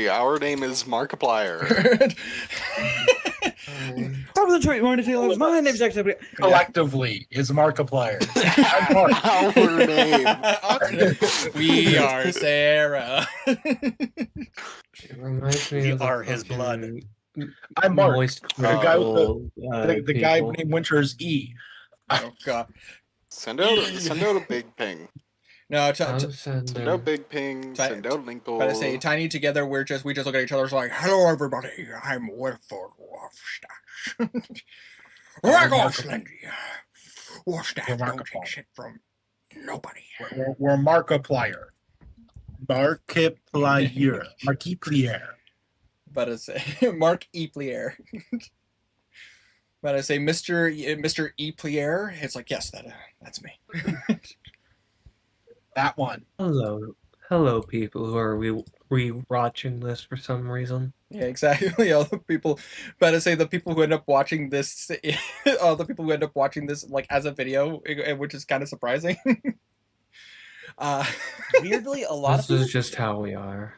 Hey, our name is Markiplier. Stop the tweet, want to tell us my name's actually Collectively is Markiplier. Our name. We are Sarah. It reminds me We of the are his fucking blood. I'm Mark. moist The guy with critical, the guy people. named Winter's E. Oh god. Send out a big ping. No, Send out big ping. Send out Linkle. but I say tiny together. We just look at each other like, hello everybody, I'm Wilford Wolfstash. Ragos Lindy. Wolfstash don't take shit from nobody. We're Markiplier. Markiplier. Markiplier. But I say Mark Eplier. But I say Mr. Eplier. It's like, yes, that's me. That one. Hello, people who are re-watching this for some reason. Yeah, exactly. All the people, but I say the people who end up watching this, all the people who end up watching this like as a video, which is kind of surprising. Weirdly, a lot This of is just how we are.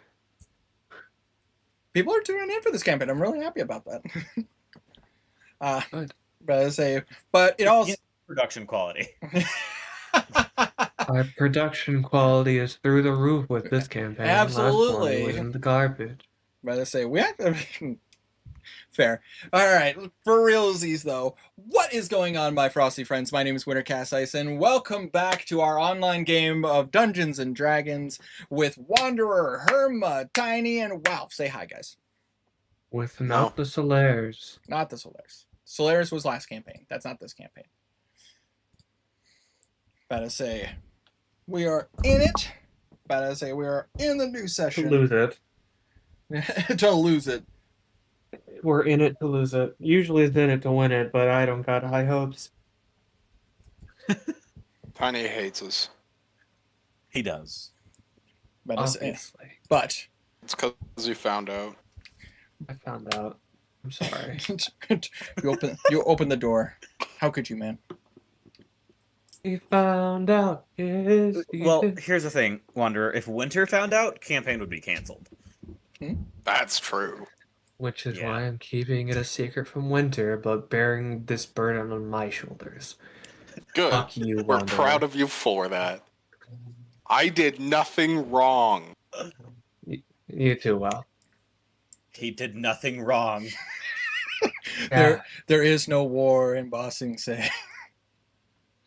People are tuning in for this campaign. I'm really happy about that. Good. But I say, but it also production quality. Our production quality is through the roof with this campaign. Absolutely. Last one was in the garbage. But I say we have to. Fair. All right, for realsies though, what is going on, my frosty friends? My name is Winter Cass Ice, and welcome back to our online game of Dungeons and Dragons with Wanderer, Herma, Tiny, and Walf. Say hi, guys. With not the Solaires. Not the Solaires. Solaires was last campaign. That's not this campaign. But I say we are in it. But I say we are in the new session. To lose it. To lose it. We're in it to lose it. Usually it's in it to win it, but I don't got high hopes. Tiny hates us. He does. But Obviously. but It's because you found out. I found out. I'm sorry. you open the door. How could you, man? He found out. Yes, Well, here's the thing, Wanderer. If Winter found out, campaign would be canceled. That's true. Which is why I'm keeping it a secret from Winter, but bearing this burden on my shoulders. Good. Fuck you, We're Wanderer. proud of you for that. I did nothing wrong. You too, well. He did nothing wrong. Yeah. There is no war in Bossing Say.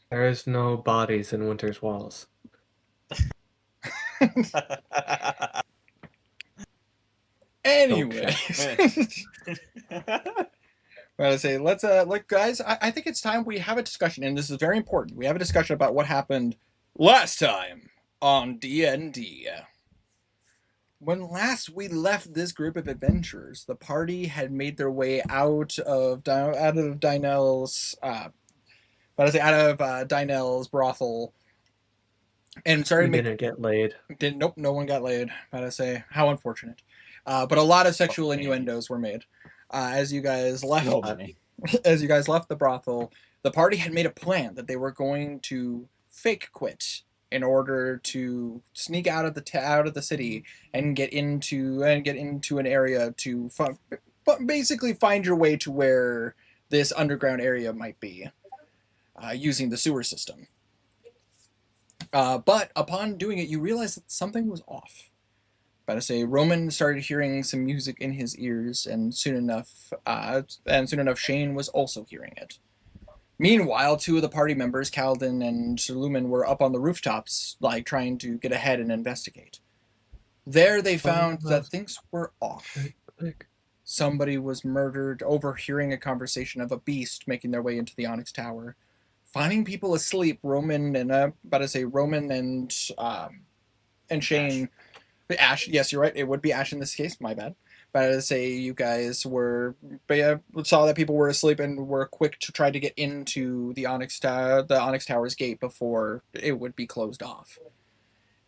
There is no bodies in Winter's walls. Anyways. Well, I say let's look, guys. I think it's time we have a discussion, and this is very important. We have a discussion about what happened last time on D&D. When last we left this group of adventurers, the party had made their way out of Dynel's, Dynel's brothel, and started didn't get laid. Nope, no one got laid. Gotta say, how unfortunate. But a lot of sexual innuendos were made. As you guys left, as you guys left the brothel, the party had made a plan that they were going to fake quit in order to sneak out of the city and get into an area to basically find your way to where this underground area might be, using the sewer system. But upon doing it, you realize that something was off. But I say Roman started hearing some music in his ears, and soon enough, Shane was also hearing it. Meanwhile, two of the party members, Calden and Lumen, were up on the rooftops, like trying to get ahead and investigate. There, they found that things were off. Somebody was murdered, overhearing a conversation of a beast making their way into the Onyx Tower. Finding people asleep, Roman and Shane. Ash, yes, you're right. It would be Ash in this case. My bad. But as I say, you guys saw that people were asleep and were quick to try to get into the Onyx Tower's gate before it would be closed off.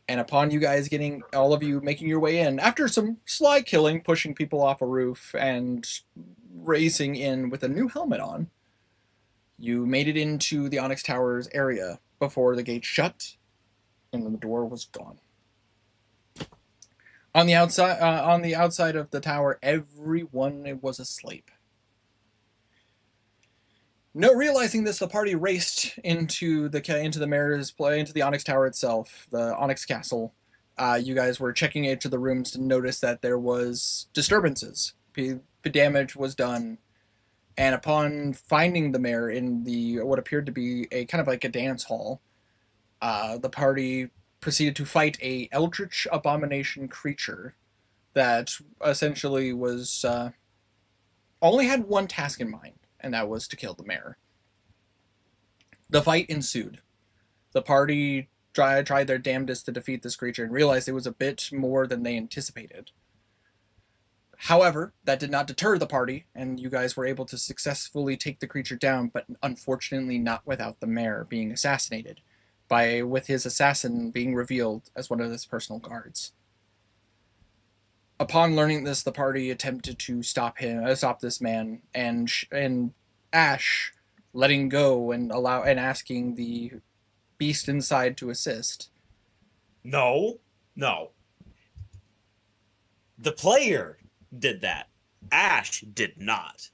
And upon you guys all of you making your way in, after some sly killing, pushing people off a roof, and racing in with a new helmet on, you made it into the Onyx Tower's area before the gate shut, and the door was gone. On the outside of the tower, everyone was asleep. No, realizing this, the party raced into the mayor's into the Onyx Tower itself, the Onyx Castle. You guys were checking into the rooms to notice that there was disturbances. The damage was done, and upon finding the mayor in the what appeared to be a kind of like a dance hall, the party proceeded to fight a eldritch abomination creature that essentially was only had one task in mind, and that was to kill the mayor. The fight ensued. The party tried their damnedest to defeat this creature and realized it was a bit more than they anticipated. However, that did not deter the party, and you guys were able to successfully take the creature down, but unfortunately not without the mayor being assassinated, with his assassin being revealed as one of his personal guards. Upon learning this, the party attempted to stop this man, and Ash letting go and asking the beast inside to assist. No. The player did that. Ash did not.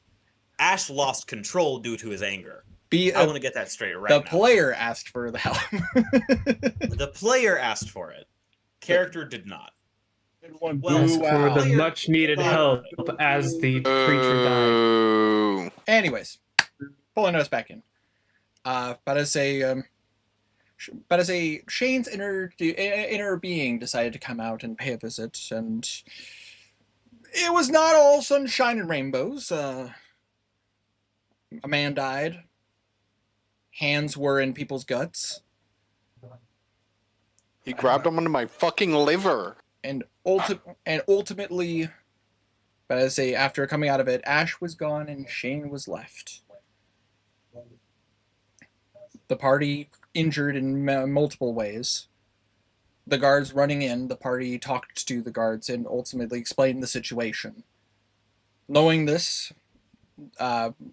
Ash lost control due to his anger. I want to get that straight right now. The player asked for the help. The player asked for it. Character did not. Everyone Well, boo For the out. much needed help as the creature died. Ooh. Anyways, pulling us back in. But as Shane's inner being decided to come out and pay a visit, and it was not all sunshine and rainbows. A man died. Hands were in people's guts. He grabbed him onto my fucking liver. And ultimately, but after coming out of it, Ash was gone and Shane was left. The party injured in multiple ways. The guards running in, the party talked to the guards and ultimately explained the situation. Knowing this,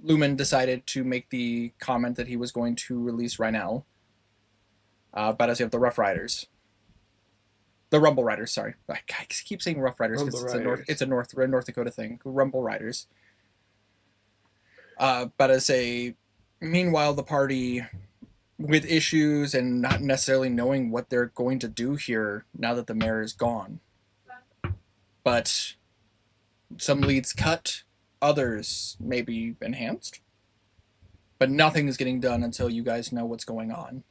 Lumen decided to make the comment that he was going to release Rhinell. But as you have the Rough Riders. The Rumble Riders, sorry. I keep saying Rough Riders because it's a North Dakota thing. Rumble Riders. But meanwhile, the party, with issues and not necessarily knowing what they're going to do here now that the mayor is gone. But some leads cut, others maybe enhanced. But nothing is getting done until you guys know what's going on.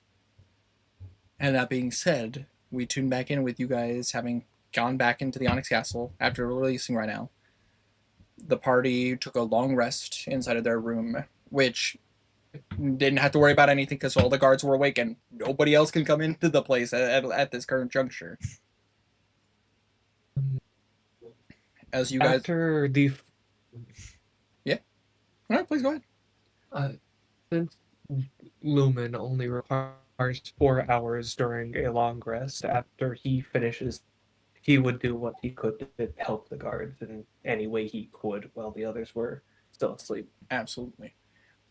And that being said, we tune back in with you guys having gone back into the Onyx Castle after releasing right now. The party took a long rest inside of their room, which didn't have to worry about anything because all the guards were awake and nobody else can come into the place at this current juncture. As you guys... After the... Yeah? All right, please go ahead. Since Lumen only requires 4 hours during a long rest, after he finishes, he would do what he could to help the guards in any way he could while the others were still asleep. Absolutely.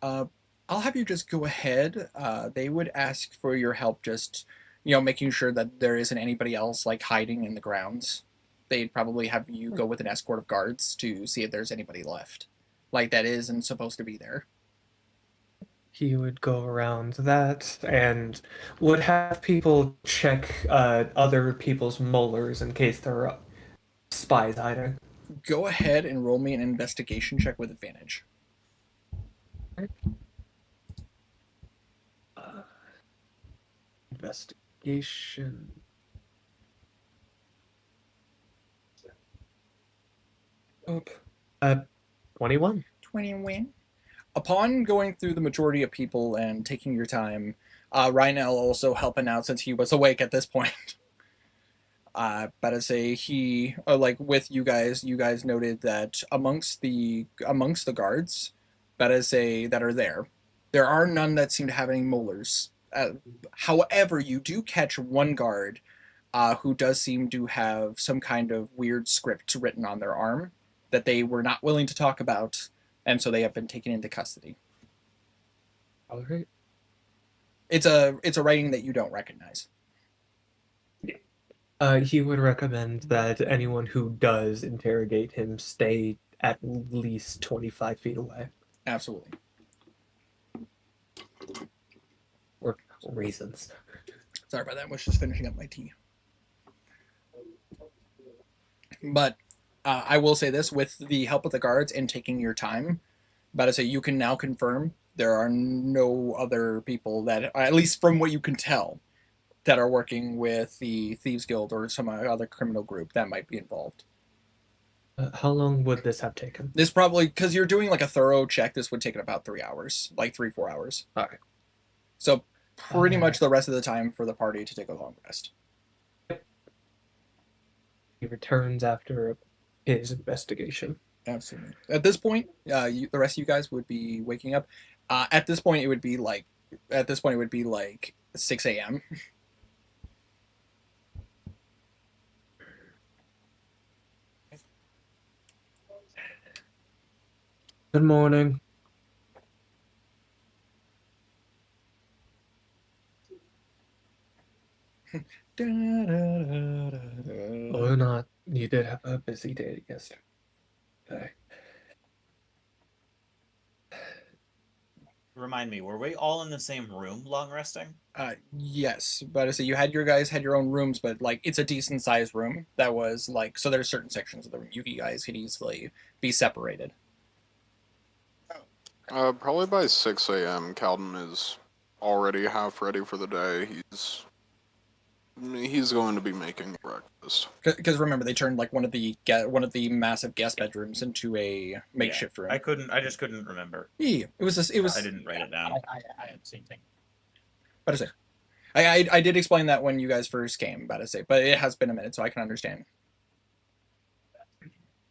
I'll have you just go ahead. They would ask for your help just, making sure that there isn't anybody else like hiding in the grounds. They'd probably have you go with an escort of guards to see if there's anybody left. Like that isn't supposed to be there. He would go around that and would have people check other people's molars in case there are spies hiding. Go ahead and roll me an investigation check with advantage. Investigation. Oh, 21. 21. Upon going through the majority of people and taking your time, Rhinell also helping out since he was awake at this point. But he with you guys noted that amongst the guards, that are there are none that seem to have any molars. However, you do catch one guard who does seem to have some kind of weird script written on their arm that they were not willing to talk about, and so they have been taken into custody. All right. It's a writing that you don't recognize. He would recommend that anyone who does interrogate him stay at least 25 feet away. Absolutely. For reasons. Sorry about that. I was just finishing up my tea. But I will say this, with the help of the guards and taking your time, about to say you can now confirm there are no other people that, at least from what you can tell, that are working with the Thieves Guild or some other criminal group that might be involved. How long would this have taken? This probably, because you're doing like a thorough check, this would take about 3 hours, like 3-4 hours. All right. So pretty much the rest of the time for the party to take a long rest. He returns after his investigation. Absolutely. At this point, the rest of you guys would be waking up. At this point, it would be like 6 a.m. Good morning. Or not. You did have a busy day yesterday. Remind me, were we all in the same room long resting? Yes, but I say you guys had your own rooms, but like it's a decent sized room that was like, so there's certain sections of the room you guys could easily be separated. Probably by 6 a.m. Calden is already half ready for the day. He's going to be making breakfast. Because remember, they turned like one of the massive guest bedrooms into a makeshift room. I just couldn't remember. Yeah, it was. I didn't write it down. I had the same thing. But I did explain that when you guys first came. About to say, but it has been a minute, so I can understand.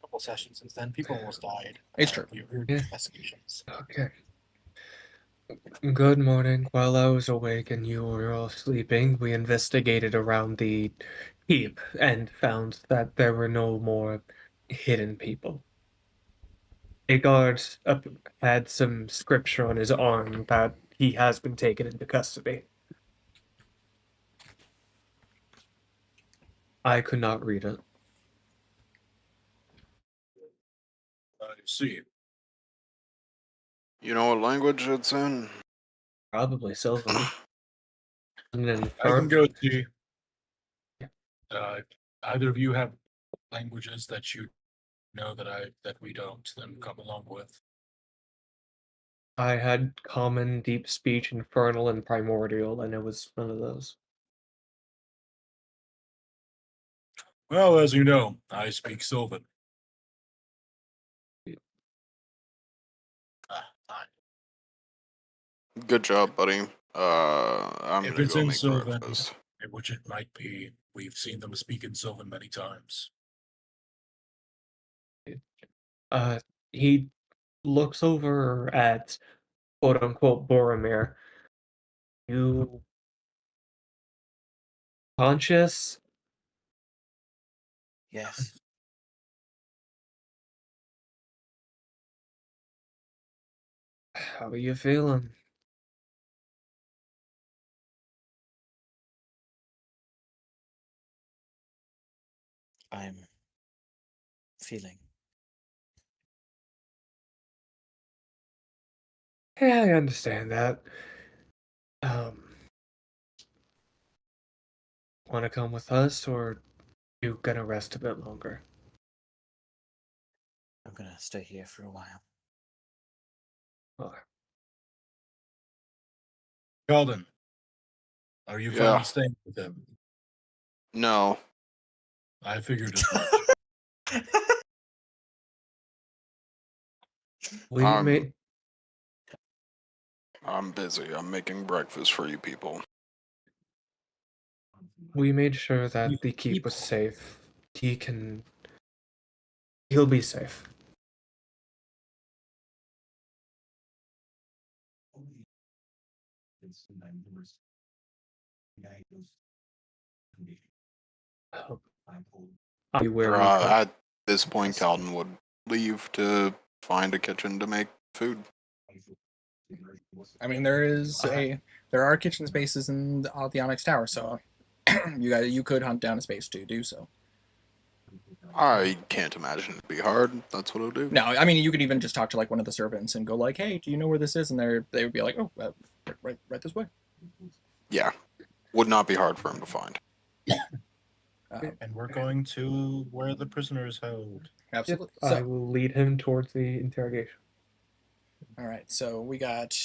Couple sessions since then, people almost died. It's true. We were Yeah. investigations. Okay. Good morning. While I was awake and you were all sleeping, we investigated around the heap and found that there were no more hidden people. A guard had some scripture on his arm that he has been taken into custody. I could not read it. I see. You know what language it's in? Probably Sylvan. And then I can go see. Either of you have languages that you know that we don't, then come along with. I had common, deep speech, infernal, and primordial, and it was none of those. Well, as you know, I speak Sylvan. Fine. Good job, buddy. I'm If gonna it's go in make Sylvan, breakfast. which it might be, we've seen them speak in Sylvan many times. He looks over at quote unquote Boromir. You conscious? Yes. How are you feeling? I'm feeling. Yeah, I understand that. Want to come with us, or you gonna rest a bit longer? I'm gonna stay here for a while. Well, Calden, are you Yeah. finally staying with them? No. I figured as much. we made I'm busy. I'm making breakfast for you people. sure that the keep was safe. He'll be safe. I'll be where we could. At this point, Calden would leave to find a kitchen to make food. I mean, there are kitchen spaces in the Onyx Tower, so you could hunt down a space to do so. I can't imagine it'd be hard. That's what I'll do. No, I mean you could even just talk to like one of the servants and go like, "Hey, do you know where this is?" And they would be like, "Oh, right this way." Yeah. Would not be hard for him to find. And we're going to where the prisoner is held. Absolutely. I So, will lead him towards the interrogation. all right. So we got.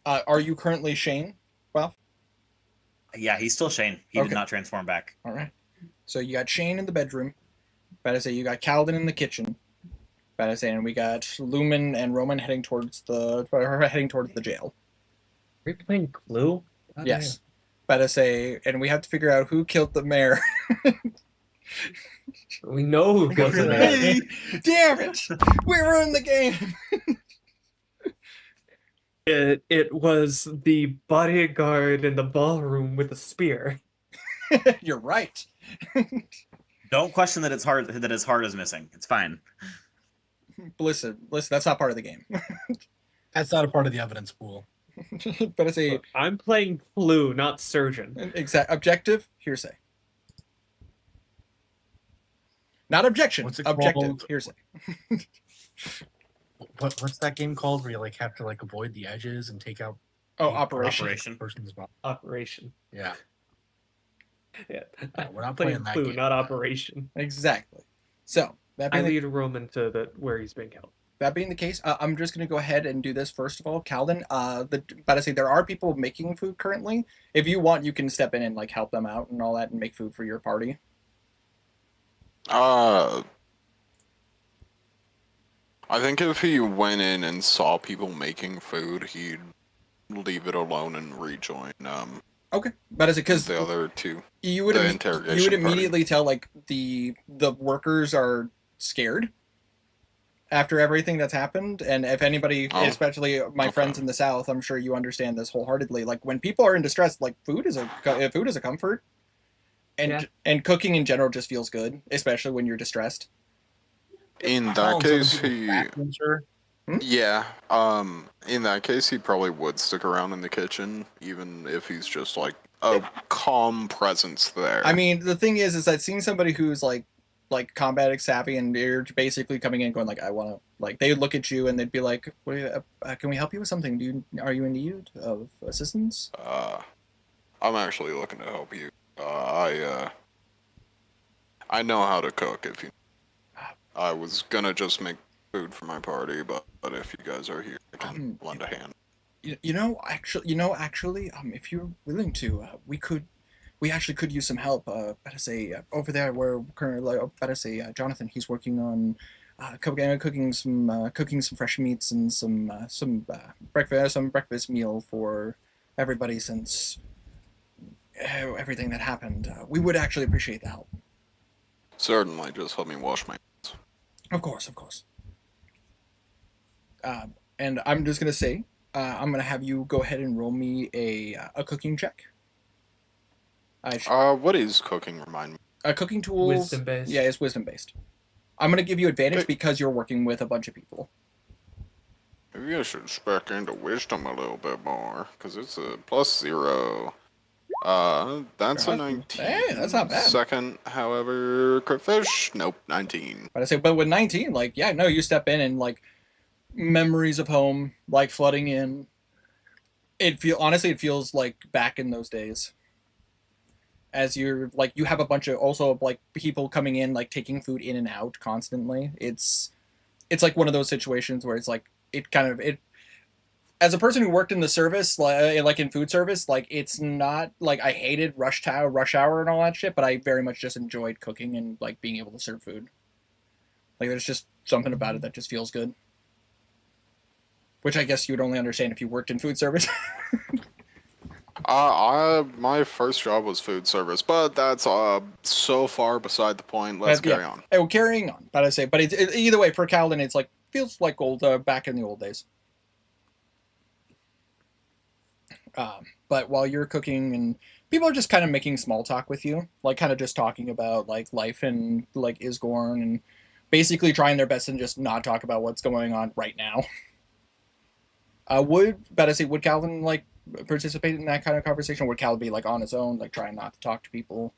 Are you currently Shane? Well, Yeah, he's still Shane. He Okay. did not transform back. all right. So you got Shane in the bedroom. About to say you got Calden in the kitchen. About to say, and we got Lumen and Roman heading towards the jail. Are we playing Clue? God Yes. About to say, and we have to figure out who killed the mayor. damn. We know who Good killed for the them. man. Damn it! We ruined the game. It was the bodyguard in the ballroom with the spear. You're right. Don't question that it's hard. That his heart is missing. It's fine. Listen, that's not part of the game. That's not a part of the evidence pool. But it's a Look, I'm playing Clue, not surgeon. exact objective hearsay. Not objection. What's it Objective called? hearsay. What's that game called where you like have to like avoid the edges and take out Oh, the operation. Operation. person's body? Operation. Yeah. Yeah. We're not playing playing that Clue, game. not Operation. Exactly. So that I being, lead Roman to where he's being held. that being the case, I'm just going to go ahead and do this first of all. Calden, about to say there are people making food currently. If you want, you can step in and like help them out and all that and make food for your party. I think if he went in and saw people making food, he'd leave it alone and rejoin Okay, but is it because the other two. you would the imme- interrogation you would party. immediately tell like the workers are scared after everything that's happened, and if anybody, Oh, especially my okay. friends in the South, I'm sure you understand this wholeheartedly. Like when people are in distress, like food is a comfort, and Yeah. and cooking in general just feels good, especially when you're distressed. In that Calling case, some he people sure. yeah. In that case, he probably would stick around in the kitchen, even if he's just like a calm presence there. I mean, the thing is that seeing somebody who's like combat savvy and you're basically coming in going like, I want to, like, they would look at you and they'd be like, what do you, can we help you with something? Are you in need of assistance? I'm actually looking to help you. I know how to cook. If you, I was gonna just make food for my party, but if you guys are here, I can lend a hand. Actually, if you're willing to, we actually could use some help. Better say over there where currently, better say Jonathan, he's working on cooking some fresh meats and some breakfast meal for everybody since everything that happened. We would actually appreciate the help. Certainly, just help me wash my. Of course. And I'm just gonna say, I'm gonna have you go ahead and roll me a cooking check. What is cooking? Remind me. Cooking tools. Wisdom based. Yeah, it's wisdom based. I'm gonna give you advantage Okay. because you're working with a bunch of people. Maybe I should spec into wisdom a little bit more, because it's a +0. That's a 19. Hey, that's not bad. Second, however, crayfish, nope, 19. But with 19, like, yeah, no, you step in and like memories of home, like flooding in. It feels like back in those days. As you're like, you have a bunch of also like people coming in, like taking food in and out constantly. It's like one of those situations where it's like it as a person who worked in the service, like in food service, like it's not like I hated rush hour and all that shit, but I very much just enjoyed cooking and like being able to serve food. Like there's just something about it that just feels good. Which I guess you would only understand if you worked in food service. My first job was food service, but that's so far beside the point. Let's carry on. Hey, well, carrying on. But it's either way for Calden, it's like feels like old back in the old days. But while you're cooking and people are just kind of making small talk with you, like kind of just talking about like life and like Isgorn and basically trying their best and just not talk about what's going on right now. Would Calvin like participate in that kind of conversation? Would Cal be like on his own, like trying not to talk to people?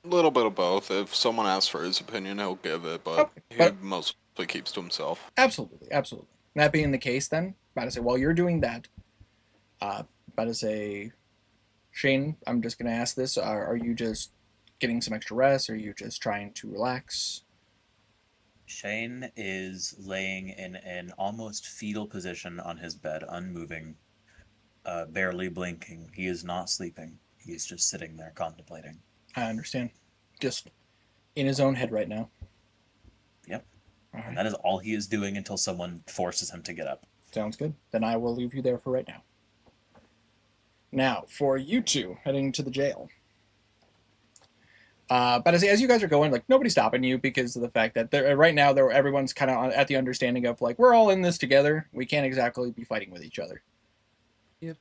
Little bit of both. If someone asks for his opinion, he'll give it, but Okay, he but mostly keeps to himself. absolutely, absolutely. That being the case, then about to say while you're doing that, about to say, Shane, I'm just gonna ask this: are you just getting some extra rest? Or are you just trying to relax? Shane is laying in an almost fetal position on his bed, unmoving, barely blinking. He is not sleeping. He's just sitting there contemplating. I understand. Just in his own head right now. Yep. All right. And that is all he is doing until someone forces him to get up. Sounds good. Then I will leave you there for right now. Now, for you two heading to the jail. But as you guys are going, like nobody's stopping you because of the fact that right now everyone's kind of at the understanding of like we're all in this together. We can't exactly be fighting with each other. Yep.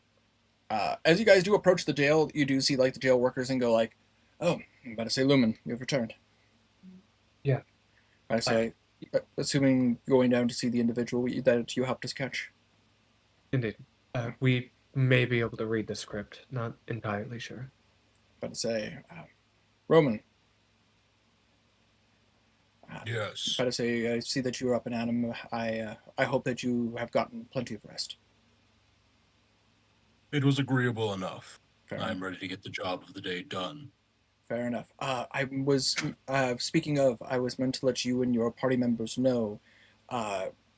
As you guys do approach the jail, you do see like the jail workers and go like, "Oh, I'm about to say, Lumen, you've returned." Yeah. I say, assuming going down to see the individual that you helped us catch. Indeed. We may be able to read the script. Not entirely sure. About to say, Roman. Yes. About to say, I see that you are up and at 'em. I hope that you have gotten plenty of rest. It was agreeable enough. Fair enough. I'm ready to get the job of the day done. Fair enough. I was speaking of. I was meant to let you and your party members know.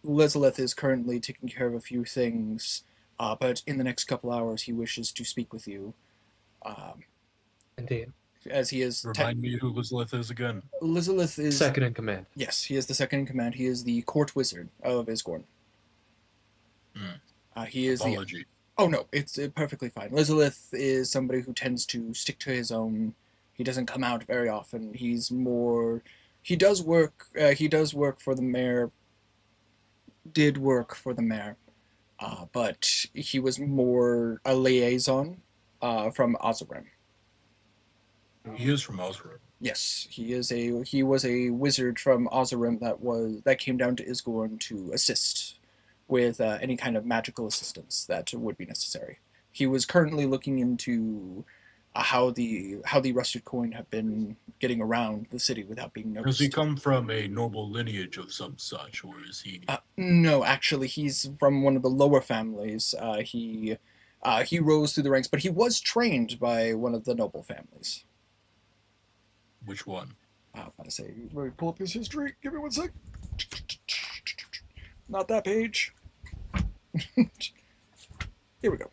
Elizabeth is currently taking care of a few things, but in the next couple hours, he wishes to speak with you. Indeed. As he is. Remind me who Lizalith is again. Elizabeth is Second in command. Yes, he is the second in command. He is the court wizard of Isgorn. He is Apology. Oh no, it's perfectly fine. Elizabeth is somebody who tends to stick to his own. He doesn't come out very often. He's more. He does work. He does work for the mayor. Did work for the mayor, but he was more a liaison from Ozarem. He is from Osram. Yes, he was a wizard from Ozarem that came down to Isgorn to assist with any kind of magical assistance that would be necessary. He was currently looking into how the rusted coin have been getting around the city without being noticed. Does he come from a noble lineage of some such, or is he? No, actually, he's from one of the lower families. He rose through the ranks, but he was trained by one of the noble families. Which one? I'm about to say, let me pull up his history. Give me 1 sec. Not that page. Here we go.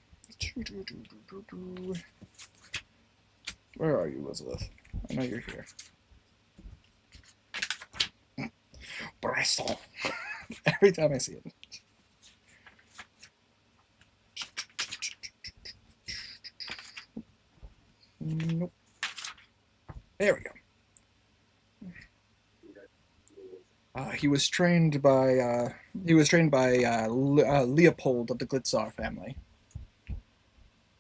Where are you, Elizabeth? I know you're here. Bristol. Every time I see it. Nope. There we go. He was trained by Leopold of the Glitzar family.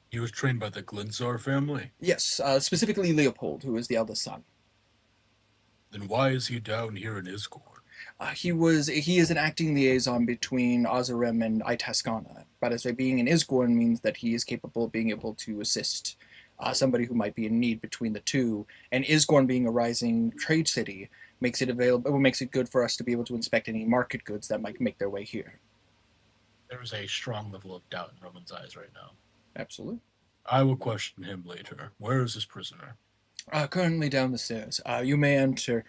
He was trained by the Glinzar family? Yes, specifically Leopold, who is the eldest son. Then why is he down here in Isgorn? He is an acting liaison between Ozarem and Itascana. But as by being in Isgorn means that he is capable of being able to assist somebody who might be in need between the two. And Isgorn being a rising trade city makes it good for us to be able to inspect any market goods that might make their way here. There is a strong level of doubt in Roman's eyes right now. Absolutely. I will question him later. Where is this prisoner? Currently down the stairs. You may enter.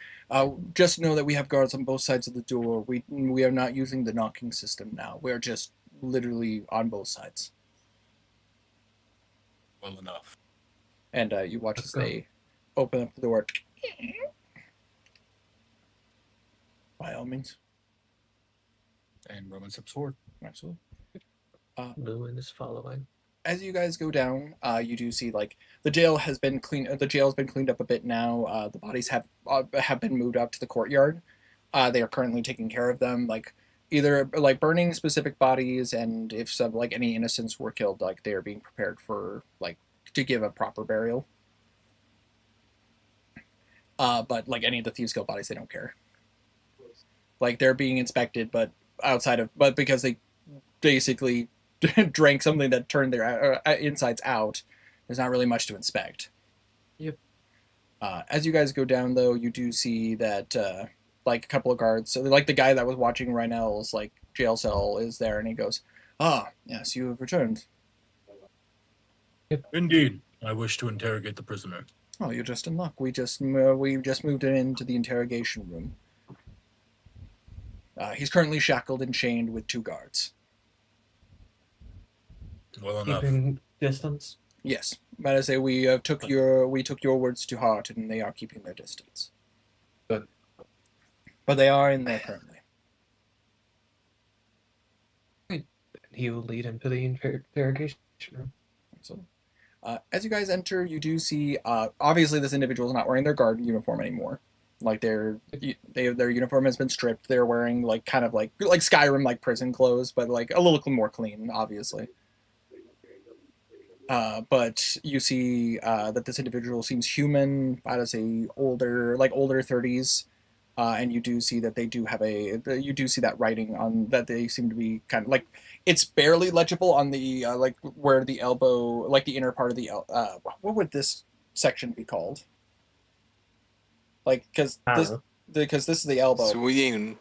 Just know that we have guards on both sides of the door. We are not using the knocking system now. We're just literally on both sides. Well enough. And you watch as they open up the door. By all means. And Roman steps forward. Absolutely. Lumen is following. As you guys go down, you do see like the jail has been cleaned. The jail's been cleaned up a bit now. The bodies have been moved out to the courtyard. They are currently taking care of them, like either like burning specific bodies, and if some like any innocents were killed, like they are being prepared for like to give a proper burial. But like any of the Thieves Guild bodies, they don't care. Like they're being inspected, but because they basically drank something that turned their insides out, there's not really much to inspect. Yep. As you guys go down, though, you do see that like a couple of guards. So like the guy that was watching Rhinell's like jail cell is there, and he goes, "Ah, yes, you have returned. Indeed, I wish to interrogate the prisoner. Oh, you're just in luck. We just moved it into the interrogation room. He's currently shackled and chained with 2 guards. Well enough. Keeping distance. Yes, but I say we took your words to heart, and they are keeping their distance. Good. But they are in there currently. He will lead him to the interrogation room. So, as you guys enter, you do see obviously this individual is not wearing their guard uniform anymore. Like their uniform has been stripped. They're wearing like kind of like Skyrim like prison clothes, but like a little more clean, obviously. But you see that this individual seems human. I'd say older 30s, and you do see that they do have you do see that writing on that they seem to be kind of like it's barely legible on the like where the elbow, like the inner part of the what would this section be called? Like because this is the elbow. Swing.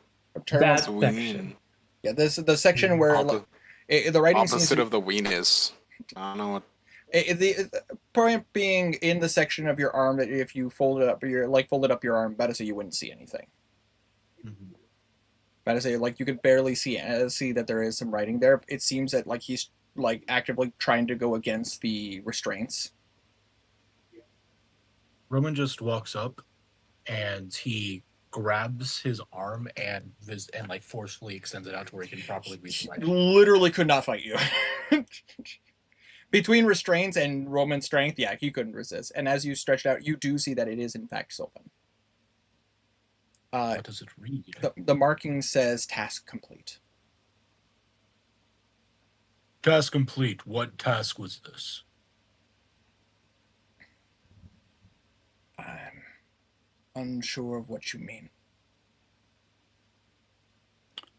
That Swing. section. Yeah, this is the section where the writing seems Opposite to, of the weenus. I don't know what. the point being in the section of your arm that if you folded up your arm, better say you wouldn't see anything. Mhm. Better say like you could barely see that there is some writing there. It seems that like he's like actively trying to go against the restraints. Roman just walks up and he grabs his arm and like forcefully extends it out to where he can properly read the writing. Literally could not fight you. Between restraints and Roman strength, yeah, he couldn't resist. And as you stretch it out, you do see that it is in fact Sylvan. What does it read? The marking says task complete. Task complete. What task was this? I'm unsure of what you mean.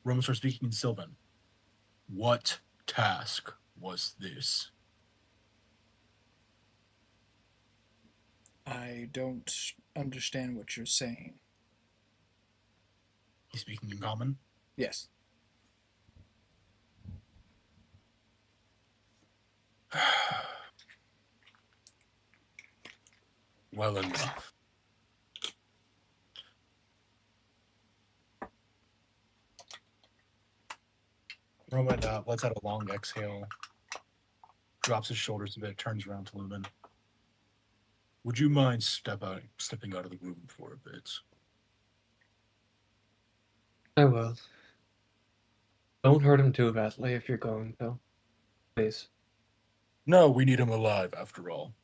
Roman starts speaking in Sylvan. What task was this? I don't understand what you're saying. He's speaking in common. Yes. Well enough. Roman lets out a long exhale, drops his shoulders a bit, turns around to Lumen. Would you mind stepping out of the room for a bit? I will. Don't hurt him too badly if you're going to. Please. No, we need him alive after all.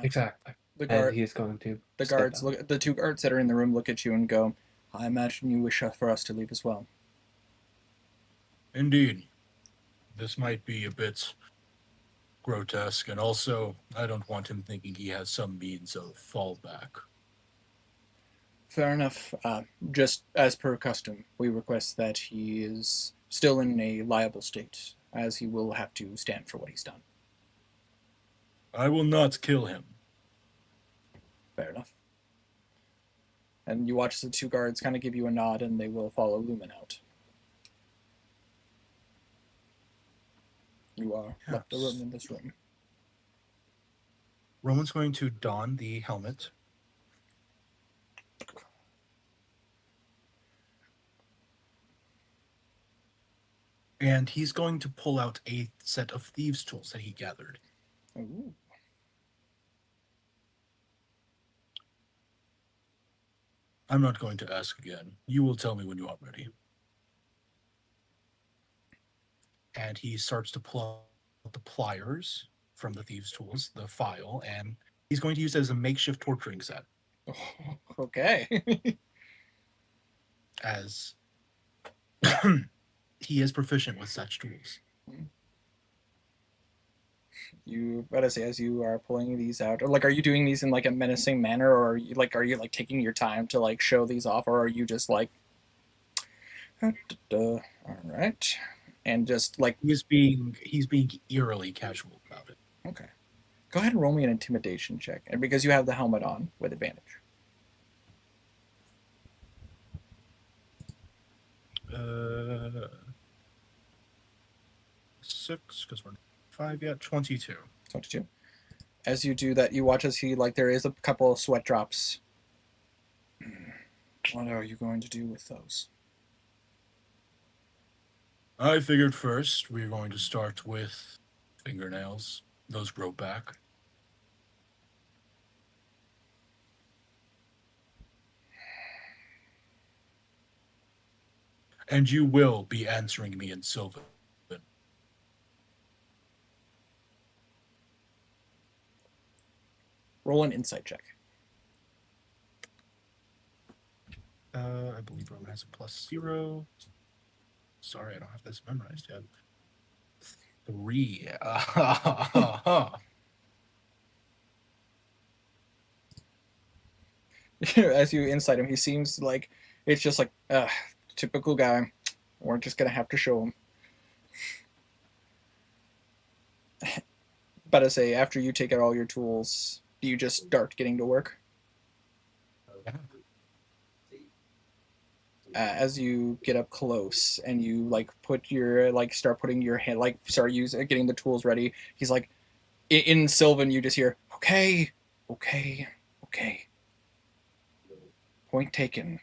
Exactly. The And guard, he is going to. the step guards out. look. The 2 guards that are in the room look at you and go, "I imagine you wish for us to leave as well." Indeed. This might be a bit grotesque, and also, I don't want him thinking he has some means of fallback. Fair enough. Just as per custom, we request that he is still in a liable state, as he will have to stand for what he's done. I will not kill him. Fair enough. And you watch the 2 guards kind of give you a nod, and they will follow Lumen out. You are left alone in this room. Roman's going to don the helmet. And he's going to pull out a set of thieves' tools that he gathered. Ooh. I'm not going to ask again. You will tell me when you are ready. And he starts to pull out the pliers from the thieves' tools, the file, and he's going to use it as a makeshift torturing set. Okay. As he is proficient with such tools. You better say, as you are pulling these out, or like, are you doing these in like a menacing manner, or are you like taking your time to like show these off, or are you just like, all right, and just like, He's being eerily casual about it. okay. Go ahead and roll me an intimidation check, and because you have the helmet on with advantage. 6, because we're 5 yet. 22. 22. As you do that, you watch as he, like, there is a couple of sweat drops. What are you going to do with those? I figured first we were going to start with fingernails. Those grow back. And you will be answering me in Sylvan. Roll an insight check. I believe Roman has a +0. Sorry, I don't have this memorized yet. 3. As you insight him, he seems like it's just like, typical guy. We're just gonna have to show him. But I say, after you take out all your tools, do you just start getting to work? As you get up close and you like put your start putting your hand start using getting the tools ready, he's like, in Sylvan, you just hear, okay, okay, okay. Point taken.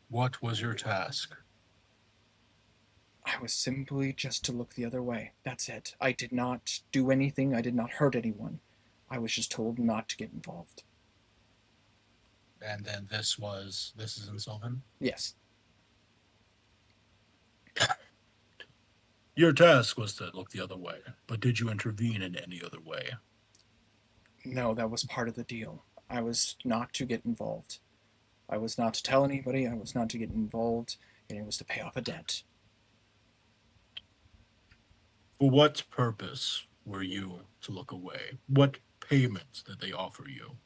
What was your task? I was simply just to look the other way. That's it. I did not do anything. I did not hurt anyone. I was just told not to get involved. And then this is in Sylvan? Yes. Your task was to look the other way, but did you intervene in any other way? No, that was part of the deal. I was not to get involved. I was not to tell anybody. I was not to get involved, and it was to pay off a debt. For what purpose were you to look away? What payments did they offer you?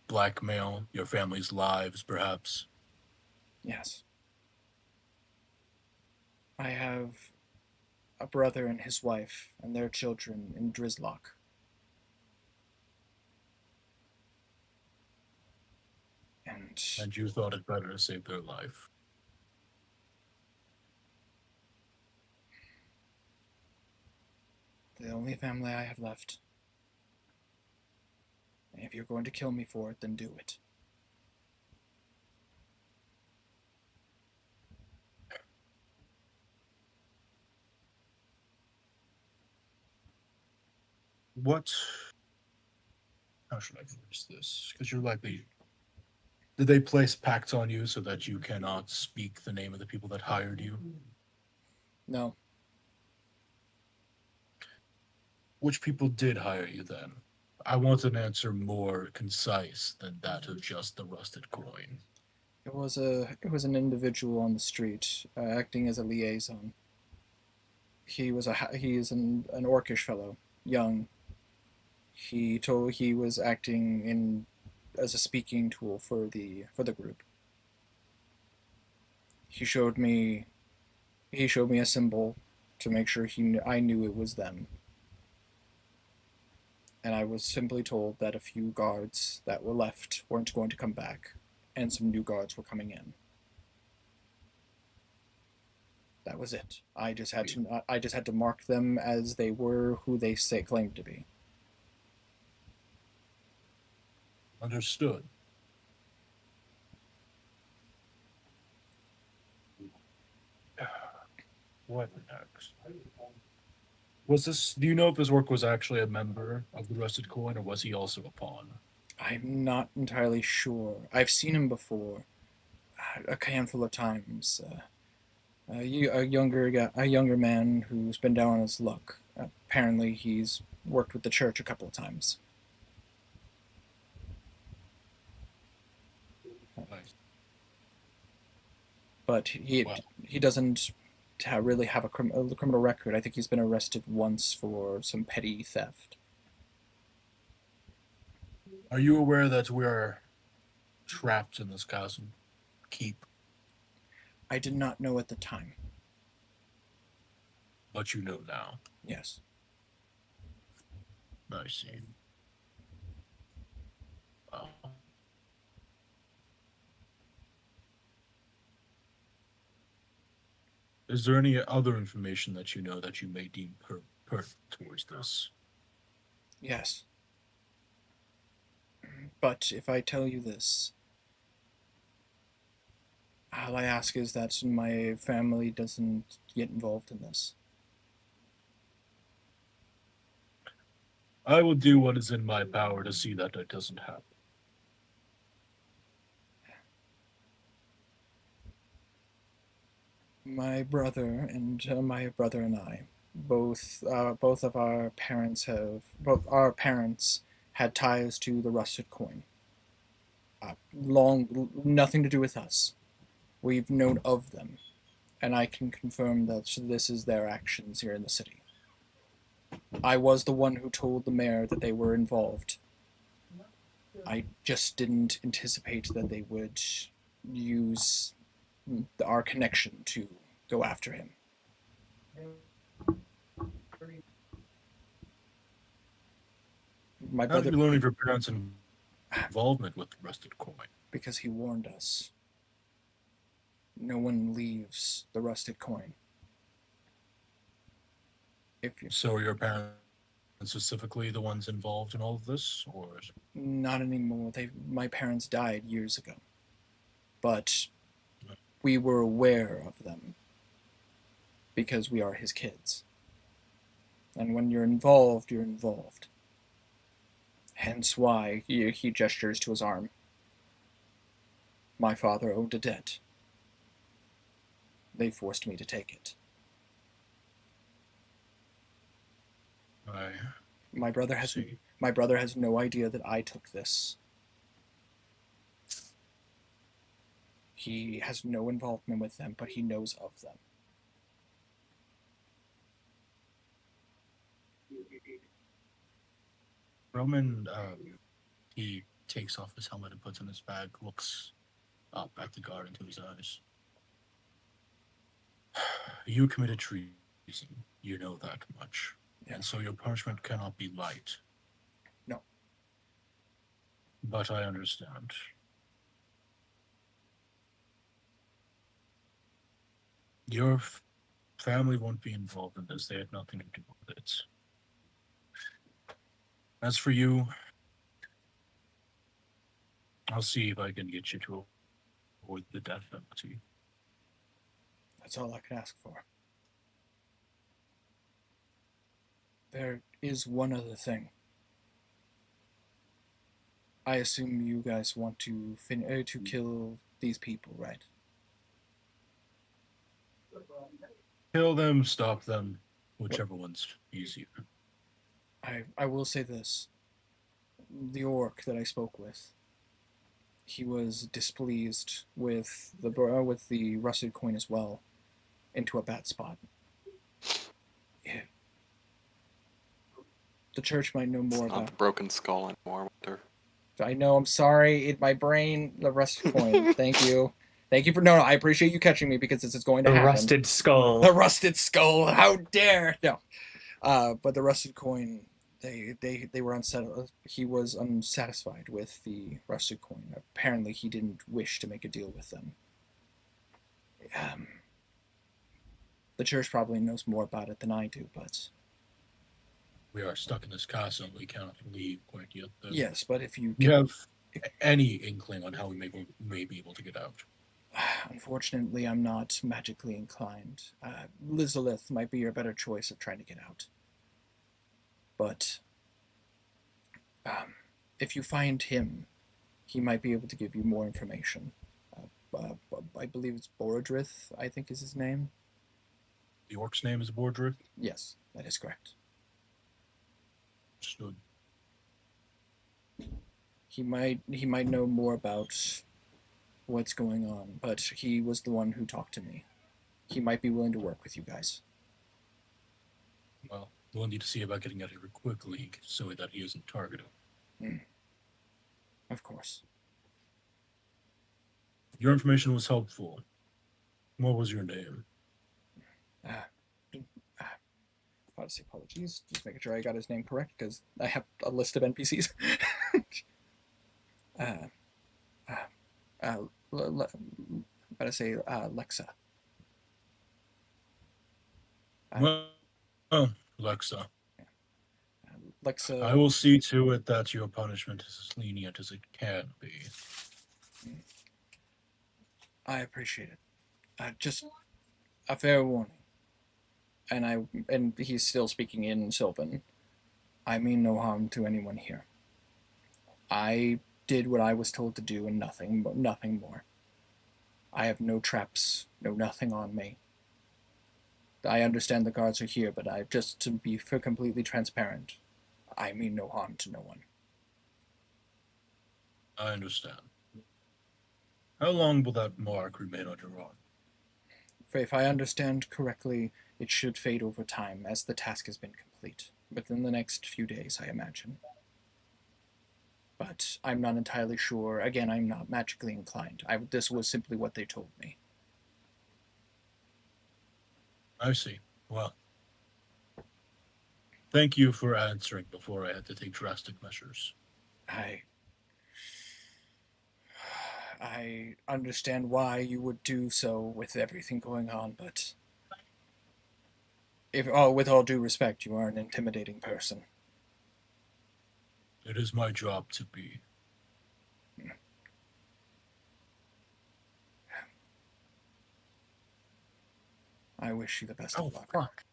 Blackmail, your family's lives, perhaps? Yes. I have a brother and his wife and their children in Drizlock. And you thought it better to save their life. The only family I have left. And if you're going to kill me for it, then do it. How should I phrase this? Because you're likely... Did they place pacts on you so that you cannot speak the name of the people that hired you? No. Which people did hire you then? I want an answer more concise than that of just the rusted coin. It was an individual on the street, acting as a liaison. He is an orcish fellow, young. He was acting as a speaking tool for the group. He showed me a symbol to make sure I knew it was them. And I was simply told that a few guards that were left weren't going to come back, and some new guards were coming in. That was it. I just had to mark them as they were who they claimed to be. Understood. What next? Do you know if this work was actually a member of the Rusted Coin, or was he also a pawn? I'm not entirely sure. I've seen him before, a handful of times. A younger man who's been down on his luck. Apparently, he's worked with the church a couple of times. Nice. But he doesn't really have a criminal record. I think he's been arrested once for some petty theft. Are you aware that we're trapped in this castle? Keep. I did not know at the time. But you know now. Yes. I see. Well. Is there any other information that you know that you may deem pertinent towards this? Yes. But if I tell you this, all I ask is that my family doesn't get involved in this. I will do what is in my power to see that it doesn't happen. My brother and I, both of our parents had ties to the rusted coin. Nothing to do with us. We've known of them, and I can confirm that this is their actions here in the city. I was the one who told the mayor that they were involved. I just didn't anticipate that they would use our connection to go after him. My How brother, did you learn of your parents' involvement with the rusted coin? because he warned us. No one leaves the rusted coin. If you So are your parents specifically the ones involved in all of this, or is not anymore. My parents died years ago. But we were aware of them because we are his kids. And when you're involved, you're involved. Hence why he gestures to his arm. My father owed a debt. They forced me to take it. I My brother has see? no idea that I took this. He has no involvement with them, but he knows of them. Roman, he takes off his helmet and puts in his bag, looks up at the guard into his eyes. You committed treason. You know that much. Yeah. And so your punishment cannot be light. No. But I understand. Your family won't be involved in this. They had nothing to do with it. As for you, I'll see if I can get you to avoid the death penalty. That's all I can ask for. There is one other thing. I assume you guys want to kill these people, right? Kill them, stop them, whichever one's easier. I will say this. The orc that I spoke with, he was displeased with the rusted coin as well, into a bad spot. Yeah. The church might know more Not the about. broken skull anymore, Winter. I know. I'm sorry. In my brain, the rusted coin. Thank you. Thank you for no. I appreciate you catching me because this is going to The happen. rusted skull. The rusted skull. How dare no. But the rusted coin. They were unsettled. He was unsatisfied with the rusted coin. Apparently, he didn't wish to make a deal with them. The church probably knows more about it than I do, but We are stuck in this castle and we cannot leave quite yet. Then. yes. But if you You have any inkling on how we may be able to get out? unfortunately, I'm not magically inclined. Lizalith might be your better choice of trying to get out. But if you find him, he might be able to give you more information. I believe it's Borodrith, I think is his name. The orc's name is Bordrith. Yes, that is correct. Understood. He might know more about what's going on, but he was the one who talked to me. He might be willing to work with you guys. Well, we'll need to see about getting out of here quickly so that he isn't targeted. Of course. Your information was helpful. What was your name? Honestly, apologies. Just making sure I got his name correct because I have a list of NPCs. uh, uh, Better say Lexa. Well, Lexa, Lexa. I will see to it that your punishment is as lenient as it can be. I appreciate it. Just a fair warning. And he's still speaking in Sylvan. I mean no harm to anyone here. I did what I was told to do and nothing more. I have no traps, no nothing on me. I understand the guards are here, but just to be completely transparent, I mean no harm to no one. I understand. How long will that mark remain on your arm? If I understand correctly, it should fade over time as the task has been complete. Within the next few days, I imagine. But I'm not entirely sure. Again, I'm not magically inclined. This was simply what they told me. I see. Well, thank you for answering before I had to take drastic measures. I understand why you would do so with everything going on, but with all due respect, you are an intimidating person. It is my job to be. I wish you the best of luck. Fuck.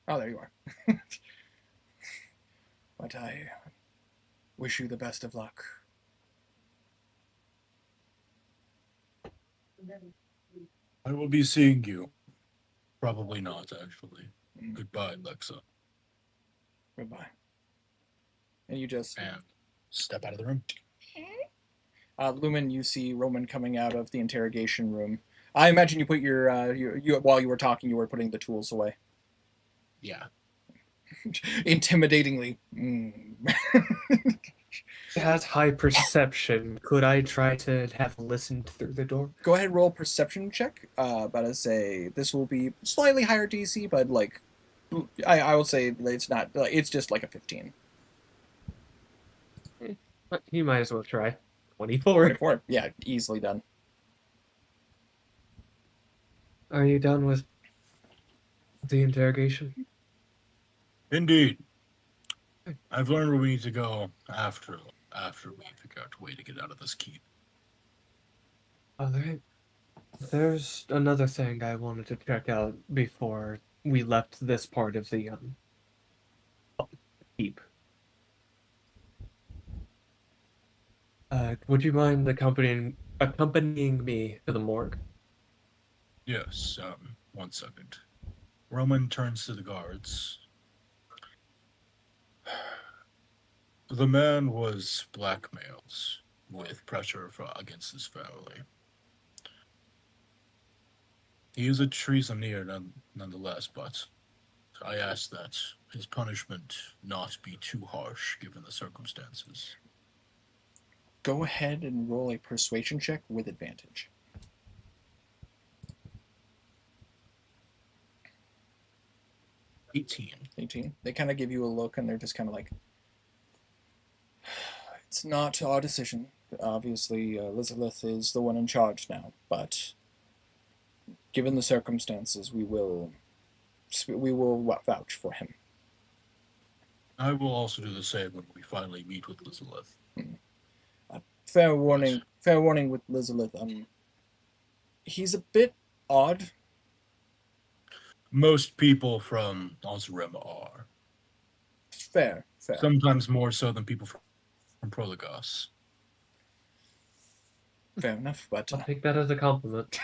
Oh, there you are. But I wish you the best of luck. I will be seeing you. Probably not, actually. Goodbye, Lexa. Goodbye. And you just And step out of the room. Lumen, you see Roman coming out of the interrogation room. I imagine you put your while you were talking, you were putting the tools away. Yeah. Intimidatingly. It has high perception. Could I try to have listened through the door? Go ahead, roll perception check. But I say this will be slightly higher DC, but like, I will say it's not. It's just like a 15. But you might as well try. 24. 24. Yeah, easily done. Are you done with the interrogation? Indeed. I've learned where we need to go after we figure out a way to get out of this keep. Alright. There's another thing I wanted to check out before we left this part of the keep. Would you mind accompanying me to the morgue? Yes, 1 second. Roman turns to the guards. The man was blackmailed with pressure against his family. He is a treasoner nonetheless, but I ask that his punishment not be too harsh given the circumstances. Go ahead and roll a persuasion check with advantage. 18. 18. They kind of give you a look and they're just kind of like, it's not our decision. Obviously, Elizabeth is the one in charge now, but given the circumstances, we will vouch for him. I will also do the same when we finally meet with Elizabeth. Fair warning with Elizabeth. He's a bit odd. Most people from Osrim are. Fair. Sometimes more so than people from Prologos. Fair enough, but I'll take that as a compliment.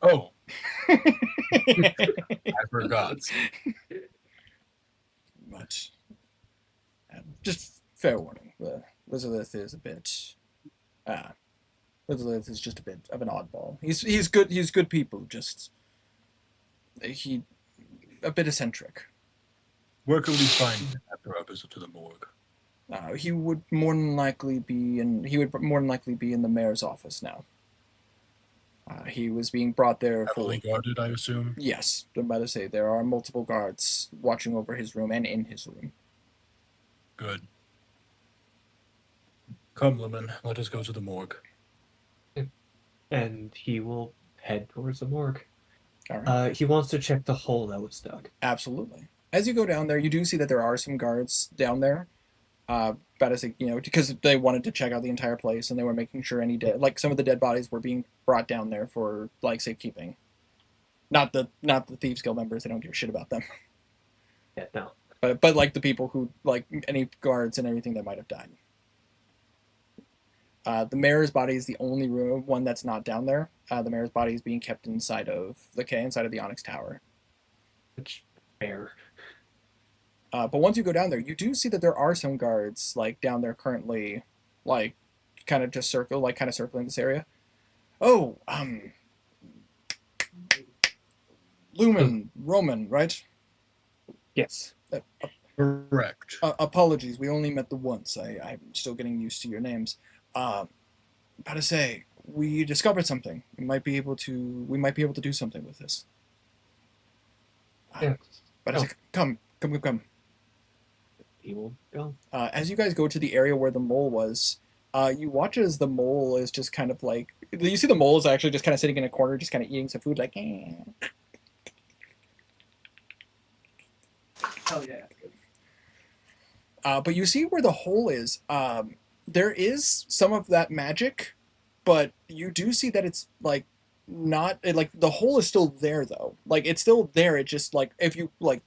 Oh, I forgot. But just fair warning. Elizabeth is a bit. Elizabeth is just a bit of an oddball. He's good. He's good people. Just he a bit eccentric. Where could we find him after our visit to the morgue? He would more than likely be in. He would more than likely be in the mayor's office now. He was being brought there for. Heavily guarded, I assume. Yes, I'm about to say there are multiple guards watching over his room and in his room. Good. Come, Lemon, let us go to the morgue. And he will head towards the morgue. All right. He wants to check the hole that was dug. Absolutely. As you go down there, you do see that there are some guards down there. About as because they wanted to check out the entire place and they were making sure like some of the dead bodies were being brought down there for like safekeeping. Not the Thieves Guild members. They don't give a shit about them. Yeah, no. But like the people who like any guards and everything that might have died. The mayor's body is the only one that's not down there. The mayor's body is being kept inside of the Onyx Tower. Which fair. But once you go down there, you do see that there are some guards like down there currently, like kind of circling this area. Oh, Lumen, Roman, right? Yes. Correct. Apologies, we only met the once. I'm still getting used to your names. About to say, we discovered something. We might be able to do something with this. Yes. But Oh. come. He will go. As you guys go to the area where the mole was, you watch as the mole is just kind of like you see the mole is actually just kind of sitting in a corner, just kind of eating some food, like. Hell yeah. But you see where the hole is. There is some of that magic, but you do see that it's like not like the hole is still there though. Like it's still there. It just like if you like.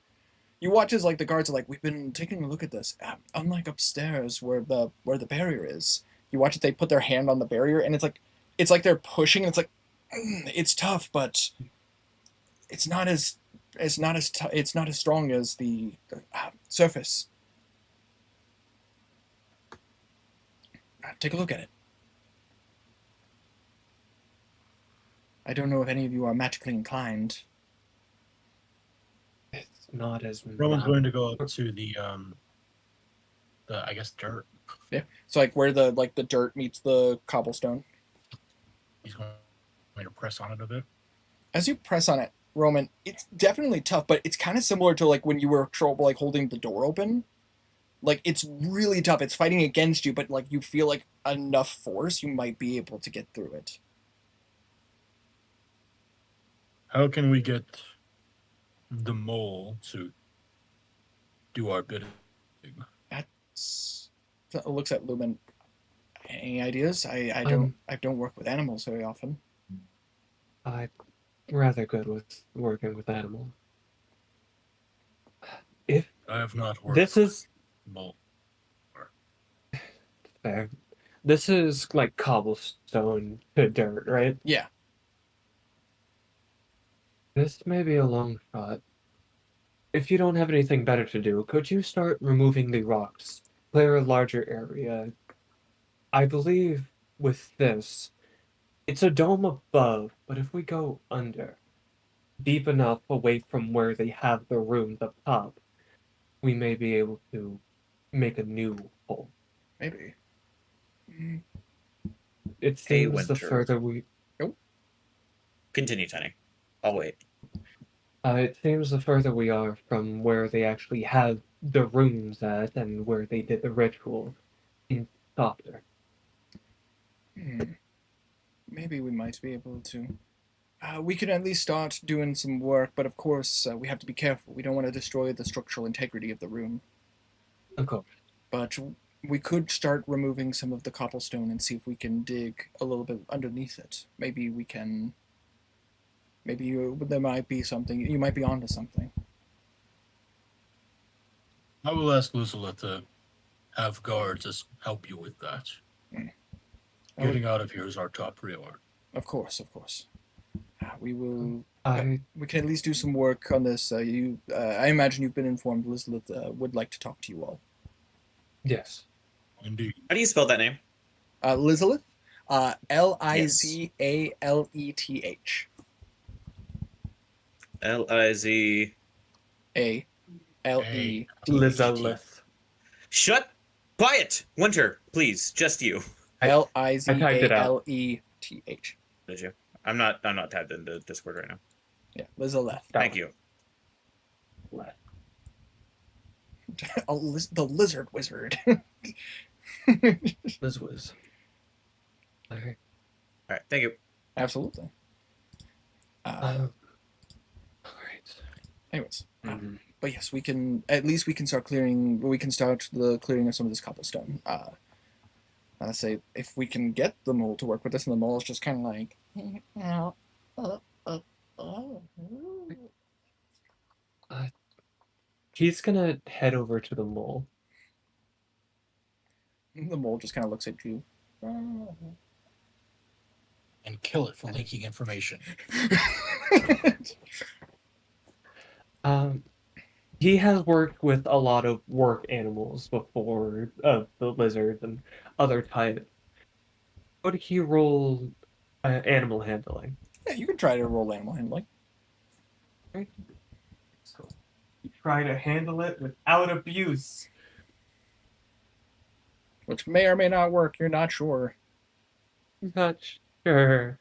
You watch as like the guards are like, we've been taking a look at this. Unlike upstairs where the barrier is, you watch as they put their hand on the barrier, and it's like they're pushing. And it's like it's tough, but it's not as strong as the surface. Take a look at it. I don't know if any of you are magically inclined. It's not as Roman's mild. going to go up to the I guess dirt. So like where the dirt meets the cobblestone. He's going to press on it a bit. As you press on it, Roman, it's definitely tough, but it's kind of similar to like when you were like holding the door open. Like it's really tough. It's fighting against you, but like you feel like enough force, you might be able to get through it. How can we get the mole to do our bidding? So it looks at Lumen. Any ideas? I don't work with animals very often. I'm rather good with working with animals. If I have not worked this is with mole. fair, this is like cobblestone to dirt, right? Yeah. This may be a long shot. If you don't have anything better to do, could you start removing the rocks? Clear a larger area. I believe with this, it's a dome above, but if we go under, deep enough away from where they have the rooms up top, we may be able to make a new hole. Maybe. It seems the Winter. further we Continue, Tiny. I'll wait. it seems the further we are from where they actually have the rooms at and where they did the ritual, seems softer. Maybe we might be able to. We could at least start doing some work, but of course we have to be careful. We don't want to destroy the structural integrity of the room. Of course. But we could start removing some of the cobblestone and see if we can dig a little bit underneath it. Maybe we can. Maybe there might be something. You might be onto something. I will ask Luzula to have guards help you with that. Getting out of here is our top priority. Of course. We will. I We can at least do some work on this. I imagine you've been informed. Elizabeth would like to talk to you all. yes. Indeed. How do you spell that name? Lizaleth, Lizaleth. Liz. A L E. Lizalith. Shut Quiet! Winter, please, just you. Lizaleth. Did you? I'm not tabbed into Discord right now. Yeah, Lizaleth. Thank you. Left. The lizard wizard. This was. Okay. All right, thank you. Absolutely. All right. Anyways, Mhm. but yes, we can at least start clearing. We can start the clearing of some of this cobblestone. I say if we can get the mole to work with us, and the mole is just kind of like, He's gonna head over to the mole. the mole just kind of looks at you. And kill it for leaking information. He has worked with a lot of work animals before, the lizards and other types. How did he roll animal handling? Yeah, you can try to roll animal handling. So, try to handle it without abuse. Which may or may not work. You're not sure. Not sure.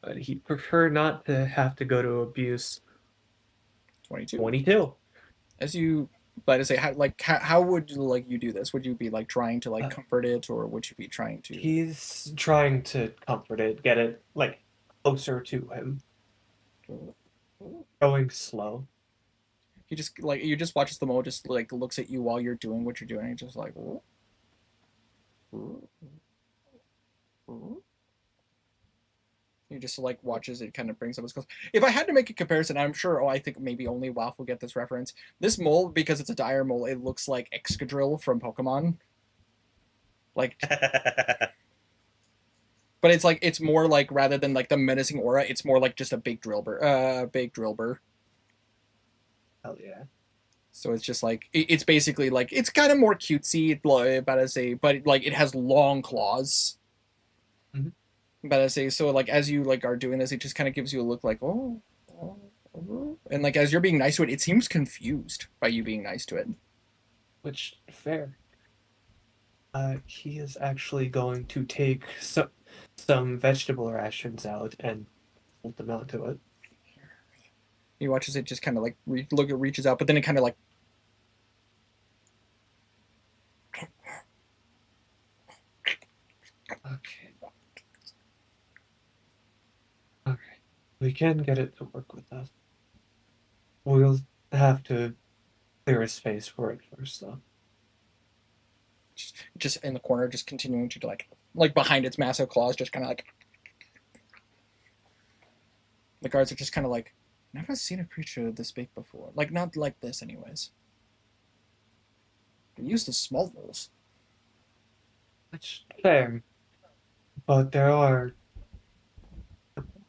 But he'd prefer not to have to go to abuse. 22. 22. As you, but I say, how would you do this? Would you be like trying to comfort it, or would you be trying to? He's trying to comfort it, get it like closer to him. Going slow. You just watches the mole just like looks at you while you're doing what you're doing, and just like. You just like watches it kind of brings up its close. If I had to make a comparison, I'm sure. I think maybe only Walf will get this reference. This mole, because it's a dire mole, it looks like Excadrill from Pokemon. Like, but it's more like rather than like the menacing aura, it's more like just a big drill burr. Hell yeah. So it's just like it's basically like it's kind of more cutesy, about to say, but like it has long claws. Mm-hmm. But I say so like as you like are doing this, it just kind of gives you a look like oh, and like as you're being nice to it, it seems confused by you being nice to it. Which fair. He is actually going to take some vegetable rations out and hold them out to it. He watches it just kind of like reaches out, but then it kind of like. Okay. Okay. We can get it to work with us. We'll have to clear a space for it first, though. Just in the corner, just continuing to like behind its massive claws, just kind of like. The guards are just kind of like, never seen a creature this big before. Like not like this, anyways. They're used to small moles. That's fair. But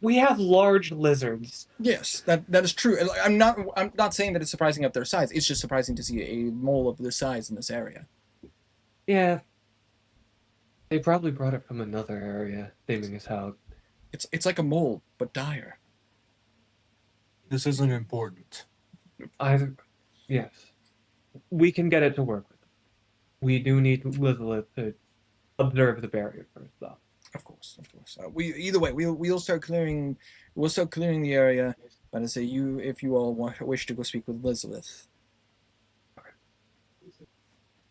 we have large lizards. Yes, that is true. I'm not saying that it's surprising of their size. It's just surprising to see a mole of this size in this area. Yeah. They probably brought it from another area, seeming as how. It's like a mole, but dire. This isn't important. Yes. We can get it to work with it. We do need Lizalith to observe the barrier first, though. Of course. Either way, we'll start clearing. We'll start clearing the area. But I say if you all wish to go speak with Elizabeth.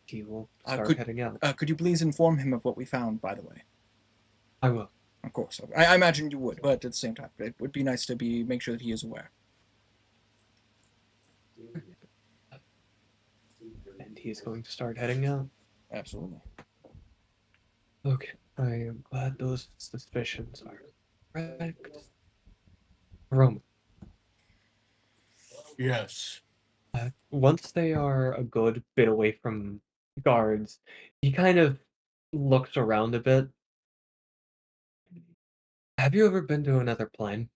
He will start heading out. Could you please inform him of what we found? By the way. I will. Of course. I imagine you would, but at the same time, it would be nice to make sure that he is aware. And he's going to start heading out. Absolutely. Okay, I am glad those suspicions are correct. Roman. Yes. Once they are a good bit away from guards, he kind of looks around a bit. Have you ever been to another plane?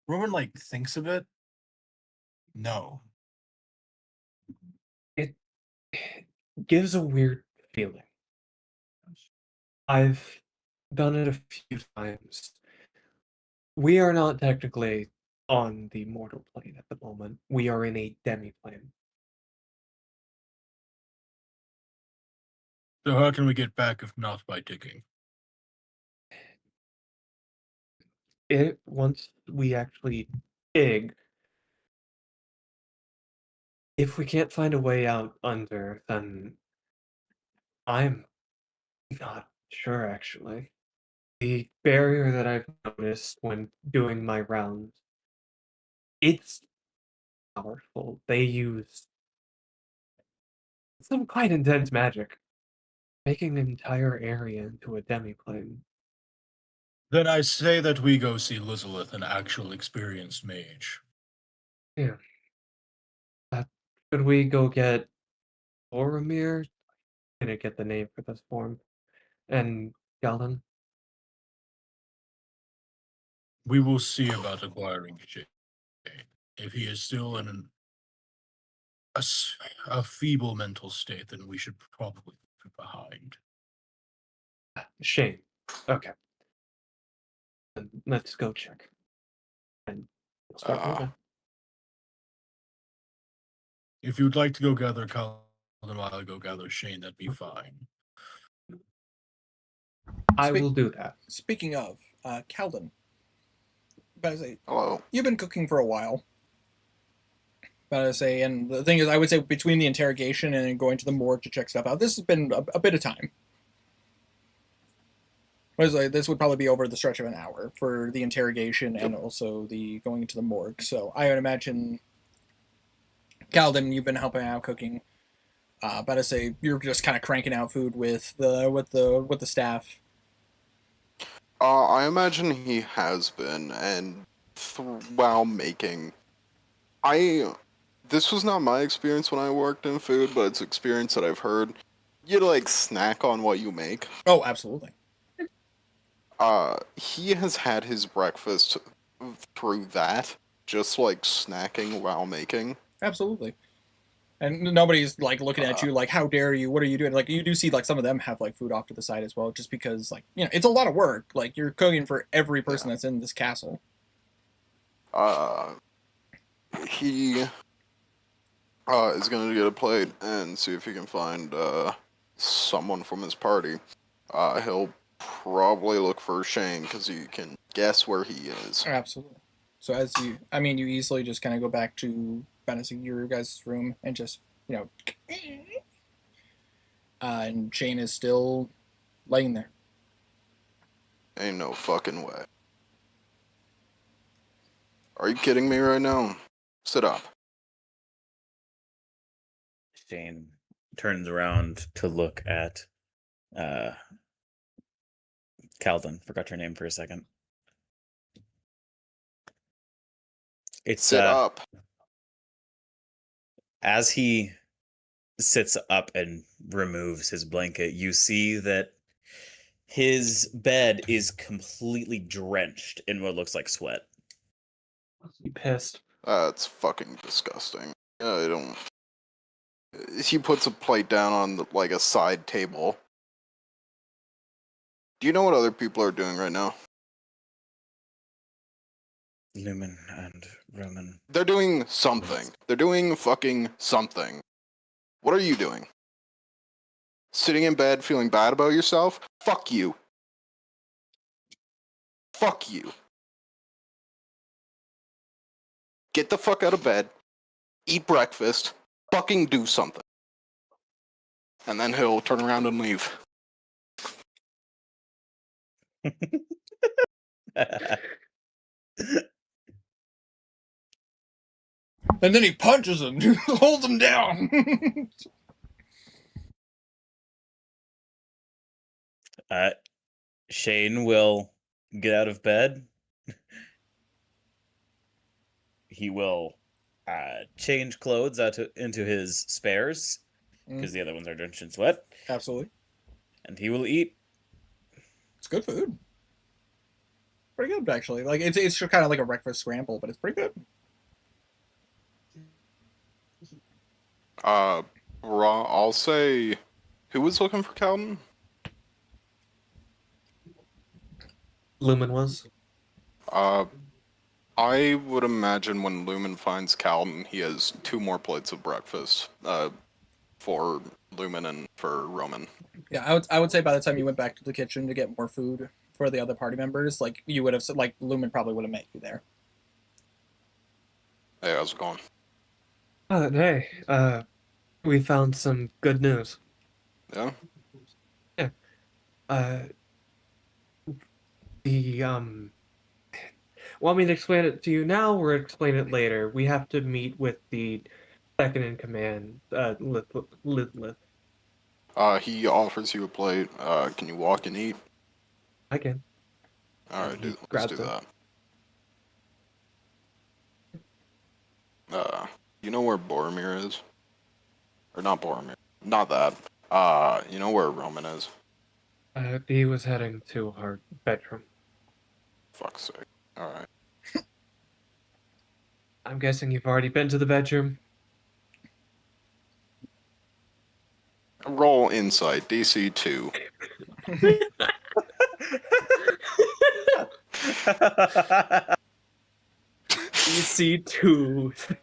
Roman like thinks of it. No. It gives a weird feeling. I've done it a few times. We are not technically on the mortal plane at the moment. We are in a demi-plane. So how can we get back if not by digging? Once we actually dig, if we can't find a way out under, then I'm not sure actually. The barrier that I've noticed when doing my rounds, it's powerful. They use some quite intense magic, making an entire area into a demi-plane. Then I say that we go see Lizalith, an actual experienced mage. Yeah. Could we go get Boromir? I didn't get the name for this form. And Galen? We will see about acquiring Shade. If he is still in a feeble mental state, then we should probably leave it behind. Shane. Okay. Then let's go check. And we'll start Uh, moving. If you'd like to go gather Calvin while I go gather Shane, that'd be fine. I Speak- will do that. Speaking of, Calden, but I say hello. you've been cooking for a while. But I say, and the thing is, I would say between the interrogation and going to the morgue to check stuff out, this has been a bit of time. I was like, this would probably be over the stretch of an hour for the interrogation and also the going into the morgue. So I would imagine, Calden, you've been helping out cooking. But I say you're just kind of cranking out food with the staff. I imagine he has been, and while making, this was not my experience when I worked in food, but it's experience that I've heard. You like snack on what you make. Oh, absolutely. He has had his breakfast through that, just like snacking while making. Absolutely. And nobody's like looking at you like, how dare you? What are you doing? Like, you do see like some of them have like food off to the side as well, just because like, it's a lot of work. Like, you're cooking for every person that's in this castle. He is gonna get a plate and see if he can find someone from his party. He'll probably look for Shane because you can guess where he is. Absolutely. So you easily just kind of go back to your guys' room and just, and Shane is still laying there. Ain't no fucking way. Are you kidding me right now? Sit up. Shane turns around to look at Calvin. Forgot your name for a second. It's Sit up. as he sits up and removes his blanket, you see that his bed is completely drenched in what looks like sweat. Be pissed. That's fucking disgusting. I don't. He puts a plate down on like a side table. Do you know what other people are doing right now? Lumen and Roman. They're doing something. They're doing fucking something. What are you doing? Sitting in bed feeling bad about yourself? Fuck you. Fuck you. Get the fuck out of bed. Eat breakfast. Fucking do something. And then he'll turn around and leave. And then he punches him, holds him down. Shane will get out of bed. He will change clothes into his spares because the other ones are drenched in sweat. Absolutely. And he will eat. It's good food. Pretty good, actually. Like, it's just kind of like a breakfast scramble, but it's pretty good. I'll say, who was looking for Calvin? Lumen was. I'll I would imagine when Lumen finds Calton, he has 2 more plates of breakfast for Lumen and for Roman. Yeah, I would say by the time you went back to the kitchen to get more food for the other party members, like you would have like Lumen probably would have met you there. Hey, how's it going? Hey, we found some good news. Yeah? Yeah. Uh, the Want me to explain it to you now or explain it later? We have to meet with the second in command, Lith. He offers you a plate. Can you walk and eat? I can. Alright, He let's do grabs it. that. You know where Boromir is? Or not Boromir. Not that. You know where Roman is? He was heading to our bedroom. Fuck's sake. Alright. I'm guessing you've already been to the bedroom. Roll insight, DC 2. EC2.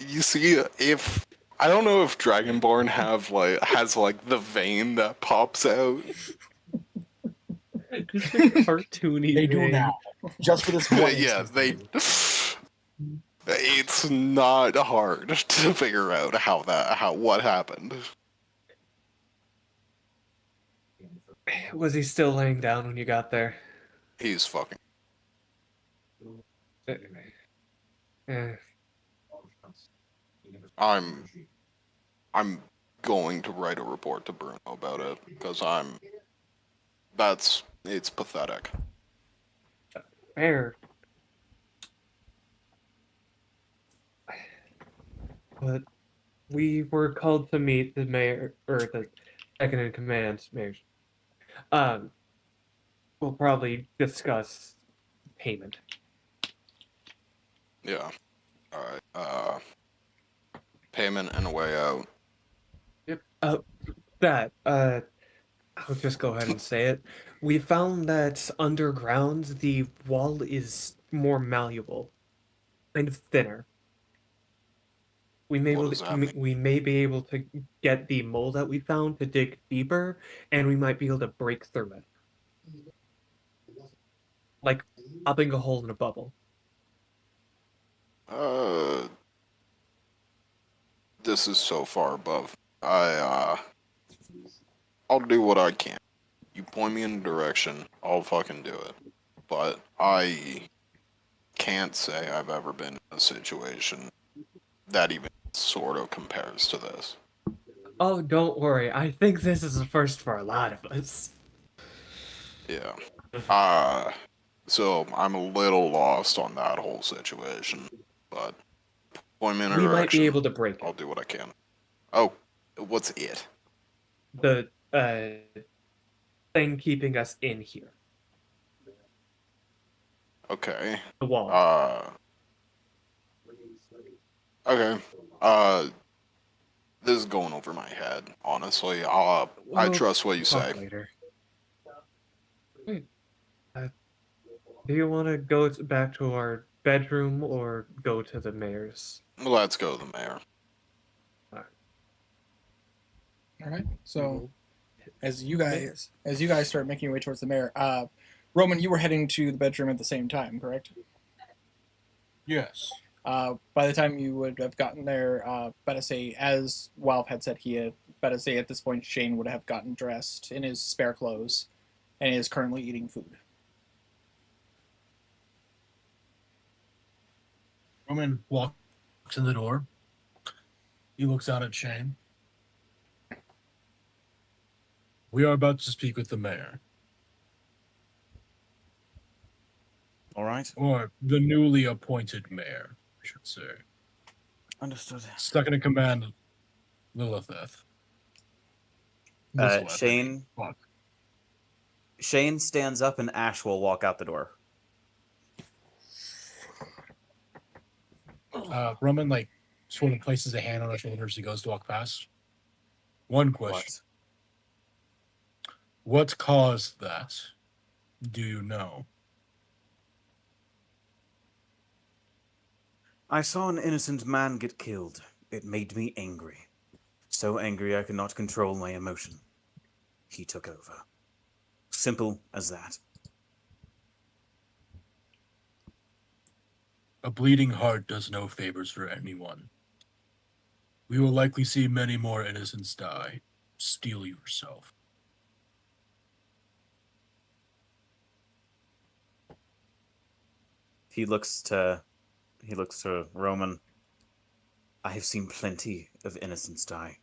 You see, if I don't know if Dragonborn has the vein that pops out. Just a cartoony They do thing. now. Just for this one Yeah, instance. it's not hard to figure out what happened. Was he still laying down when you got there? He's fucking. Eh, I'm going to write a report to Bruno about it because it's pathetic. fair. But we were called to meet the mayor, or the second in command mayor. We'll probably discuss payment. Yeah. Alright. Payment and a way out. Yep. I'll just go ahead and say it. We found that underground the wall is more malleable, kind of thinner. What does that mean? We may be able to get the mole that we found to dig deeper, and we might be able to break through it. Like popping a hole in a bubble. This is so far above. I'll do what I can. You point me in a direction, I'll fucking do it. But I can't say I've ever been in a situation that even sort of compares to this. Oh, don't worry. I think this is a first for a lot of us. Yeah. So I'm a little lost on that whole situation. But point me in a We direction. might be able to break I'll it. do what I can. Oh, what's it? The thing keeping us in here. Okay. The wall. Okay. This is going over my head, honestly. I We'll trust what you say. talk later. Wait. Do you want to go back to our bedroom or go to the mayor's? Let's go to the mayor. All right. So as you guys start making your way towards the mayor, Roman, you were heading to the bedroom at the same time, correct? Yes. By the time you would have gotten there, better say, as Walf had said, better say at this point Shane would have gotten dressed in his spare clothes, and is currently eating food. Roman walks in the door. He looks out at Shane. We are about to speak with the mayor. All right. Or the newly appointed mayor, I should say. Understood. Stuck in command, Lilitheth. Shane. Fuck. Shane stands up and Ash will walk out the door. Roman, sort of places a hand on her shoulder as he goes to walk past. One question. What caused that? Do you know? I saw an innocent man get killed. It made me angry. So angry I could not control my emotion. He took over. Simple as that. A bleeding heart does no favors for anyone. We will likely see many more innocents die. Steel yourself. He looks to Roman. I have seen plenty of innocents die.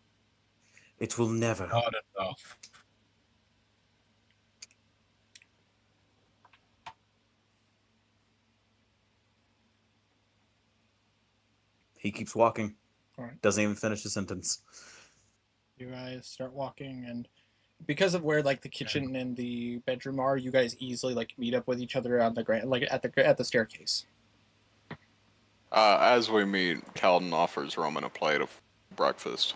It will never. Not enough. He keeps walking. Alright. Doesn't even finish the sentence. You guys start walking, and because of where like the kitchen and the bedroom are, you guys easily like meet up with each other on the ground, like at the staircase. As we meet, Calden offers Roman a plate of breakfast.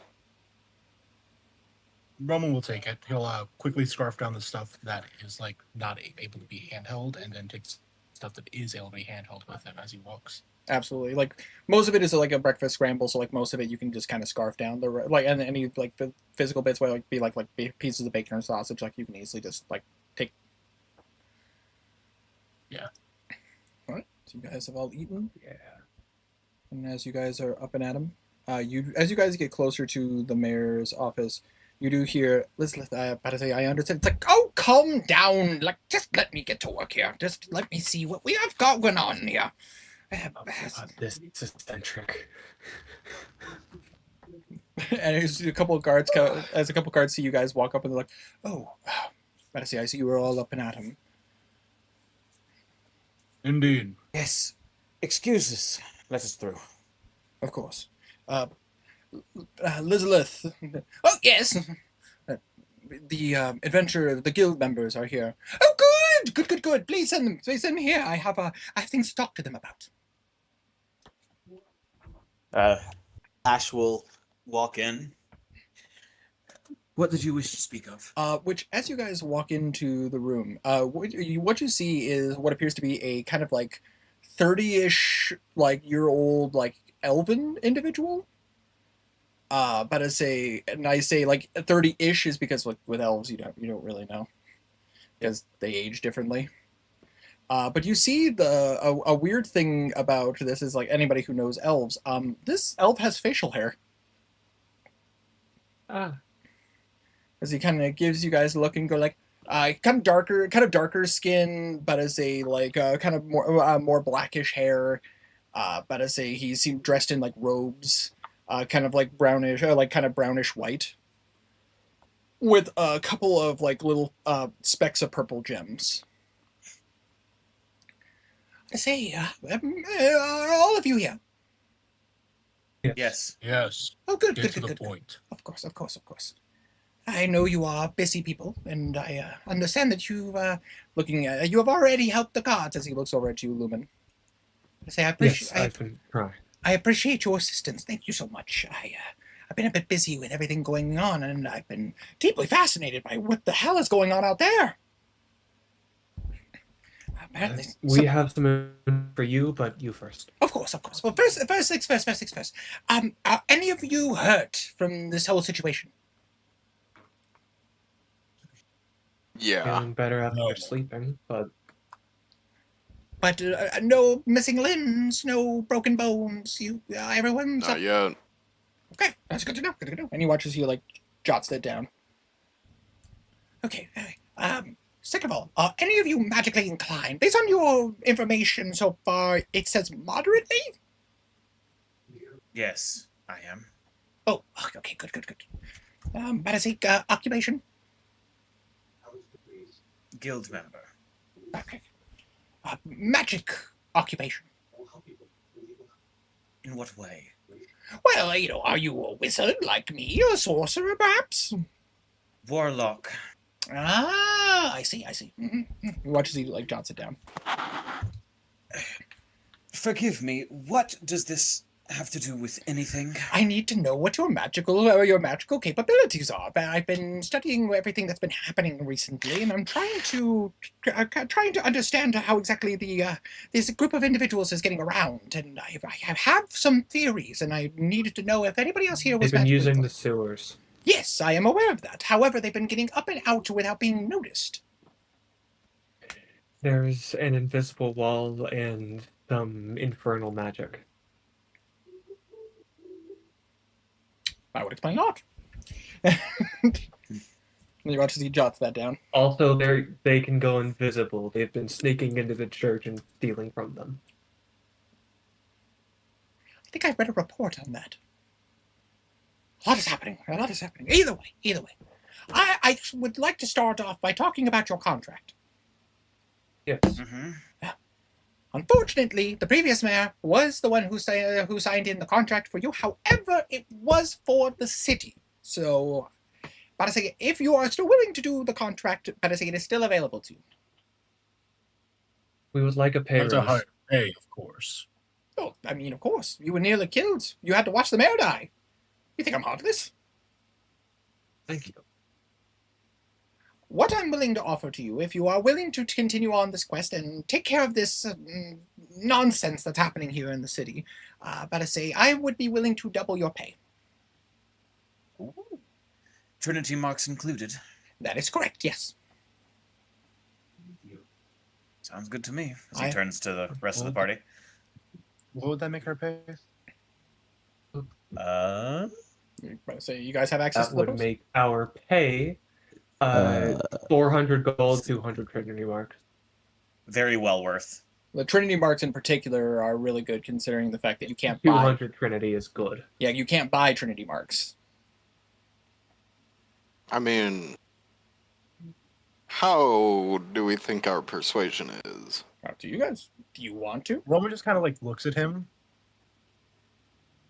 Roman will take it. He'll quickly scarf down the stuff that is like not able to be handheld, and then takes stuff that is able to be handheld with him as he walks. Absolutely, like most of it is like a breakfast scramble, so like most of it you can just kind of scarf down. Like and any like the physical bits where like be like pieces of bacon or sausage, like you can easily just like take. Yeah. All right. So you guys have all eaten. Yeah. And as you guys are up and at 'em, as you guys get closer to the mayor's office, you do hear Elizabeth. About to say, I understand. It's like, oh, calm down. Like, just let me get to work here. Just let me see what we have going on here. This is eccentric. And as a couple of guards see you guys walk up, and they're like, oh, about to say, I see you were all up and at 'em. Indeed. Yes. Excuse us. Let us through. Of course. Elizabeth. Oh, yes. The adventure, the guild members are here. Oh, good. Please send them. Please send them here. I have things to talk to them about. Ash will walk in. What did you wish to speak of? Which, as you guys walk into the room, what you see is what appears to be a kind of like 30-ish like year old like elven individual. But I say like 30-ish is because with elves you don't really know because they age differently. But you see a weird thing about this is like anybody who knows elves. This elf has facial hair. As he kind of gives you guys a look and go like, kind of darker skin, but as a like kind of more blackish hair. But as a he seemed dressed in like robes, kind of like brownish, kind of brownish white, with a couple of like little specks of purple gems. I say, are all of you here? Yes. Yes. Oh, good. Get to the point. Of course. I know you are busy people, and I understand that you have already helped the gods. As he looks over at you, Lumen. I say, I've been trying. I appreciate your assistance. Thank you so much. I've been a bit busy with everything going on, and I've been deeply fascinated by what the hell is going on out there. Apparently, We have some for you, but you first. Of course. Well, first things first. Are any of you hurt from this whole situation? Yeah. Feeling better after No. sleeping, but But no missing limbs, no broken bones. Everyone's Not yet. okay. That's good to know. And he watches you like jots that down. Okay. Second of all, are any of you magically inclined? Based on your information so far, it says moderately. Yes, I am. Oh, okay, good. But is it occupation? Guild member. Okay. Magic occupation. In what way? Well, are you a wizard like me, or a sorcerer, perhaps? Warlock. Ah, I see. Mm-hmm. He watches you jots it down. Forgive me, what does this have to do with anything? I need to know what your magical capabilities are. I've been studying everything that's been happening recently, and I'm trying to understand how exactly this group of individuals is getting around. And I have some theories, and I needed to know if anybody else here was They've been magically using the inclined. sewers. Yes, I am aware of that. However, they've been getting up and out without being noticed. There's an invisible wall and some infernal magic. I would explain a lot. You want to see jots that down. Also, they can go invisible. They've been sneaking into the church and stealing from them. I think I read a report on that. A lot is happening. A lot is happening. Either way. I would like to start off by talking about your contract. Yes. Mm-hmm. Unfortunately, the previous mayor was the one who signed in the contract for you. However, it was for the city. So, but I say, if you are still willing to do the contract, but I say it is still available to you. We would like a pay That's a raise. higher pay, of course. Oh, I mean, of course, you were nearly killed. You had to watch the mayor die. You think I'm heartless? Thank you. What I'm willing to offer to you, if you are willing to continue on this quest and take care of this nonsense that's happening here in the city, but I say I would be willing to double your pay. Ooh. Trinity marks included. That is correct, yes. Sounds good to me. As he I- turns to the rest of the party. What would that make her pay? But I say you guys have access That to the would post? make our pay 400 gold, 200 Trinity marks. Very well worth. The Trinity marks in particular are really good, considering the fact that you can't buy. 200 Trinity is good. Yeah, you can't buy Trinity marks. I mean, how do we think our persuasion is? Up to you guys. Do you want to? Roman just kind of like looks at him.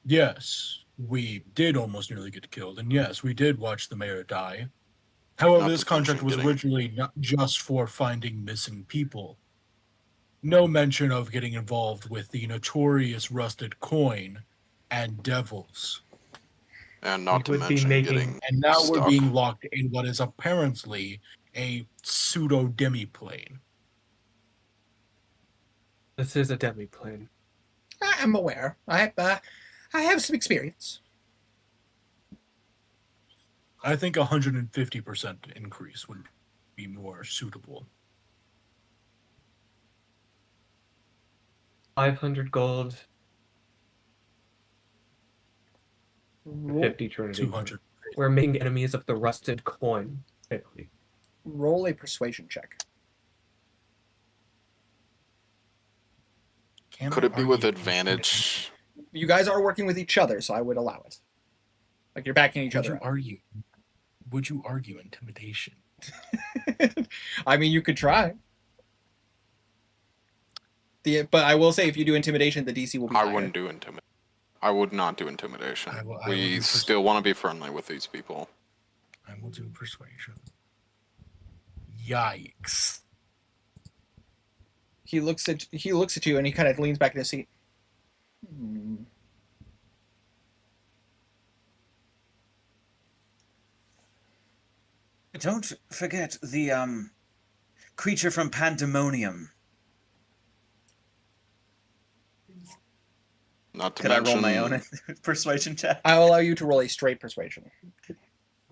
Yes, we did almost nearly get killed, and yes, we did watch the mayor die. However, Not this to contract mention was getting- originally not just for finding missing people. No mention of getting involved with the notorious rusted coin and devils. And not to We would be mention making- getting And now we're stuck. being locked in what is apparently a pseudo demi-plane. This is a demi-plane. I am aware. I have some experience. I think 150% increase would be more suitable. 500 gold, Roll, 50 Trinity. 200. We're making enemies of the rusted coin. Apparently. roll a persuasion check. Can Could I it be with argue- advantage? You guys are working with each other, so I would allow it. Like you're backing each Would other you up. argue? Would you argue intimidation? I mean, you could try. But I will say, if you do intimidation, the DC will be I higher. wouldn't do intimidation. I would not do intimidation. I will We do still want to be friendly with these people. I will do persuasion. Yikes. He looks at you and he kind of leans back in his seat. Hmm. Don't forget the creature from Pandemonium. Not to Could I mention, roll my own persuasion check? I'll allow you to roll a straight persuasion.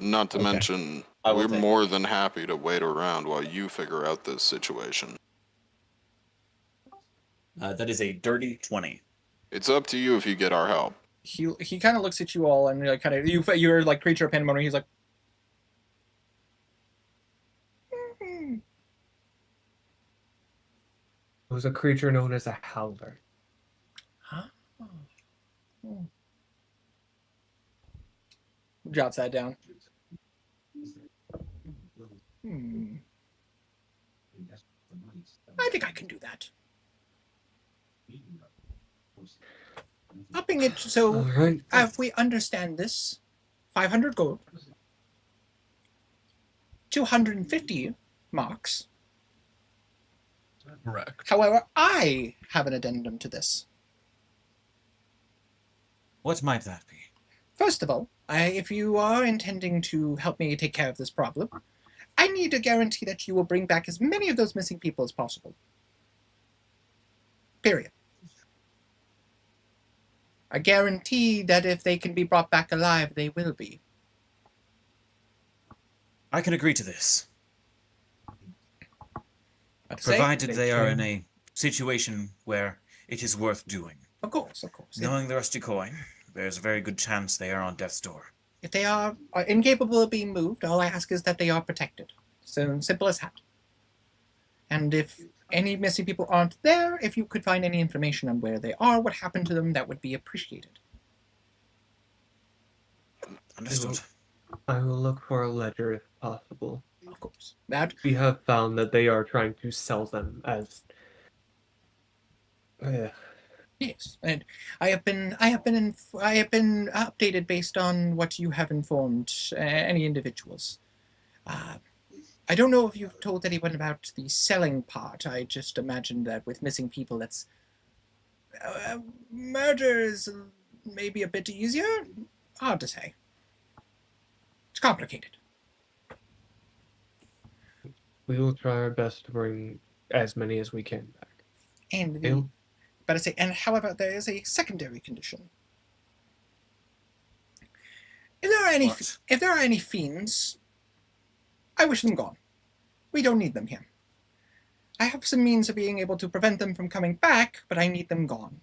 Not to Okay. mention, I will we're take more than happy to wait around while you figure out this situation. That is a dirty 20. It's up to you if you get our help. He kind of looks at you all and like kind of you're like creature of pandemonium. He's like, It was a creature known as a howler. huh? Jots that down. Hmm. I think I can do that. Upping it so Alright. if we understand this, 500 gold, 250 marks. Correct. However, I have an addendum to this. What might that be? First of all, if you are intending to help me take care of this problem, I need a guarantee that you will bring back as many of those missing people as possible. Period. A guarantee that if they can be brought back alive, they will be. I can agree to this, But to say, provided they are in Shane. a situation where it is worth doing. of course, of course. Knowing the rusty coin, there's a very good chance they are on death's door. If they are incapable of being moved, all I ask is that they are protected. So simple as that. And if any missing people aren't there, if you could find any information on where they are, what happened to them, that would be appreciated. Understood. I will look for a ledger if possible. Of course. That We have found that they are trying to sell them as. yes, and I have been updated based on what you have informed any individuals. I don't know if you've told anyone about the selling part. I just imagined that with missing people, that's murder is maybe a bit easier. Hard to say. It's complicated. We will try our best to bring as many as we can back. And Ew. but I say, and however, there is a secondary condition. If there are any, What? if there are any fiends, I wish them gone. We don't need them here. I have some means of being able to prevent them from coming back, but I need them gone.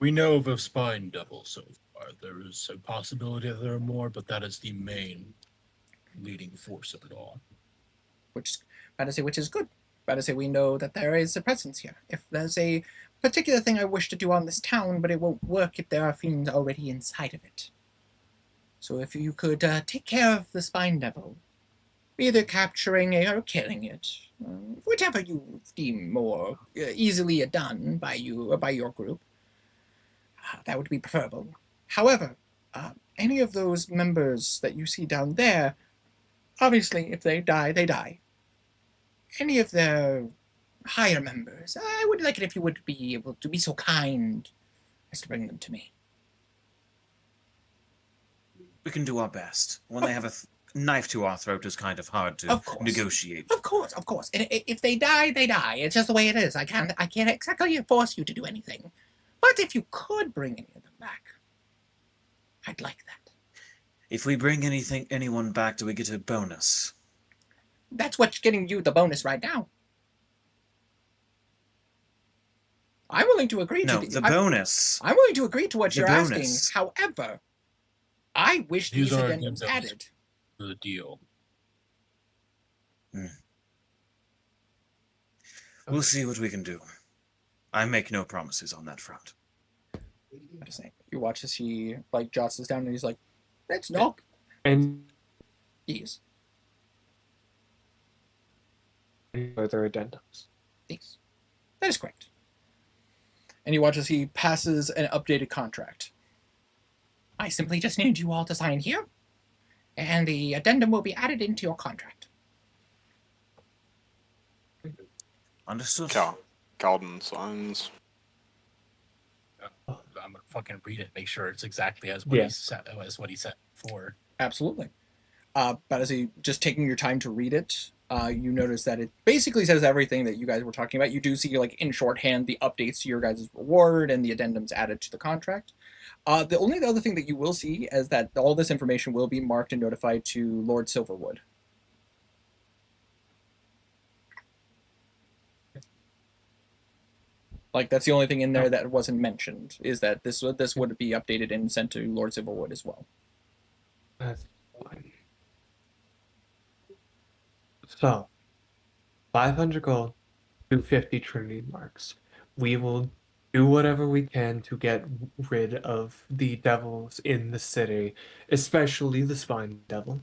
We know of a spine devil so far. There is a possibility that there are more, but that is the main leading force of it all. Which is good. But I say we know that there is a presence here. If there's a particular thing I wish to do on this town, but it won't work if there are fiends already inside of it. So if you could take care of the spine devil, either capturing it or killing it, whichever you deem more easily done by you or by your group, that would be preferable. However, any of those members that you see down there, obviously, if they die, they die. Any of their higher members, I would like it if you would be able to be so kind as to bring them to me. We can do our best. When they have a knife to our throat, it's kind of hard to Of course. negotiate. Of course, of course. And if they die, they die. It's just the way it is. I can't exactly force you to do anything. But if you could bring any of them back, I'd like that. If we bring anyone back, do we get a bonus? That's what's getting you the bonus right now. I'm willing to agree No, to the bonus. I'm willing to agree to what The you're bonus. asking. However, I wish These these are addendums addendums. added. The deal. We'll see what we can do. I make no promises on that front. I'm just saying. You watch as he jots this down and he's like, "Let's knock." And Yes, further addendums. yes, that is correct. And you watch as he passes an updated contract. I simply just need you all to sign here, and the addendum will be added into your contract. Understood. Calden signs. I'm gonna fucking read it, make sure it's exactly as what Yeah. he said before. Absolutely. But as he just taking your time to read it, you notice that it basically says everything that you guys were talking about. You do see, in shorthand, the updates to your guys' reward and the addendums added to the contract. The only other thing that you will see is that all this information will be marked and notified to Lord Silverwood. That's the only thing in there that wasn't mentioned, is that this would be updated and sent to Lord Silverwood as well. That's fine. So, 500 gold, 250 Trinity marks. We will do whatever we can to get rid of the devils in the city, especially the spine devil.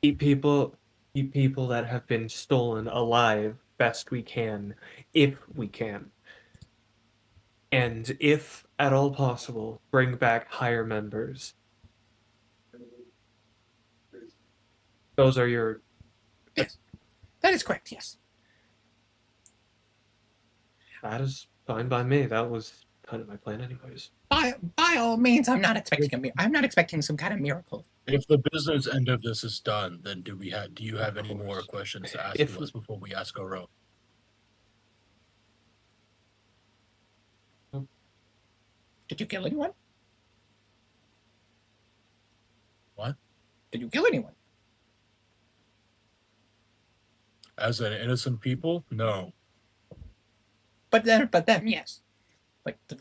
Keep people that have been stolen alive best we can, if we can. And if at all possible, bring back higher members. Those are your. Yes, that is correct. Yes. That is fine by me. That was kind of my plan, anyways. By all means, I'm not expecting some kind of miracle. If the business end of this is done, then do you have any more questions to ask If- of us before we ask our own? Did you kill anyone? What? Did you kill anyone? As an innocent people? No. But them, yes. Like the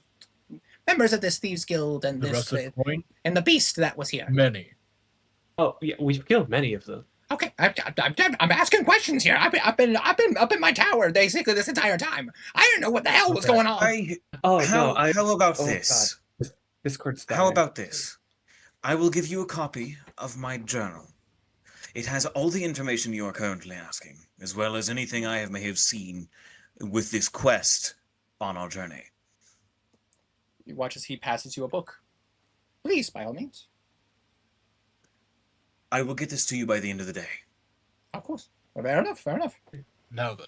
members of this thieves guild and The this rest of the coin? and the beast that was here. Many. Oh yeah, we've killed many of them. Okay, I'm asking questions here. I've been up in my tower basically this entire time. I didn't know what the hell was Okay. going on. Oh how, no, how about oh, this? God. Discord's dying. How about this? I will give you a copy of my journal. It has all the information you are currently asking, as well as anything I may have seen with this quest on our journey. You watch as he passes you a book. Please, by all means. I will get this to you by the end of the day. Of course. Fair enough. Now then,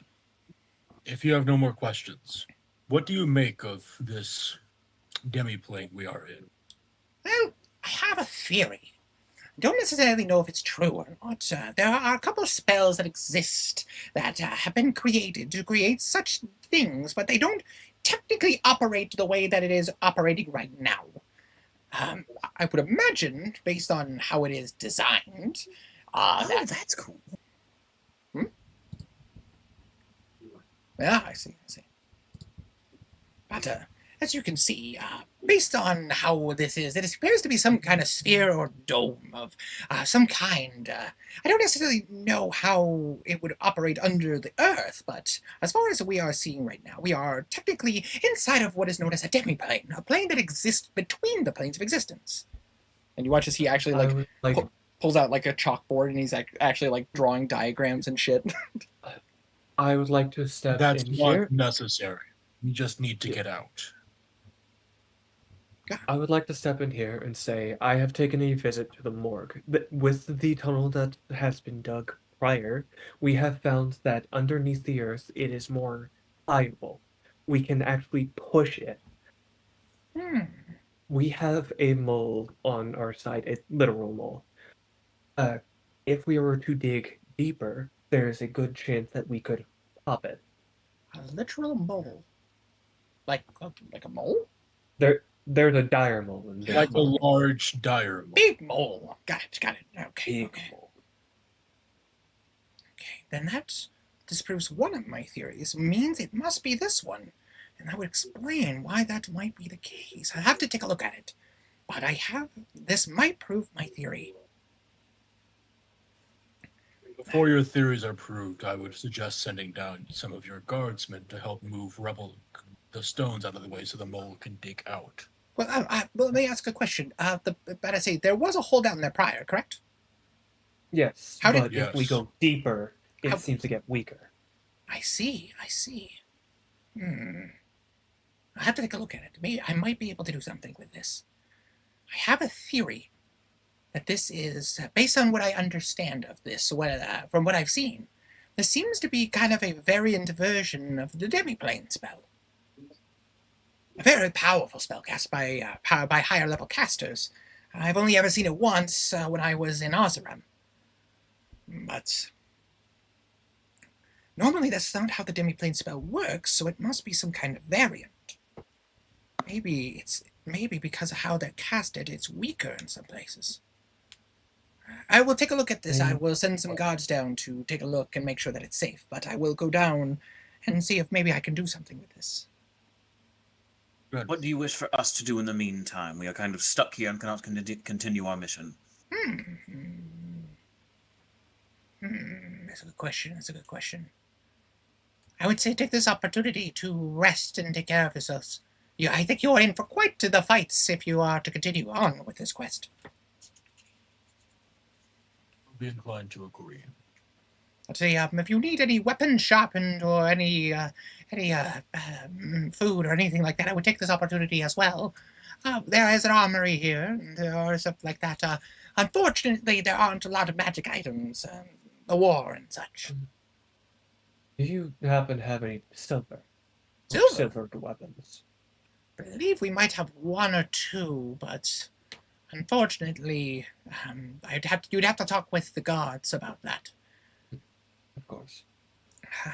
if you have no more questions, what do you make of this demi-plane we are in? Well, I have a theory. I don't necessarily know if it's true or not. There are a couple of spells that exist that have been created to create such things, but they don't technically operate the way that it is operating right now. I would imagine, based on how it is designed, That's cool. Yeah, I see. But as you can see, based on how this is, it appears to be some kind of sphere or dome of some kind. I don't necessarily know how it would operate under the earth, but as far as we are seeing right now, we are technically inside of what is known as a demi-plane, a plane that exists between the planes of existence. And you watch as he actually I would like pulls out like a chalkboard and he's actually like drawing diagrams and shit. I would like to step That's in not here. necessary. We just need to get out. I would like to step in here and say I have taken a visit to the morgue. With the tunnel that has been dug prior, we have found that underneath the earth it is more pliable. We can actually push it. We have a mole on our side, a literal mole. If we were to dig deeper, there is a good chance that we could pop it. A literal mole. Like a mole? There's a dire mole in this Like a mole. large dire mole. Big mole. Got it. Okay. Big mole. Okay, then that disproves one of my theories. Means it must be this one. And that would explain why that might be the case. I have to take a look at it. But this might prove my theory. Before your theories are proved, I would suggest sending down some of your guardsmen to help move the stones out of the way so the mole can dig out. Well, let me ask a question. There was a hole down there prior, correct? Yes, How did- but if we Yes. go deeper, it How- seems to get weaker. I see. I have to take a look at it. Maybe I might be able to do something with this. I have a theory that this is, based on what I understand of this, from what I've seen, this seems to be kind of a variant version of the demi-plane spell. A very powerful spell cast by higher level casters. I've only ever seen it once when I was in Oseram. But normally that's not how the demi-plane spell works, so it must be some kind of variant. Maybe because of how they're casted, it's weaker in some places. I will take a look at this. I will send some guards down to take a look and make sure that it's safe, but I will go down and see if maybe I can do something with this. Good. What do you wish for us to do in the meantime? We are kind of stuck here and cannot continue our mission. That's a good question. I would say take this opportunity to rest and take care of yourselves. I think you're in for quite the fights if you are to continue on with this quest. I'll be inclined to agree. I'd say if you need any weapons sharpened or any food or anything like that, I would take this opportunity as well. There is an armory here, and there are stuff like that. Unfortunately, there aren't a lot of magic items, the war and such. Do you happen to have any silver? Silver? Silvered weapons. believe we might have one or two, but unfortunately, you'd have to talk with the guards about that. Of course.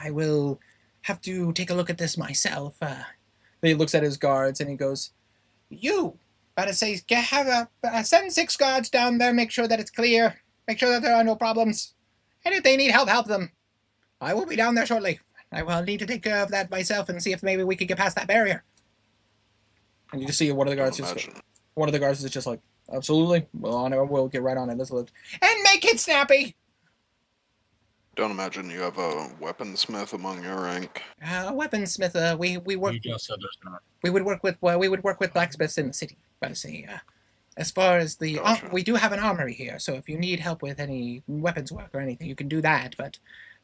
I will have to take a look at this myself. He looks at his guards and he goes, You better say, send 6 guards down there, make sure that it's clear, make sure that there are no problems. And if they need help, help them. I will be down there shortly. I will need to take care of that myself and see if maybe we could get past that barrier. and you just see one of the guards Don't just imagine. one of the guards is just like, absolutely, we'll get right on it. Let's look. And make it snappy. Don't imagine you have a weaponsmith among your rank. Weaponsmith. We work. You just said there's not. We would work with blacksmiths in the city. But say, as far as the Gotcha. we do have an armory here, so if you need help with any weapons work or anything, you can do that. But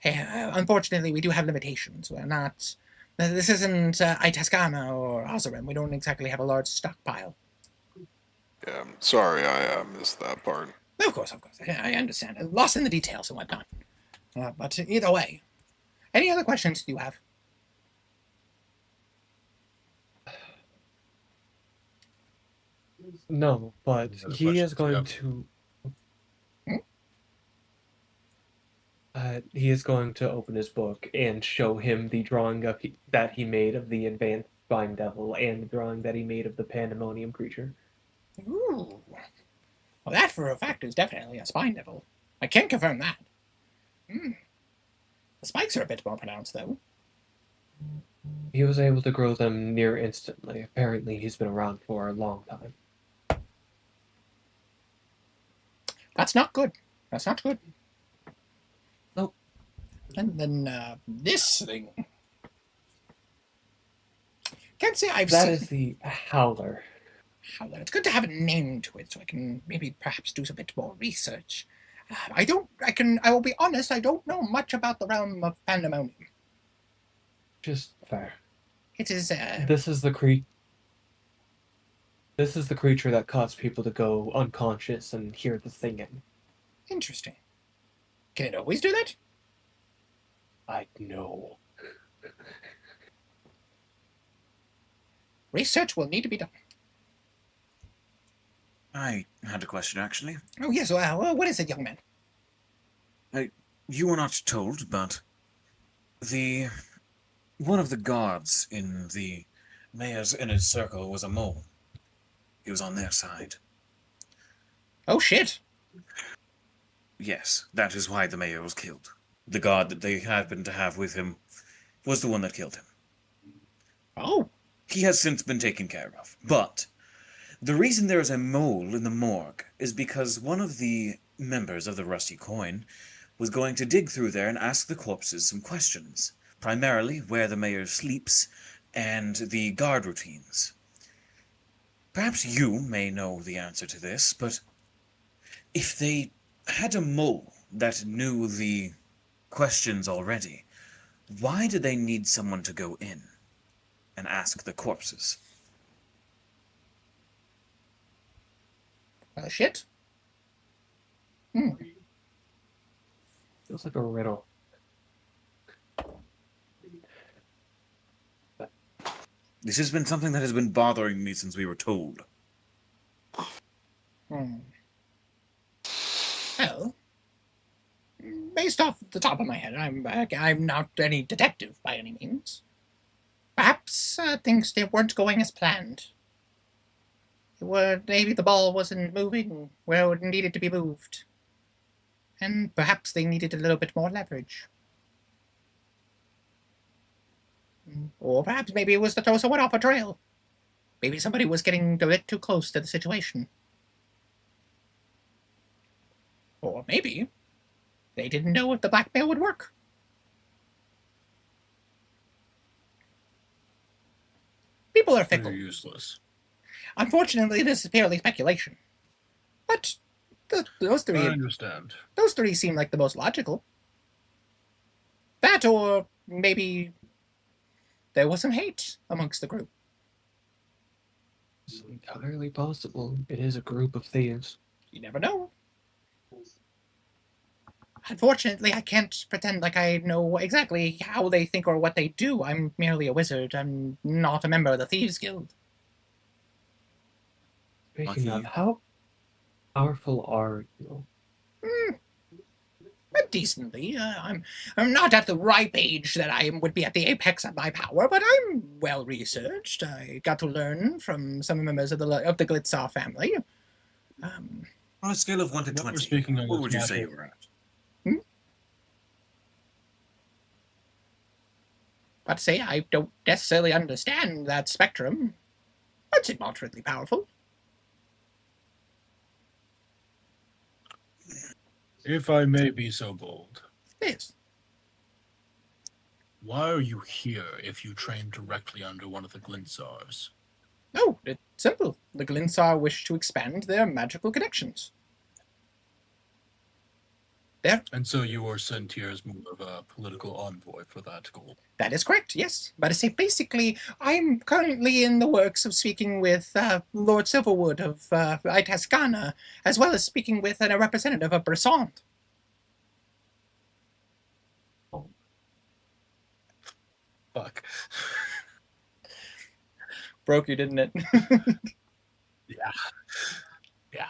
unfortunately, we do have limitations. We're not. This isn't Itascana or Ozarim. We don't exactly have a large stockpile. Yeah, I'm sorry I missed that part. Of course. I understand. Lost in the details and whatnot. But either way, any other questions do you have? No, but Any other he is questions? going Yep. to. Hmm? He is going to open his book and show him the drawing that he made of the advanced spine devil and the drawing that he made of the pandemonium creature. Ooh. Well, that for a fact is definitely a spine devil. I can confirm that. The spikes are a bit more pronounced, though. He was able to grow them near instantly. Apparently, he's been around for a long time. That's not good. That's not good. Nope. And then this thing. Can't say I've That seen. is the Howler. Howler. It's good to have a name to it, so I can maybe perhaps do a bit more research. I will be honest, I don't know much about the realm of pandemonium. Just fair. It is, This is the This is the creature that caused people to go unconscious and hear the singing. interesting. Can it always do that? I know. Research will need to be done. I had a question, actually. Oh, yes, well, what is it, young man? You were not told, but one of the guards in the mayor's inner circle was a mole. He was on their side. Oh, shit. Yes, that is why the mayor was killed. The guard that they happened to have with him was the one that killed him. Oh, He has since been taken care of. But the reason there is a mole in the morgue is because one of the members of the Rusty Coin was going to dig through there and ask the corpses some questions, primarily where the mayor sleeps and the guard routines. Perhaps you may know the answer to this, but if they had a mole that knew the questions already, why did they need someone to go in and ask the corpses? shit. Feels like a riddle. This has been something that has been bothering me since we were told. Well, based off the top of my head, I'm not any detective by any means. Perhaps things weren't going as planned. Maybe the ball wasn't moving where it needed to be moved. And perhaps they needed a little bit more leverage. Or perhaps maybe it was to throw someone off a trail. Maybe somebody was getting a bit too close to the situation. Or maybe they didn't know if the blackmail would work. People are fickle. They're useless. Unfortunately, this is purely speculation. But those I three understand. seem like the most logical. That, or maybe there was some hate amongst the group. It's entirely possible. It is a group of thieves. You never know. Unfortunately, I can't pretend like I know exactly how they think or what they do. I'm merely a wizard. I'm not a member of the Thieves Guild. Speaking of, thief. how powerful are you? But decently. I'm not at the ripe age that I would be at the apex of my power, but I'm well researched. I got to learn from some members of the Glitzar family. On a scale of 1 to What 20, we're speaking on what this would you say matter- you were at? But say I don't necessarily understand that spectrum. I'd say moderately powerful. If I may be so bold, Yes. why are you here if you train directly under one of the Glintsars? Oh, it's simple. The Glinsar wish to expand their magical connections. And so you were sent here as more of a political envoy for that goal. That is correct, yes. But I say basically, I'm currently in the works of speaking with Lord Silverwood of Itascana, as well as speaking with a representative of Brisson. Fuck. Broke you, didn't it? Yeah. Yeah.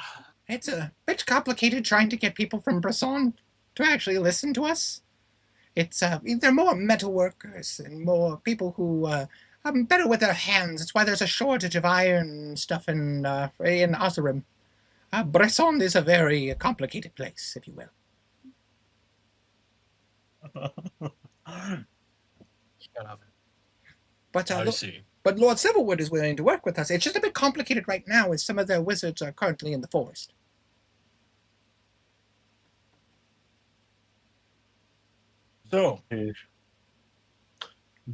It's a bit complicated trying to get people from Brisson to actually listen to us. It's they're more metal workers and more people who are better with their hands. It's why there's a shortage of iron stuff in Oserim. Brisson is a very complicated place, if you will. Shut up. But I see. but Lord Silverwood is willing to work with us. It's just a bit complicated right now, as some of their wizards are currently in the forest. So,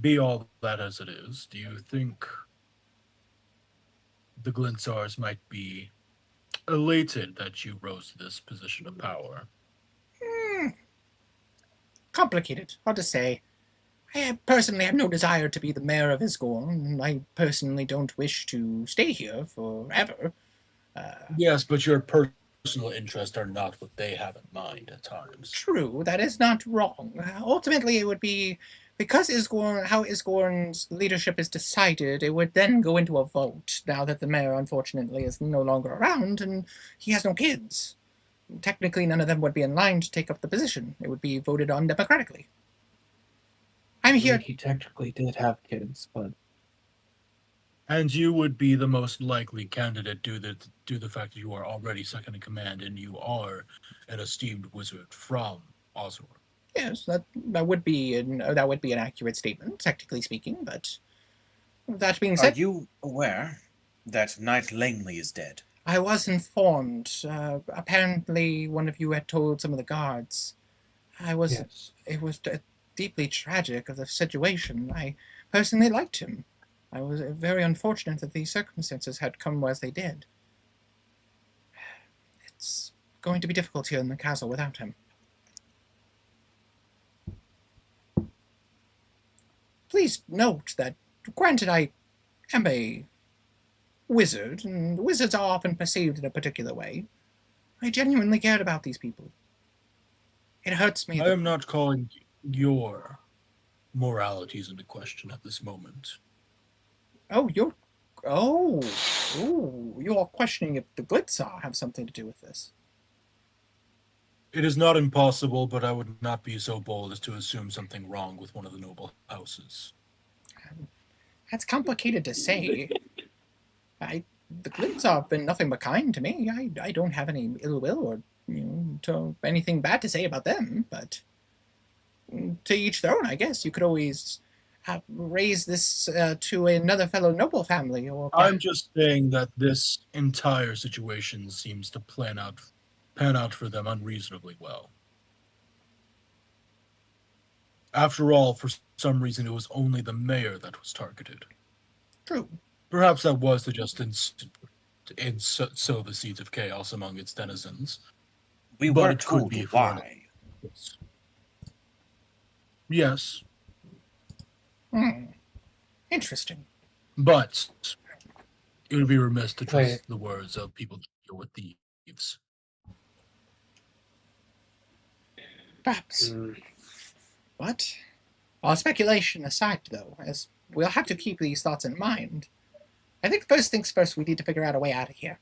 be all that as it is, do you think the Glintsars might be elated that you rose to this position of power? Complicated, hard to say. I personally have no desire to be the mayor of Isgorn. I personally don't wish to stay here forever. Yes, but your personal interests are not what they have in mind at times. True, that is not wrong. Ultimately, it would be because how Isgorn's leadership is decided, it would then go into a vote. Now that the mayor, unfortunately, is no longer around and he has no kids, technically, none of them would be in line to take up the position. It would be voted on democratically. I'm here. He technically did have kids, but And you would be the most likely candidate due to the fact that you are already second in command and you are an esteemed wizard from Oseram. Yes, that would be an accurate statement, technically speaking. But that being Are said, you aware that Knight Langley is dead? I was informed. Apparently, one of you had told some of the guards. yes. It was deeply tragic of the situation. I personally liked him. I was very unfortunate that these circumstances had come as they did. It's going to be difficult here in the castle without him. Please note that, granted, I am a wizard, and wizards are often perceived in a particular way. I genuinely cared about these people. It hurts me. I am not calling your moralities into question at this moment. You're questioning if the Glitzar have something to do with this. It is not impossible, but I would not be so bold as to assume something wrong with one of the noble houses. That's complicated to say. The Glitzar have been nothing but kind to me. I don't have any ill will or anything bad to say about them, but to each their own, I guess. You could always raise this to another fellow noble family. I'm just saying that this entire situation seems to pan out for them unreasonably well. After all, for some reason, it was only the mayor that was targeted. True. Perhaps that was to just sow the seeds of chaos among its denizens. We But were it could told be for why. Yes, Interesting. but it would be remiss to trust Wait. the words of people who deal with thieves. Perhaps. But all speculation aside, though, as we'll have to keep these thoughts in mind, I think first things first, we need to figure out a way out of here.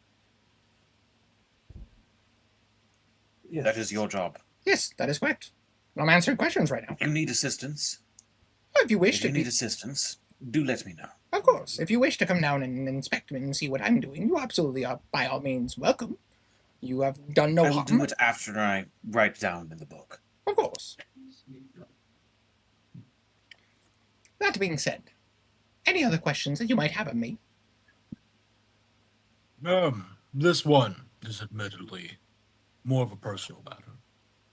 Yes. That is your job. Yes, that is correct. I'm answering questions right now. If you need assistance, If you wish if to you be, need assistance, do let me know. of course, if you wish to come down and inspect me and see what I'm doing, you absolutely are by all means welcome. You have done no I will harm. do it after I write down in the book. Of course. That being said, any other questions that you might have of me? This one is admittedly more of a personal matter.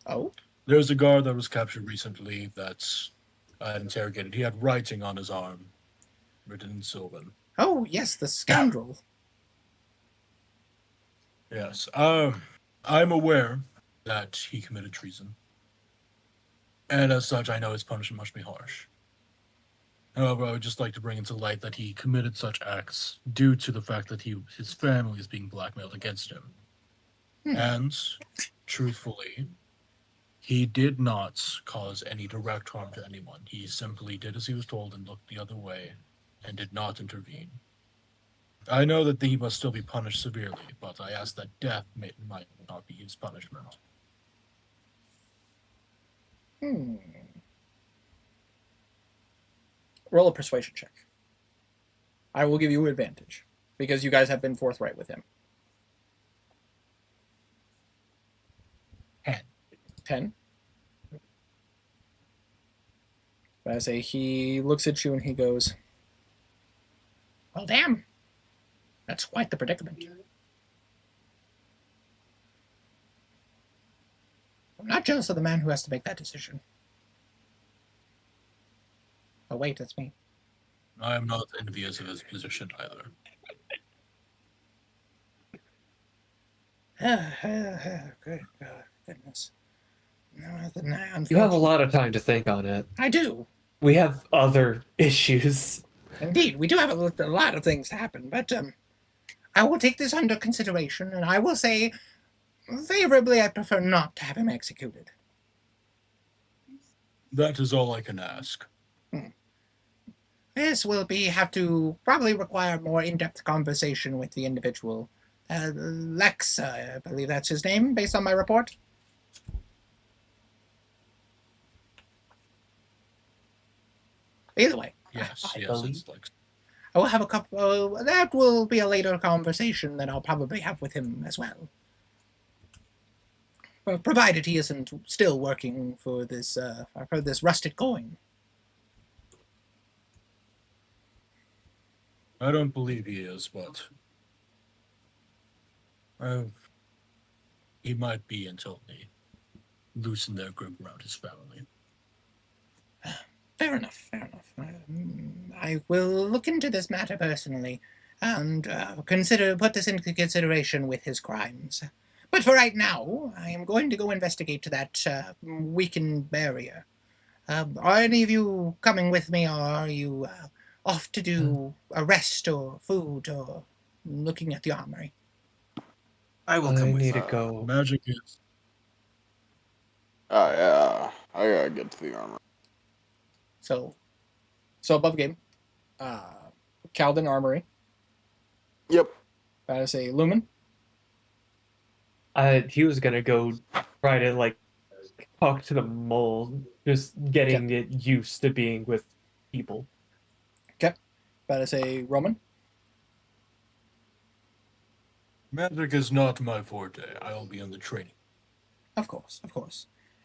Oh, There's a guard that was captured recently that I had interrogated. He had writing on his arm, written in Sylvan. oh yes, the scoundrel. Yes. I'm aware that he committed treason. And as such, I know his punishment must be harsh. However, I would just like to bring into light that he committed such acts due to the fact that his family is being blackmailed against him. And, truthfully, he did not cause any direct harm to anyone. He simply did as he was told and looked the other way and did not intervene. I know that he must still be punished severely, but I ask that death might not be his punishment. Roll a persuasion check. I will give you advantage because you guys have been forthright with him. 10. 10. I say he looks at you and he goes, Well, damn. That's quite the predicament. I'm not jealous of the man who has to make that decision. Oh, wait, that's me. I am not envious of his position either. Good goodness. No, You have a lot of time to think on it. I do. We have other issues. Indeed, we do have a lot of things to happen, but I will take this under consideration, and I will say, favorably, I prefer not to have him executed. That is all I can ask. This will have to probably require more in-depth conversation with the individual. Lex, I believe that's his name, based on my report. Either way. Yes, I yes, believe- it's like I will have a couple. That will be a later conversation that I'll probably have with him as well. Provided he isn't still working for this rusted coin. I don't believe he is, but he might be until they loosen their grip around his family. Fair enough. I will look into this matter personally and put this into consideration with his crimes. But for right now, I am going to go investigate that weakened barrier. Are any of you coming with me, or are you off to do a rest or food or looking at the armory? I will I come with need you. to go. Magic is Oh, yeah. I gotta get to the armor. so above game, Calden Armory. Yep. That is a Lumen. He was gonna go try to talk to the mole, just getting it used to being with people. That is a Roman. magic is not my forte. I will be in the training. Of course.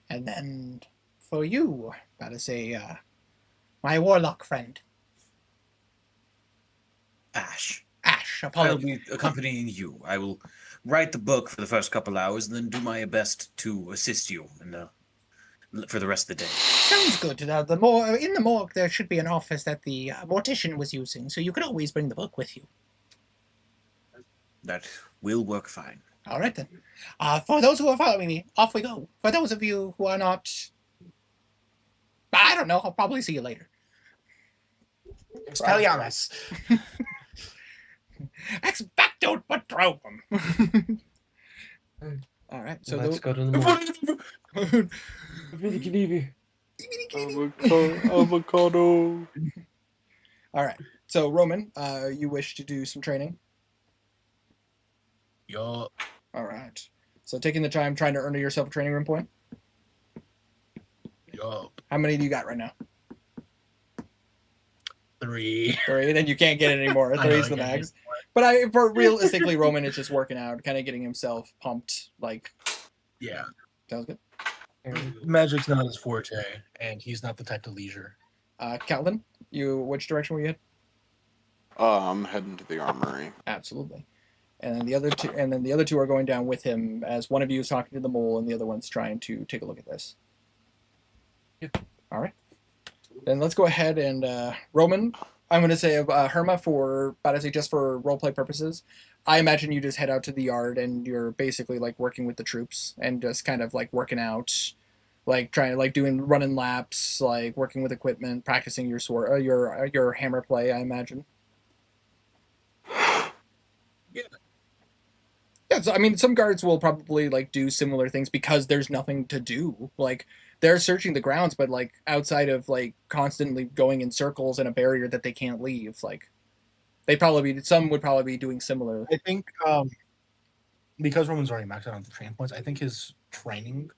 And then for you, that is my warlock friend, Ash. Ash. I will Apologies. be accompanying you. I will write the book for the first couple hours and then do my best to assist you for the rest of the day. Sounds good. In the morgue, there should be an office that the mortician was using, so you could always bring the book with you. That will work fine. All right then. For those who are following me, off we go. For those of you who are not, I don't know. I'll probably see you later. Expelliarmus. Ex facto patronum. All right. So Let's those, go to the mall. Avocado. all right. So Roman, you wish to do some training. Yup. All right. So taking the time trying to earn yourself a training room point. Yup. How many do you got right now? 3. 3. Then you can't get it anymore. I know, 3's I the can't max. But for realistically, Roman is just working out, kind of getting himself pumped. Like, Yeah. sounds good. Magic's not his forte, and he's not the type to leisure. Calvin, which direction were you head? I'm heading to the armory. Absolutely. And then the other two are going down with him as one of you is talking to the mole and the other one's trying to take a look at this. Yep. All right. Then let's go ahead and Roman, I'm going to say Herma just for roleplay purposes. I imagine you just head out to the yard and you're basically like working with the troops and just kind of like working out, like trying like doing running laps, like working with equipment, practicing your sword, your hammer play. I imagine. Yeah. Yeah, so I mean, some guards will probably like do similar things because there's nothing to do. Like they're searching the grounds, but like outside of like constantly going in circles and a barrier that they can't leave, like some would probably be doing similar. I think because Roman's already maxed out on the training points, I think his training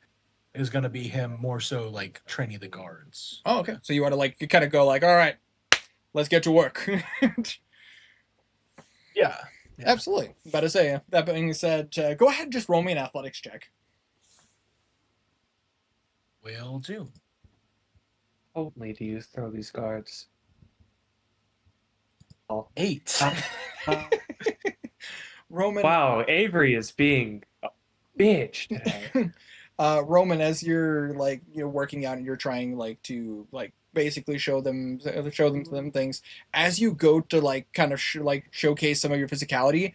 is going to be him more so like training the guards. Oh, okay. So you want to like you kind of go like, all right, let's get to work. Yeah. Absolutely. About to say, that being said, go ahead and just roll me an athletics check. Will do. Only do you throw these guards? Oh. 8. Roman. Wow, Avery is being a bitch today. Roman, as you're like working out and you're trying like to like basically show them things, as you go to like kind of showcase some of your physicality,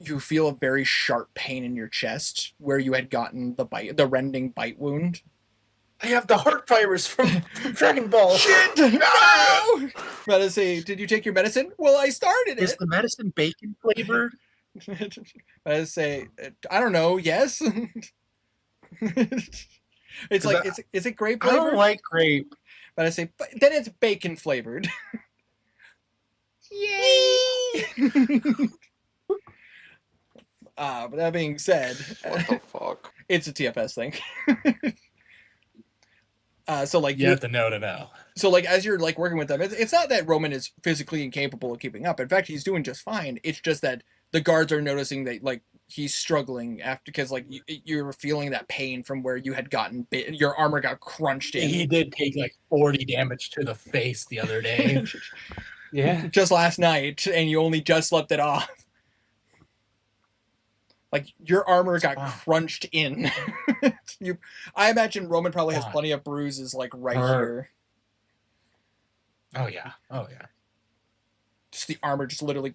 you feel a very sharp pain in your chest where you had gotten the rending bite wound. I have the heart virus from Dragon Ball. Shit! No! About to say, did you take your medicine? Well, I started Is it. the medicine bacon flavored? About to say, I don't know. Yes. It's like is it grape I flavored? don't like grape. But I say, but then it's bacon flavored. Yay! But that being said, What the fuck? it's a TFS thing. So like You have to know to know. so like as you're like working with them, it's not that Roman is physically incapable of keeping up. In fact, he's doing just fine. It's just that the guards are noticing that like he's struggling after because like you're feeling that pain from where you had gotten bit. Your armor got crunched in. He did take like 40 damage to the face the other day. Yeah. Just last night, and you only just slept it off. Like your armor got crunched in. I imagine Roman probably has plenty of bruises like right here. Oh yeah. Oh yeah. Just the armor just literally.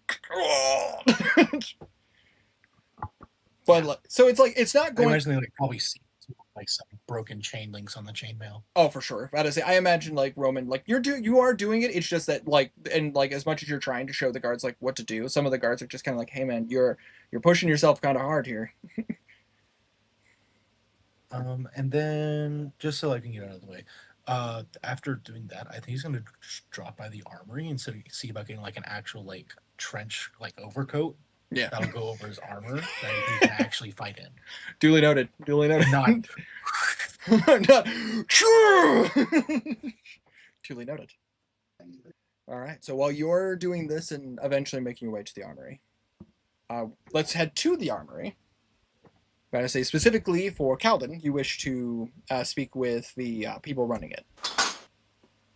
But like, so it's not I going. imagine they like probably see like some broken chain links on the chainmail. Oh, for sure. I imagine like Roman, like you are doing it. It's just that like and like as much as you're trying to show the guards like what to do, some of the guards are just kind of like, hey man, you're pushing yourself kind of hard here. And then just so I can get out of the way, after doing that, I think he's gonna drop by the armory and see about getting like an actual like trench like overcoat. Yeah. That'll go over his armor that he can actually fight in. Duly noted. Not Not true. Duly noted. All right. So while you're doing this and eventually making your way to the armory, let's head to the armory. Gotta say specifically for Calvin, you wish to speak with the people running it.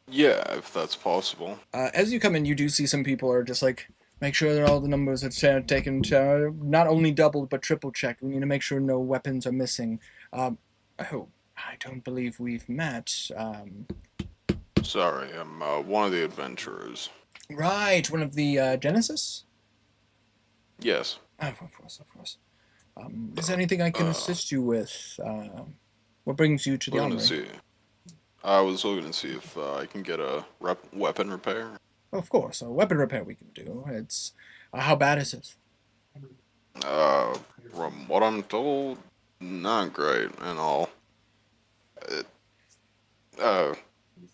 Yeah, if that's possible. As you come in, you do see some people are just like, make sure that all the numbers are taken, not only double but triple checked. We need to make sure no weapons are missing. Oh, I don't believe we've met. Sorry, I'm one of the adventurers. Right, one of the Genesis? Yes. Oh, of course. Is there anything I can assist you with? What brings you to the armory? I was looking to see if I can get a weapon repair. Of course, a weapon repair we can do. It's how bad is it? From what I'm told, not great and all.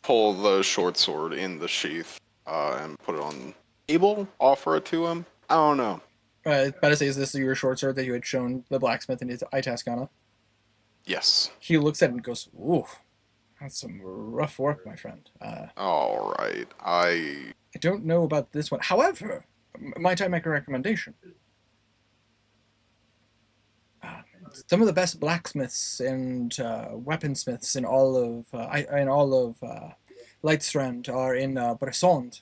Pull the short sword in the sheath and put it on the table. Offer it to him. I don't know. About to say, is this your short sword that you had shown the blacksmith in his Itascana? Yes. He looks at it and goes, "Ooh, that's some rough work, my friend. All right. I don't know about this one. However, might I make a recommendation? Some of the best blacksmiths and weaponsmiths in all of Lightstrand are in Bressond,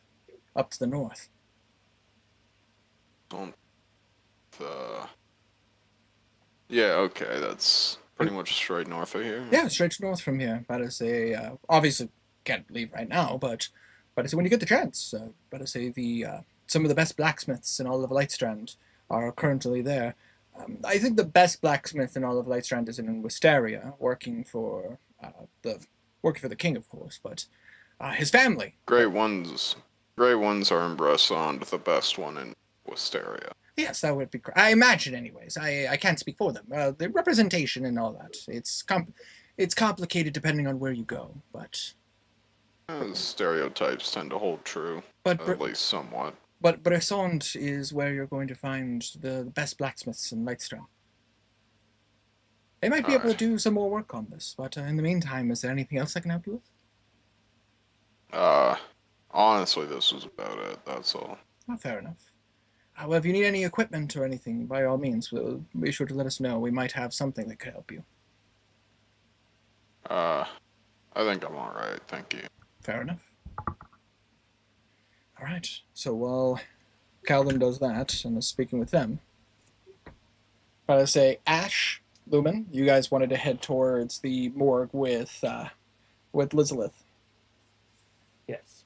up to the north. Don't. Yeah. Okay. That's pretty much straight north of here. Yeah, straight north from here. About to say, obviously can't leave right now, but about to say when you get the chance. About to say the some of the best blacksmiths in all of Lightstrand are currently there. I think the best blacksmith in all of Lightstrand is in Wisteria, working for the king, of course, but his family. Great ones. Great ones are in Bressond. The best one in Wisteria. Yes, that would be. I imagine, anyways. I can't speak for them. The representation and all that. It's complicated depending on where you go, but Stereotypes tend to hold true, but at least somewhat. But Bressond is where you're going to find the best blacksmiths in Lightstrand. They might be able to Alright. do some more work on this, but in the meantime, is there anything else I can help you with? Honestly, this was about it. That's all. Oh, fair enough. Well, if you need any equipment or anything, by all means, be sure to let us know. We might have something that could help you. I think I'm all right. Thank you. Fair enough. All right. So while Calvin does that and is speaking with them, I say, Ash, Lumen, you guys wanted to head towards the morgue with Lizalith. Yes.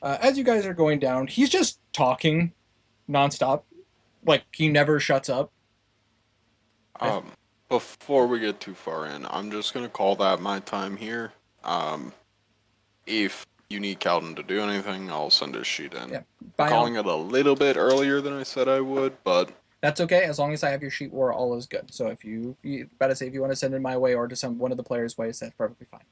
As you guys are going down, he's just talking nonstop. Like, he never shuts up. Before we get too far in, I'm just gonna call that my time here. If you need Calden to do anything, I'll send his sheet in. Yeah. I'm calling it a little bit earlier than I said I would, but That's okay, as long as I have your sheet where all is good. So if you better say if you want to send it my way or to one of the players' ways, that's perfectly fine.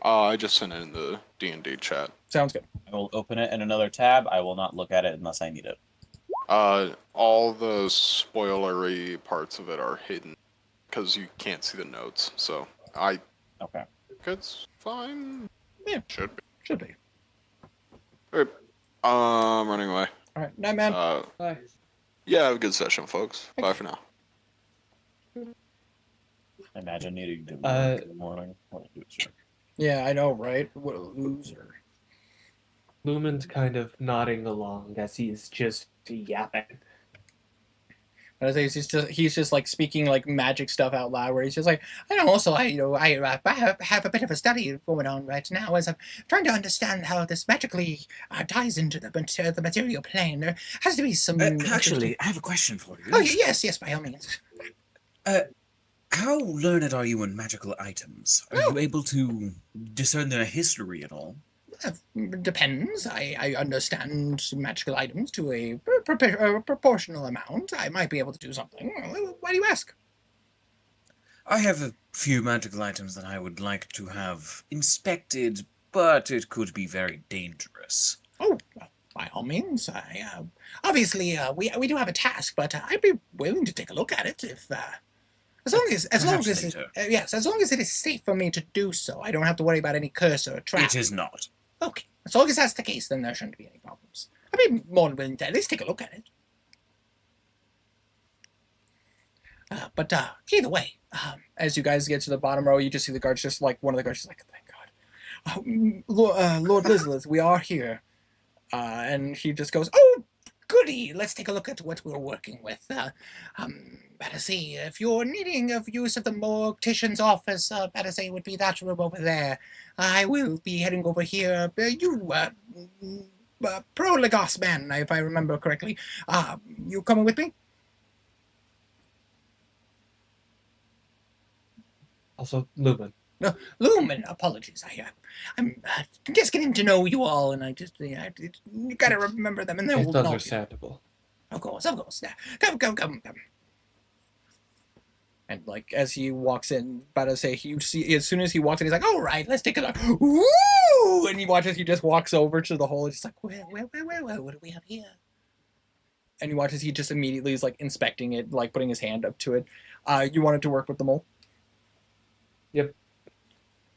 I just sent it in the D&D chat. Sounds good. I will open it in another tab. I will not look at it unless I need it. All the spoilery parts of it are hidden because you can't see the notes. So I Okay. think it's fine. Yeah. Should be. Should be. Alright. Running away. All right, night, man. Bye. Yeah, have a good session, folks. Bye for now. Imagine needing to Uh, work in the morning. What a loser. Yeah, I know, right? What a loser. Lumen's kind of nodding along as he's just yapping. But I think he's just like speaking like magic stuff out loud, where he's just like, I know. Also, I have a bit of a study going on right now as I'm trying to understand how this magically ties into the material plane. There has to be some. Actually, I have a question for you. Oh yes, by all means. How learned are you in magical items? Are you able to discern their history at all? Depends. I understand magical items to a proportional amount. I might be able to do something. Why do you ask? I have a few magical items that I would like to have inspected, but it could be very dangerous. Oh, by all means. Obviously we do have a task, but I'd be willing to take a look at it if as long as as long as it is safe for me to do so. I don't have to worry about any curse or trap. It is not. Okay. As long as that's the case, then there shouldn't be any problems. I'd be more than willing to at least take a look at it. But either way, as you guys get to the bottom row, you just see the guards, just like one of the guards is like, thank God. Lord Lizalith, we are here. And he just goes, oh, goody, let's take a look at what we're working with. Better see, if you're needing of use of the mortician's office, better say it would be that room over there. I will be heading over here. Prolegos man, if I remember correctly. You coming with me? Also, Lumen. No, Lumen, apologies. I'm just getting to know you all, and you gotta remember them, and they're It's understandable. Of course. Yeah. Come. And like as he walks in, about to say, you see, as soon as he walks in, he's like, "All right, let's take a look." Woo! And he watches. He just walks over to the hole. And he's like, "Where? What do we have here?" and you watch as he just immediately is like inspecting it, like putting his hand up to it. You wanted to work with the mole? Yep.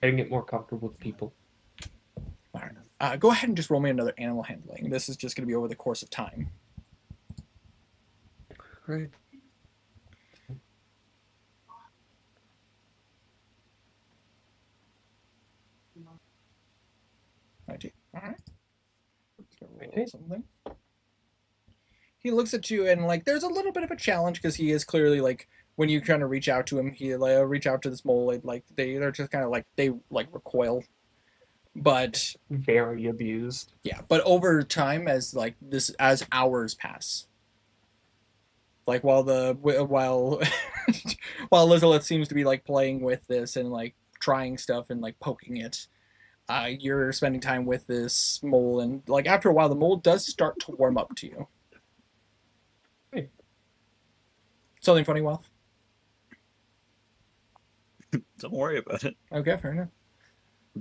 Getting it more comfortable with people. All right. Go ahead and just roll me another animal handling. This is just going to be over the course of time. Right. Right. All right. Okay. Something. He looks at you and like there's a little bit of a challenge because he is clearly like when you kind of reach out to him, he like reach out to this mole, like they're just kind of like they like recoil. But Very abused. yeah, but over time as hours pass, like while while Elizabeth seems to be like playing with this and like trying stuff and like poking it, you're spending time with this mole, and like after a while the mole does start to warm up to you. Hey. Something funny, Wealth? Don't worry about it. Okay, fair enough.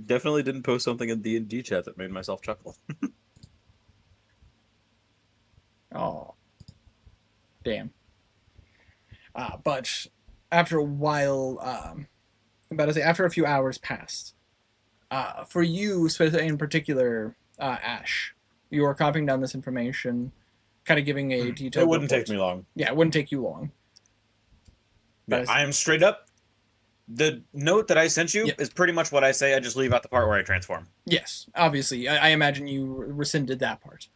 Definitely didn't post something in D&D chat that made myself chuckle. Oh, damn. But after a while, I'm about to say after a few hours passed, for you in particular, Ash, you are copying down this information, kind of giving a detailed. It wouldn't report. take me long. Yeah, it wouldn't take you long. Yeah, I am straight up. The note that I sent you is pretty much what I say. I just leave out the part where I transform. Yes, obviously. I imagine you rescinded that part.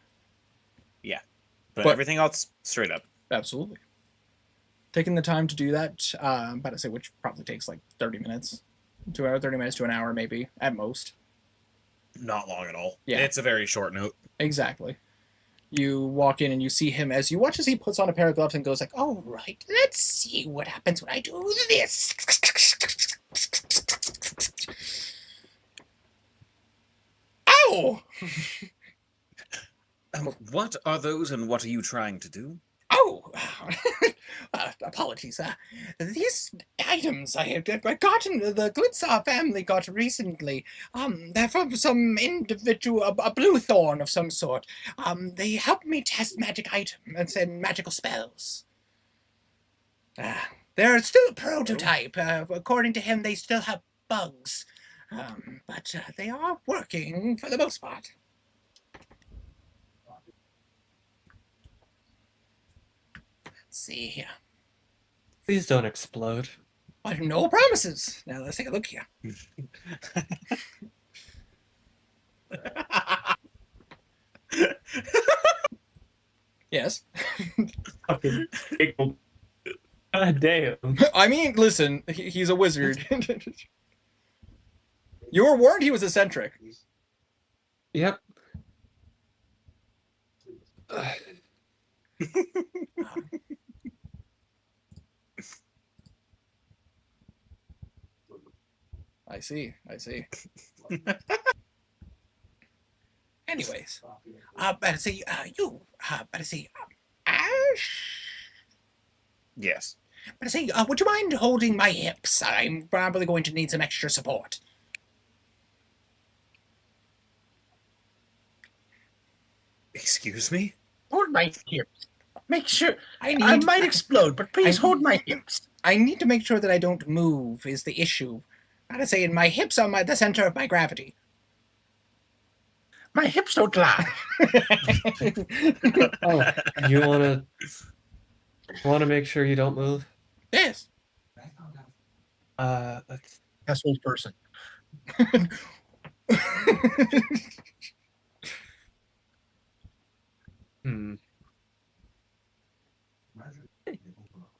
But But- everything else, straight up. Absolutely. Taking the time to do that, I'm about to say, which probably takes like 30 minutes. 30 minutes to an hour, maybe, at most. Not long at all. Yeah. It's a very short note. Exactly. You walk in and you see him as you watch as he puts on a pair of gloves and goes like, "All right, let's see what happens when I do this." Ow! What are those and what are you trying to do? Oh, apologies. These items I have gotten, the Glitzer family got recently. They're from some individual, a blue thorn of some sort. They help me test magic items and magical spells. They're still a prototype. According to him, they still have bugs. But they are working for the most part. Let's see here. Please don't explode. But no promises. Now let's take a look here. Yes. Fucking giggled. God damn. I mean, listen, he's a wizard. You were warned he was eccentric. Yep. I see. Anyways, better say, Ash? Yes. Better say, would you mind holding my hips? I'm probably going to need some extra support. Excuse me? Hold my hips. Make sure. I I need. might explode, but please I- hold my hips. I need to make sure that I don't move. Is the issue? Gotta say, my hips are the center of my gravity. My hips don't lie. Oh, you wanna make sure you don't move? Yes. Let's Asshole person. hmm.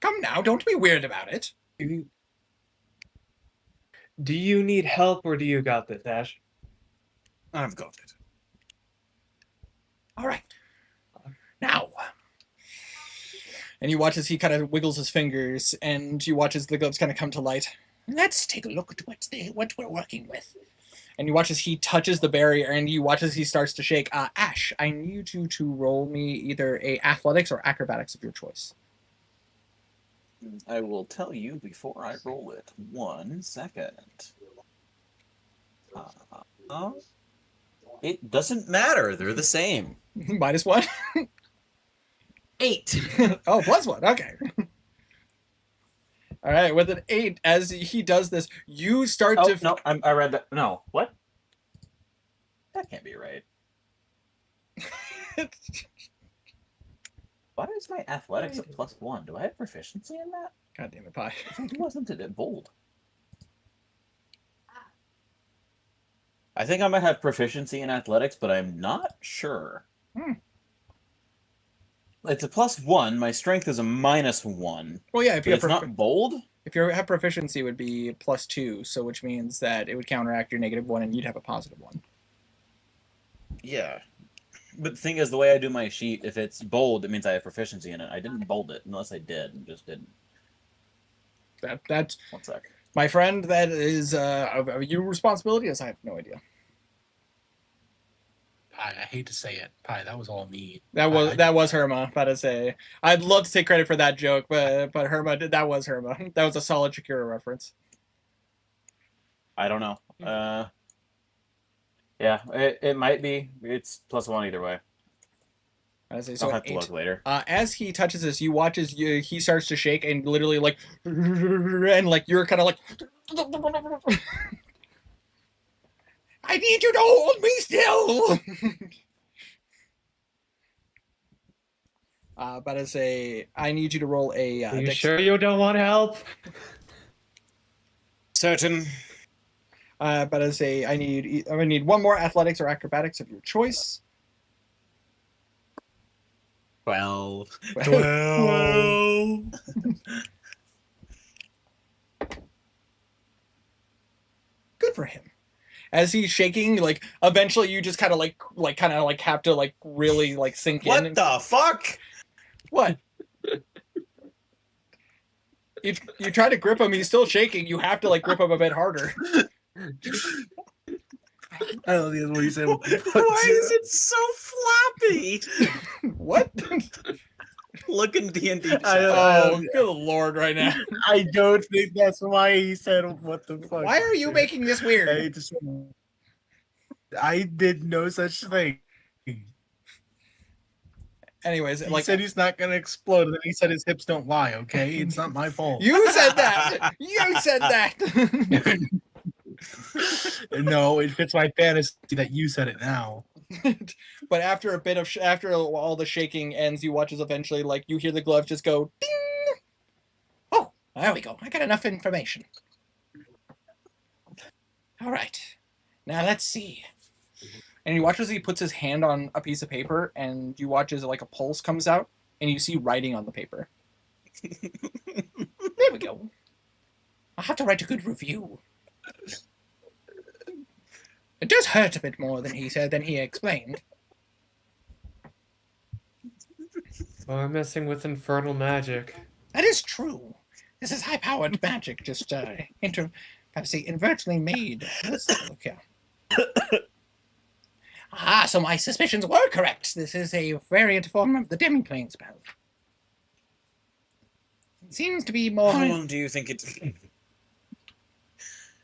Come now, don't be weird about it. Do you need help or do you got this, Ash? I've got it. All right. Now. And you watch as he kind of wiggles his fingers, and you watch as the gloves kind of come to light. Let's take a look at what we're working with. And you watch as he touches the barrier, and you watch as he starts to shake. Ash, I need you to roll me either a athletics or acrobatics of your choice. I will tell you before I roll it. 1 second. It doesn't matter. They're the same. -1. 8. Oh, +1. Okay. All right. With an 8, as he does this, you start Oh, to. no, I read that. No, what? That can't be right. Why is my athletics a +1? Do I have proficiency in that? God damn it, Pie. If I do, wasn't it bold? I think I might have proficiency in athletics, but I'm not sure. It's a +1. My strength is a -1. Well, yeah. If But you it's have not bold? if you have proficiency, it would be +2. So which means that it would counteract your -1, and you'd have a +1. Yeah. But the thing is, the way I do my sheet, if it's bold, it means I have proficiency in it. I didn't bold it, unless I did. I just didn't. That's 1 sec. my friend. That is your responsibility. As I have no idea. I hate to say it, Pie. That was all me. That was I- that was Herma. About to say, I'd love to take credit for that joke, but Herma did. That was Herma. That was a solid Shakira reference. I don't know. Yeah, it might be. It's +1 either way. I say I'll so. have to 8. look later. As he touches this, you watch as he starts to shake and literally like, and like you're kind of like, I need you to hold me still. But I say, I need you to roll a. Are you sure you don't want help? Certain. But I say, I need one more athletics or acrobatics of your choice. 12. 12. Good for him. As he's shaking, like eventually you just kind of like have to like really like sink What in. the fuck? What? You try to grip him, he's still shaking. You have to like grip him a bit harder. I love the way you said. Why is it so floppy? What? Look in D&D. Oh, good lord, right now. I don't think that's why he said what the fuck. Why are you making this weird? I did no such thing. Anyways, He like said he's not gonna explode, and then he said his hips don't lie. Okay, it's not my fault. you said that. You said that. No, it fits my fantasy that you said it now. But after a bit of after all the shaking ends, you watch as eventually like you hear the glove just go ding. Oh, there we go. I got enough information. All right, now let's see. And you watch as he puts his hand on a piece of paper, and you watch as like a pulse comes out, and you see writing on the paper. There we go. I'll have to write a good review. It does hurt a bit more than he explained. Well, I'm messing with infernal magic. That is true. This is high-powered magic, just inadvertently made. Let's take a look here. Ah, so my suspicions were correct. This is a variant form of the demi-plane spell. It seems to be more. How long do you think it?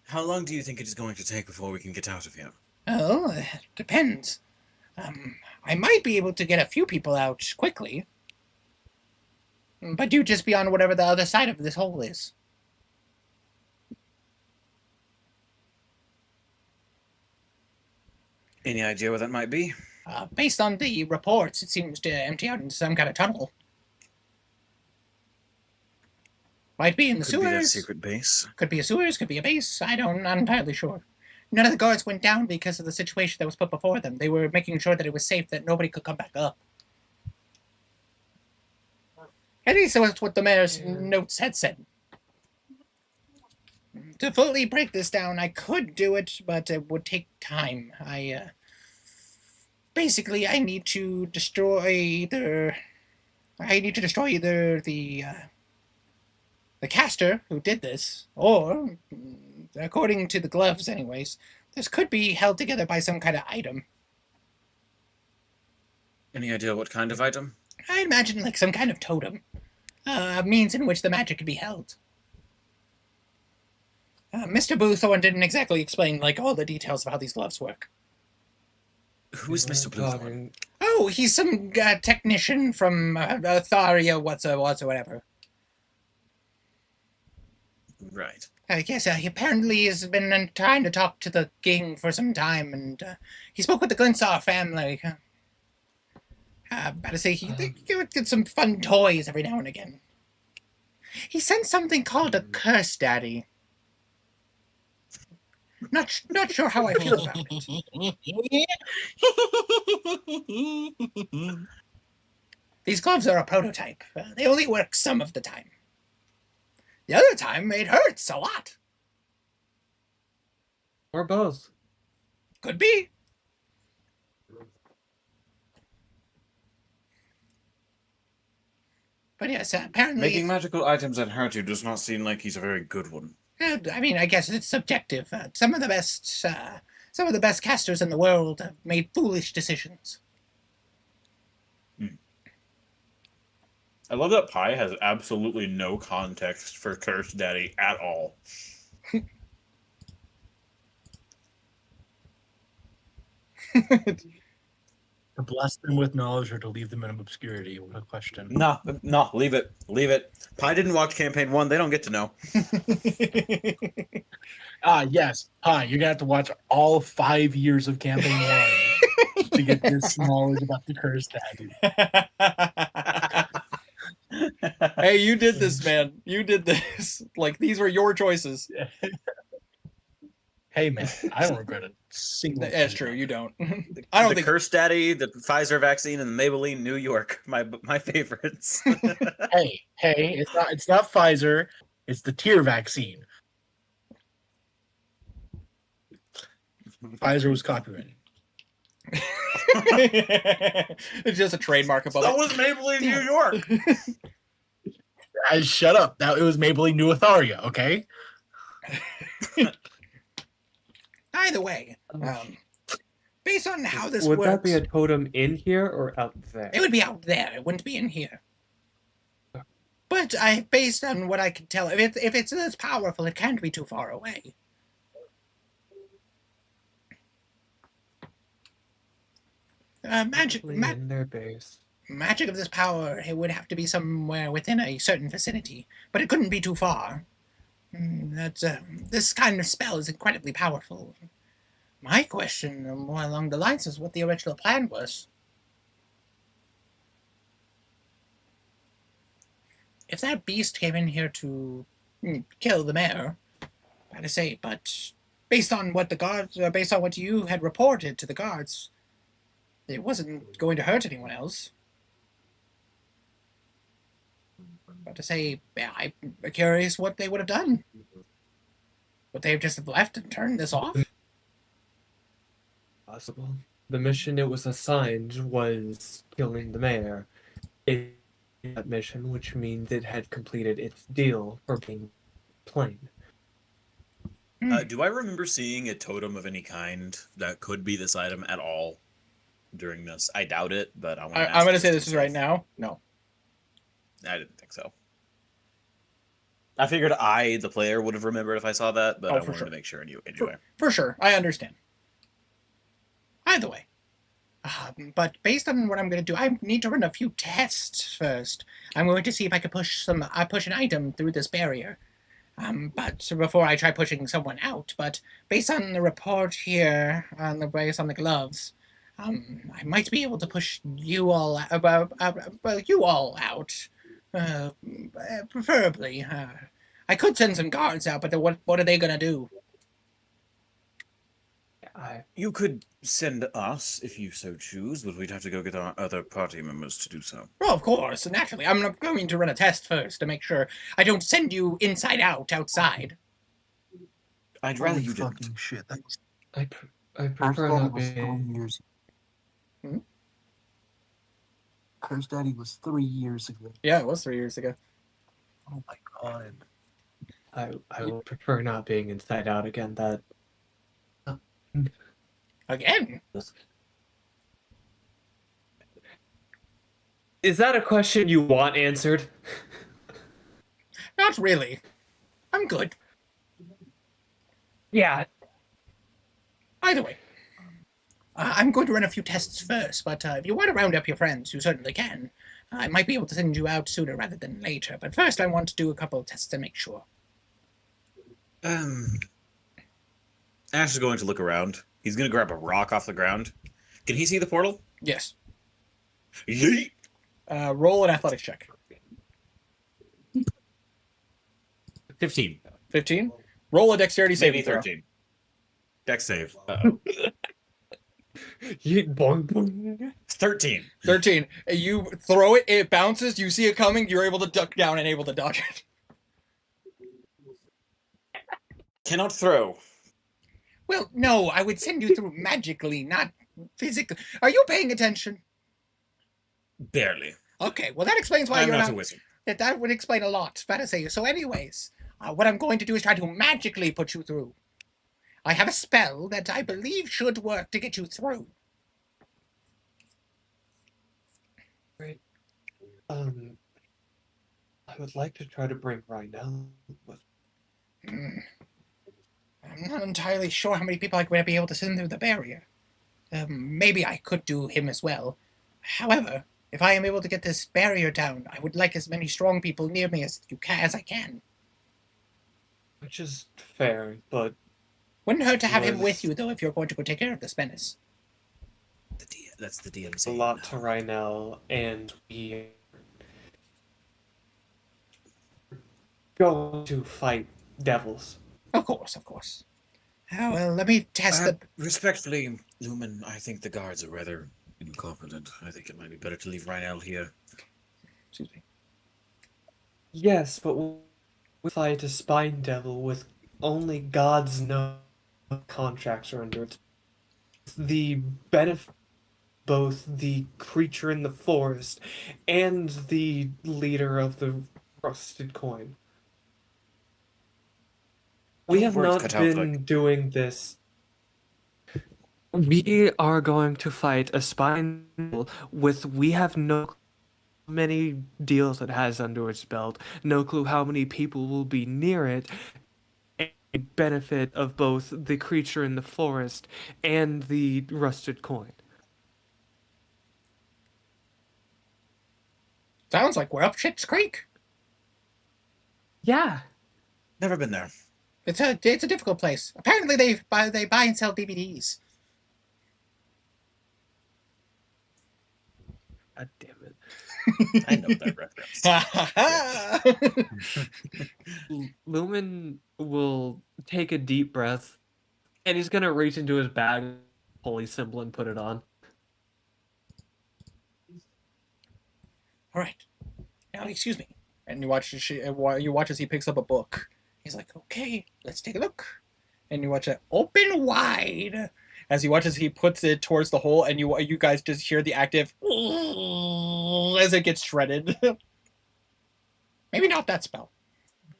How long do you think it is going to take before we can get out of here? Oh, it depends. I might be able to get a few people out quickly. But you just be on whatever the other side of this hole is. Any idea where that might be? Based on the reports, it seems to empty out into some kind of tunnel. Might be in the Could be their sewers. secret base. Could be a sewers, could be a base. I'm not entirely sure. None of the guards went down because of the situation that was put before them. They were making sure that it was safe, that nobody could come back up. At least that's what the mayor's notes had said. To fully break this down, I could do it, but it would take time. Basically, I need to destroy either the caster who did this, or, according to the gloves anyways, this could be held together by some kind of item. Any idea what kind of item? I imagine like some kind of totem. A means in which the magic could be held. Mr. Boothorn didn't exactly explain like all the details of how these gloves work. Who is Mr. Bluthorn? Oh, Oh, he's some technician from Tharia, whatsoever. Right. Yes, he apparently has been trying to talk to the king for some time, and he spoke with the Glensaw family. About to say he would get some fun toys every now and again. He sent something called a curse daddy. Not sure how I feel about it. These gloves are a prototype. They only work some of the time. The other time, it hurts a lot. Or both. Could be. But yes, apparently... Making magical items that hurt you does not seem like he's a very good one. I mean, I guess it's subjective. Some of the best casters in the world have made foolish decisions. I love that Pi has absolutely no context for Curse Daddy at all. To bless them with knowledge or to leave them in obscurity? What a question. No, leave it. Leave it. Pi didn't watch campaign 1. They don't get to know. Yes. Hi, you're gonna have to watch all 5 years of campaign 1 to get this knowledge about the Curse Daddy. Hey, you did this, man. You did this. Like, these were your choices. Hey, man, I don't regret a single. That's true. You don't. I don't the think. Curse Daddy, the Pfizer vaccine, and the Maybelline New York. My favorites. Hey, it's not Pfizer. It's the tear vaccine. Pfizer was copyrighted. It's just a trademark above So it. was Maybelline New York. Shut up. Now it was Maybelline New Atharia, okay? Either way, based on how this Would works... that be a totem in here or out there? It would be out there. It wouldn't be in here. But based on what I can tell, if it's this powerful, it can't be too far away. Magic in their base. of this power, it would have to be somewhere within a certain vicinity, but it couldn't be too far. This kind of spell is incredibly powerful. My question, more along the lines, is what the original plan was. If that beast came in here to kill the mayor, I'd say, but based on what the guards, based on what you had reported to the guards, it wasn't going to hurt anyone else. But to say, I'm curious what they would have done. Would they have just left and turned this off? Possible. The mission it was assigned was killing the mayor. It that mission, which means it had completed its deal for being plain. Do I remember seeing a totem of any kind that could be this item at all during this? I doubt it, but I'm going to say this is right now. No. I didn't think so. I figured the player, would have remembered if I saw that, but I wanted to make sure anyway. For sure. I understand. Either way. But based on what I'm going to do, I need to run a few tests first. I'm going to see if I can push an item through this barrier. But before I try pushing someone out, but based on the report here, based on the gloves, I might be able to push you all out. Preferably. I could send some guards out, but what are they going to do? You could send us if you so choose, but we'd have to go get our other party members to do so. Well, of course, naturally. I'm going to run a test first to make sure I don't send you inside out outside. I'd rather Holy you fucking didn't. shit. That was, I prefer not was 3 being. years. Hmm? Curse Daddy was 3 years ago. Yeah, it was 3 years ago. oh my god. I would prefer not being inside out again. That Again? is that a question you want answered? Not really. I'm good. Yeah. Either way. I'm going to run a few tests first, but if you want to round up your friends, you certainly can. I might be able to send you out sooner rather than later, but first I want to do a couple of tests to make sure. Ash is going to look around. He's going to grab a rock off the ground. Can he see the portal? Yes. Yeet! Roll an athletics check. 15. 15. Roll a dexterity Maybe saving throw. 13. Dex save. Uh-oh. Boing, boing. 13. 13. You throw it, it bounces, you see it coming, you're able to duck down and able to dodge it. Cannot throw. Well, no, I would send you through magically, not physically. Are you paying attention? Barely. Okay, well that explains why I'm you're not not. a wizard. That would explain a lot. Better say. So, anyways, what I'm going to do is try to magically put you through. I have a spell that I believe should work to get you through. Right. I would like to try to bring Rhinell with. I'm not entirely sure how many people I'm going to be able to send through the barrier. Maybe I could do him as well. However, if I am able to get this barrier down, I would like as many strong people near me as I can. Which is fair, but Wouldn't hurt to have him Was- with you, though, if you're going to go take care of this menace. That's the DM it's a saying lot no. to Rhinell, and we go to fight devils. Of course, of course. Oh, well, let me test the... Respectfully, Lumen, I think the guards are rather incompetent. I think it might be better to leave Rhinell here. Excuse me. Yes, but we fight a spine devil with only gods know contracts are under its. The benefit, both the creature in the forest and the leader of the rusted coin. We have Words not cut out, been doing this. We are going to fight a spine devil with. We have no clue how many deals it has under its belt, no clue how many people will be near it, and the benefit of both the creature in the forest and the rusted coin. Sounds like we're up Shit's Creek. Yeah. Never been there. It's a difficult place. Apparently they buy and sell DVDs. God damn it. I know that reference. Lumen will take a deep breath, and he's gonna reach into his bag, holy symbol, and put it on. All right. Now, excuse me. And you watch as he picks up a book. He's like, okay, let's take a look. And you watch it open wide. As you watch as he puts it towards the hole, and you guys just hear the active as it gets shredded. Maybe not that spell.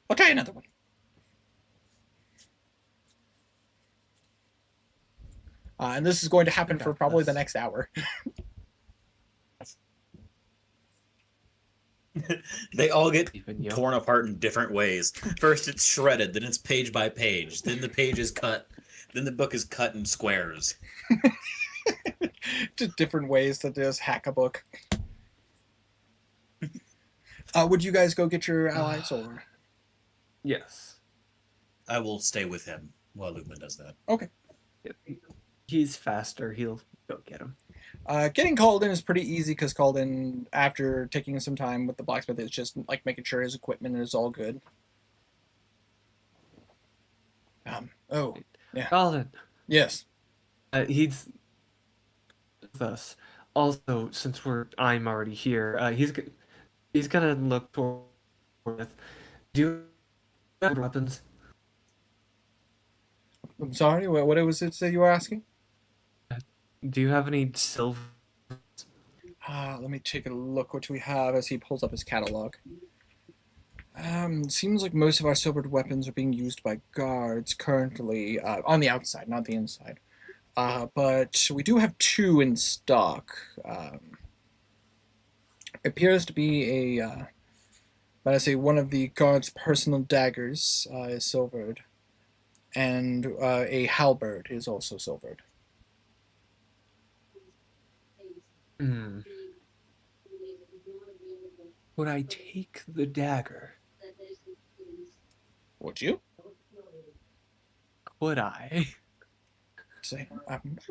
I'll try another one. And this is going to happen for probably the next hour. They all get Even you. torn apart in different ways. First it's shredded, then it's page by page, then the page is cut, then the book is cut in squares. Just different ways to just hack a book. Would you guys go get your allies or? Yes. I will stay with him while Lumen does that. He's faster. He'll go get him. Getting called in is pretty easy because called in after taking some time with the blacksmith is just like making sure his equipment is all good. Oh, Colin. yes. He's with us. Also, since I'm already here, he's gonna look toward. Do you have weapons? I'm sorry, what was it that you were asking? Do you have any silver? Let me take a look what we have as he pulls up his catalog. Seems like most of our silvered weapons are being used by guards currently, on the outside, not the inside. But we do have 2 in stock. Appears to be one of the guards' personal daggers is silvered, and a halberd is also silvered. Hmm. Would I take the dagger? Would you? Would I? Say,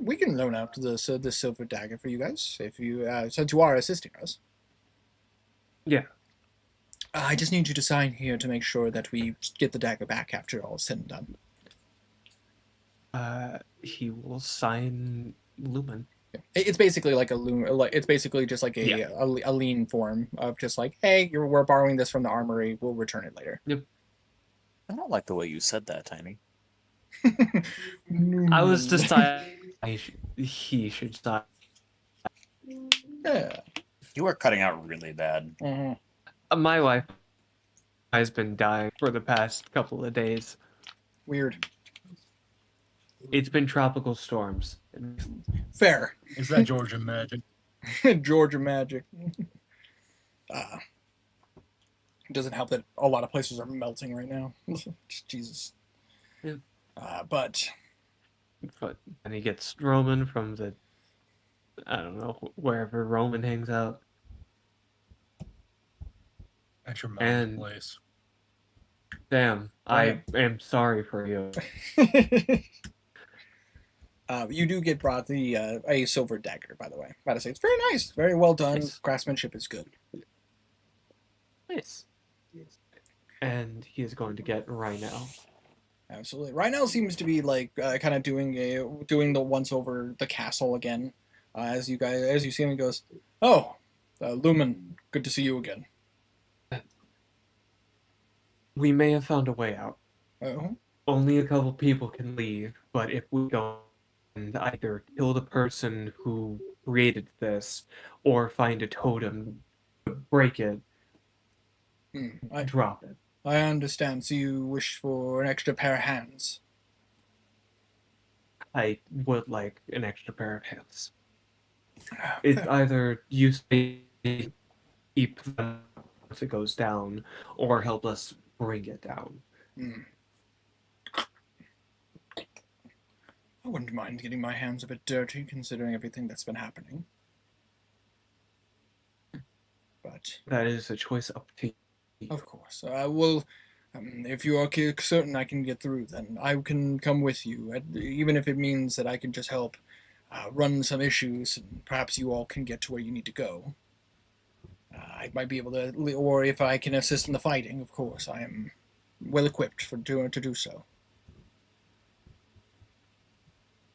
we can loan out the silver dagger for you guys if you since you are assisting us. Yeah. I just need you to sign here to make sure that we get the dagger back after all is said and done. He will sign Lumen. It's basically like a loom. It's basically just like Yeah. a lean form of just like, hey, we're borrowing this from the armory. We'll return it later. I don't like the way you said that, Tiny. I was deciding he should sign. Yeah. You are cutting out really bad. Mm-hmm. My wife has been dying for the past couple of days. Weird. It's been tropical storms. Fair. Is that Georgia magic? Georgia magic. It doesn't help that a lot of places are melting right now. Jesus. Yeah. But and he gets Roman from the, I don't know, wherever Roman hangs out. At your mom's And- place. Damn, I am sorry for you. you do get brought the a silver dagger, by the way. Gotta say, it's very nice, very well done. Nice. Craftsmanship is good. Nice. And he is going to get Rhino. Absolutely. Right now seems to be like kind of doing the once over the castle again. As you see him, he goes, "Oh, Lumen, good to see you again." We may have found a way out. Oh, Only a couple people can leave, but if we don't, and either kill the person who created this, or find a totem, break it, drop it. I understand. So you wish for an extra pair of hands. I would like an extra pair of hands. It's either you stay, keep them if it goes down, or help us bring it down. I wouldn't mind getting my hands a bit dirty, considering everything that's been happening. But That is a choice up to you. of course, if you are certain I can get through, then I can come with you, even if it means that I can just help run some issues, and perhaps you all can get to where you need to go. I might be able to, or if I can assist in the fighting, of course, I am well equipped to do so.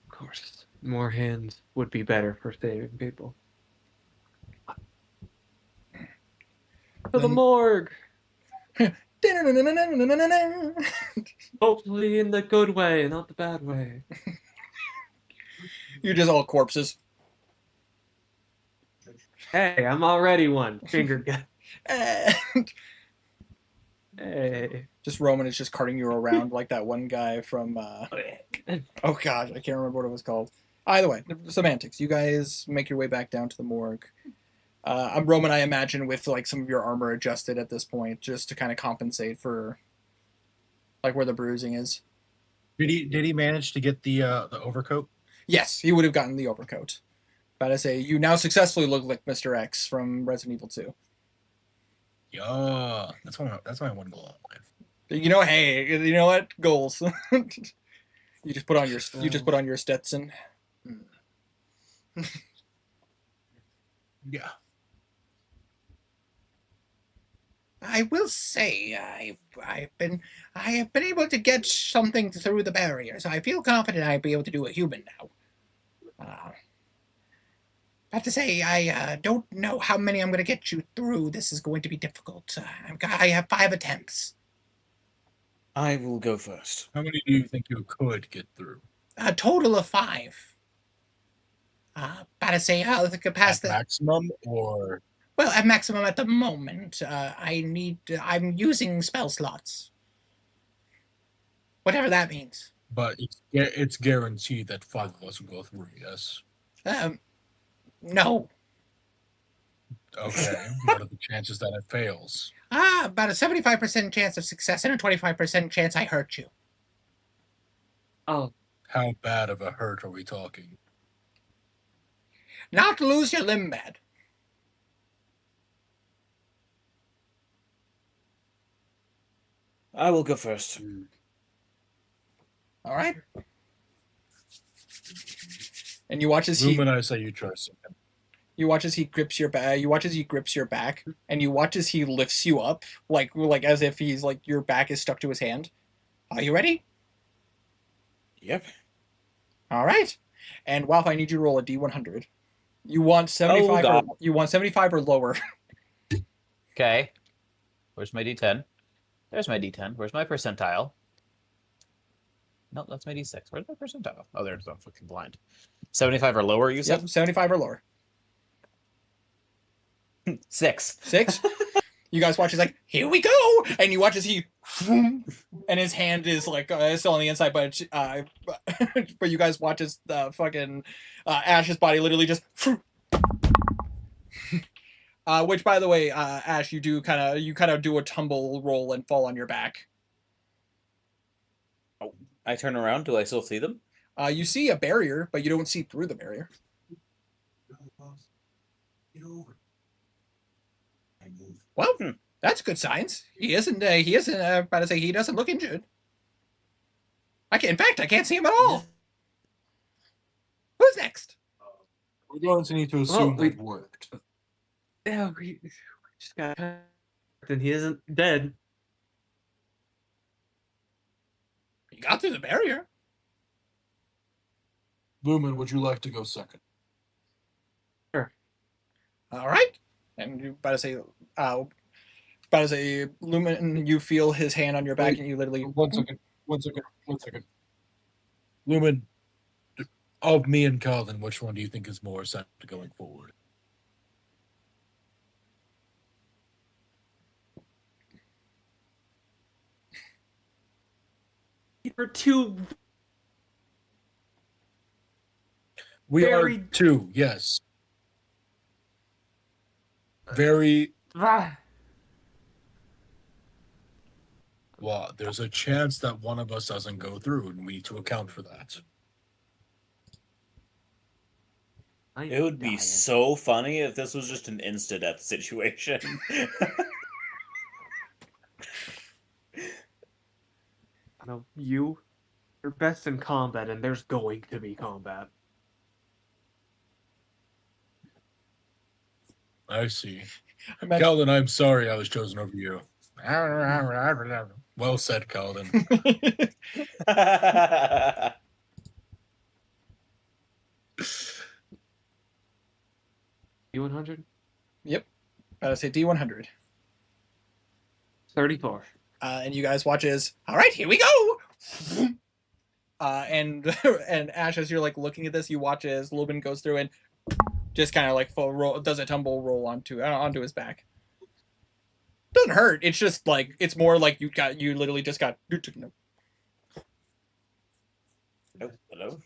Of course, more hands would be better for saving people. To the morgue! Hopefully in the good way, not the bad way. You're just all corpses. Hey, I'm already one. Finger gun. And Hey. just Roman is just carting you around like that one guy from oh gosh, I can't remember what it was called. Either way, semantics. You guys make your way back down to the morgue. I'm Roman, I imagine, with like some of your armor adjusted at this point, just to kind of compensate for like where the bruising is. Did he manage to get the overcoat? Yes, he would have gotten the overcoat. But I say you now successfully look like Mr. X from Resident Evil 2. Yeah, that's my one goal in life. You know, hey, you know what? Goals. You just put on your Stetson. Yeah. I will say I have been able to get something through the barrier, so I feel confident I'll be able to do a human now. Have to say, I don't know how many I'm going to get you through. This is going to be difficult. I have 5 attempts. I will go first. How many do you think you could get through? A total of 5. But I say, I'll pass At maximum, or Well, at maximum at the moment. I'm using spell slots. Whatever that means. but it's guaranteed that 5 of us will go through. Yes. No. Okay. What are the chances that it fails? About a 75% chance of success and a 25% chance I hurt you. Oh, How bad of a hurt are we talking? Not lose your limb, bad. I will go first. All right. And you watch as he Lumen, I say you try second. you watch as he grips your back. You watch as he grips your back, and you watch as he lifts you up, like as if he's like your back is stuck to his hand. Are you ready? Yep. All right. And Walf, I need you to roll a D100. You want 75 God. or you want 75 or lower. Okay. Where's my D10? There's my D10. Where's my percentile? Nope, that's my D6. Where's my percentile? Oh, there's I'm fucking blind. 75 or lower, you said? Yep, 75 or lower. 6. 6. You guys watch as like, here we go, and you watch as he, and his hand is like still on the inside, but but you guys watch as the fucking Ash's body literally just. Which, by the way, Ash, you kind of do a tumble roll and fall on your back. I turn around. Do I still see them? You see a barrier, but you don't see through the barrier. Well, that's good signs. He isn't about to say he doesn't look injured. In fact, I can't see him at all. Who's next? We're going to need to assume that worked. Yeah, we just got. Then he isn't dead. He got through the barrier. Lumen, would you like to go second? All right. And you about to say, Lumen, you feel his hand on your back, and you literally. One second. Lumen, of me and Calvin, which one do you think is more set to going forward? You're too. We Very- are two, yes. Very. Well, there's a chance that one of us doesn't go through, and we need to account for that. It would be so funny if this was just an insta-death situation. I know you're best in combat, and there's going to be combat. I see. Imagine- Calvin, I'm sorry I was chosen over you. Well said, Calvin. D100? Yep. About to say D100. 34. And you guys watch as, all right, here we go. And Ash, as you're like looking at this, you watch as Lubin goes through and just kind of like full roll, does a tumble roll onto his back. Doesn't hurt. It's just like it's more like you literally just got. Oh, hello?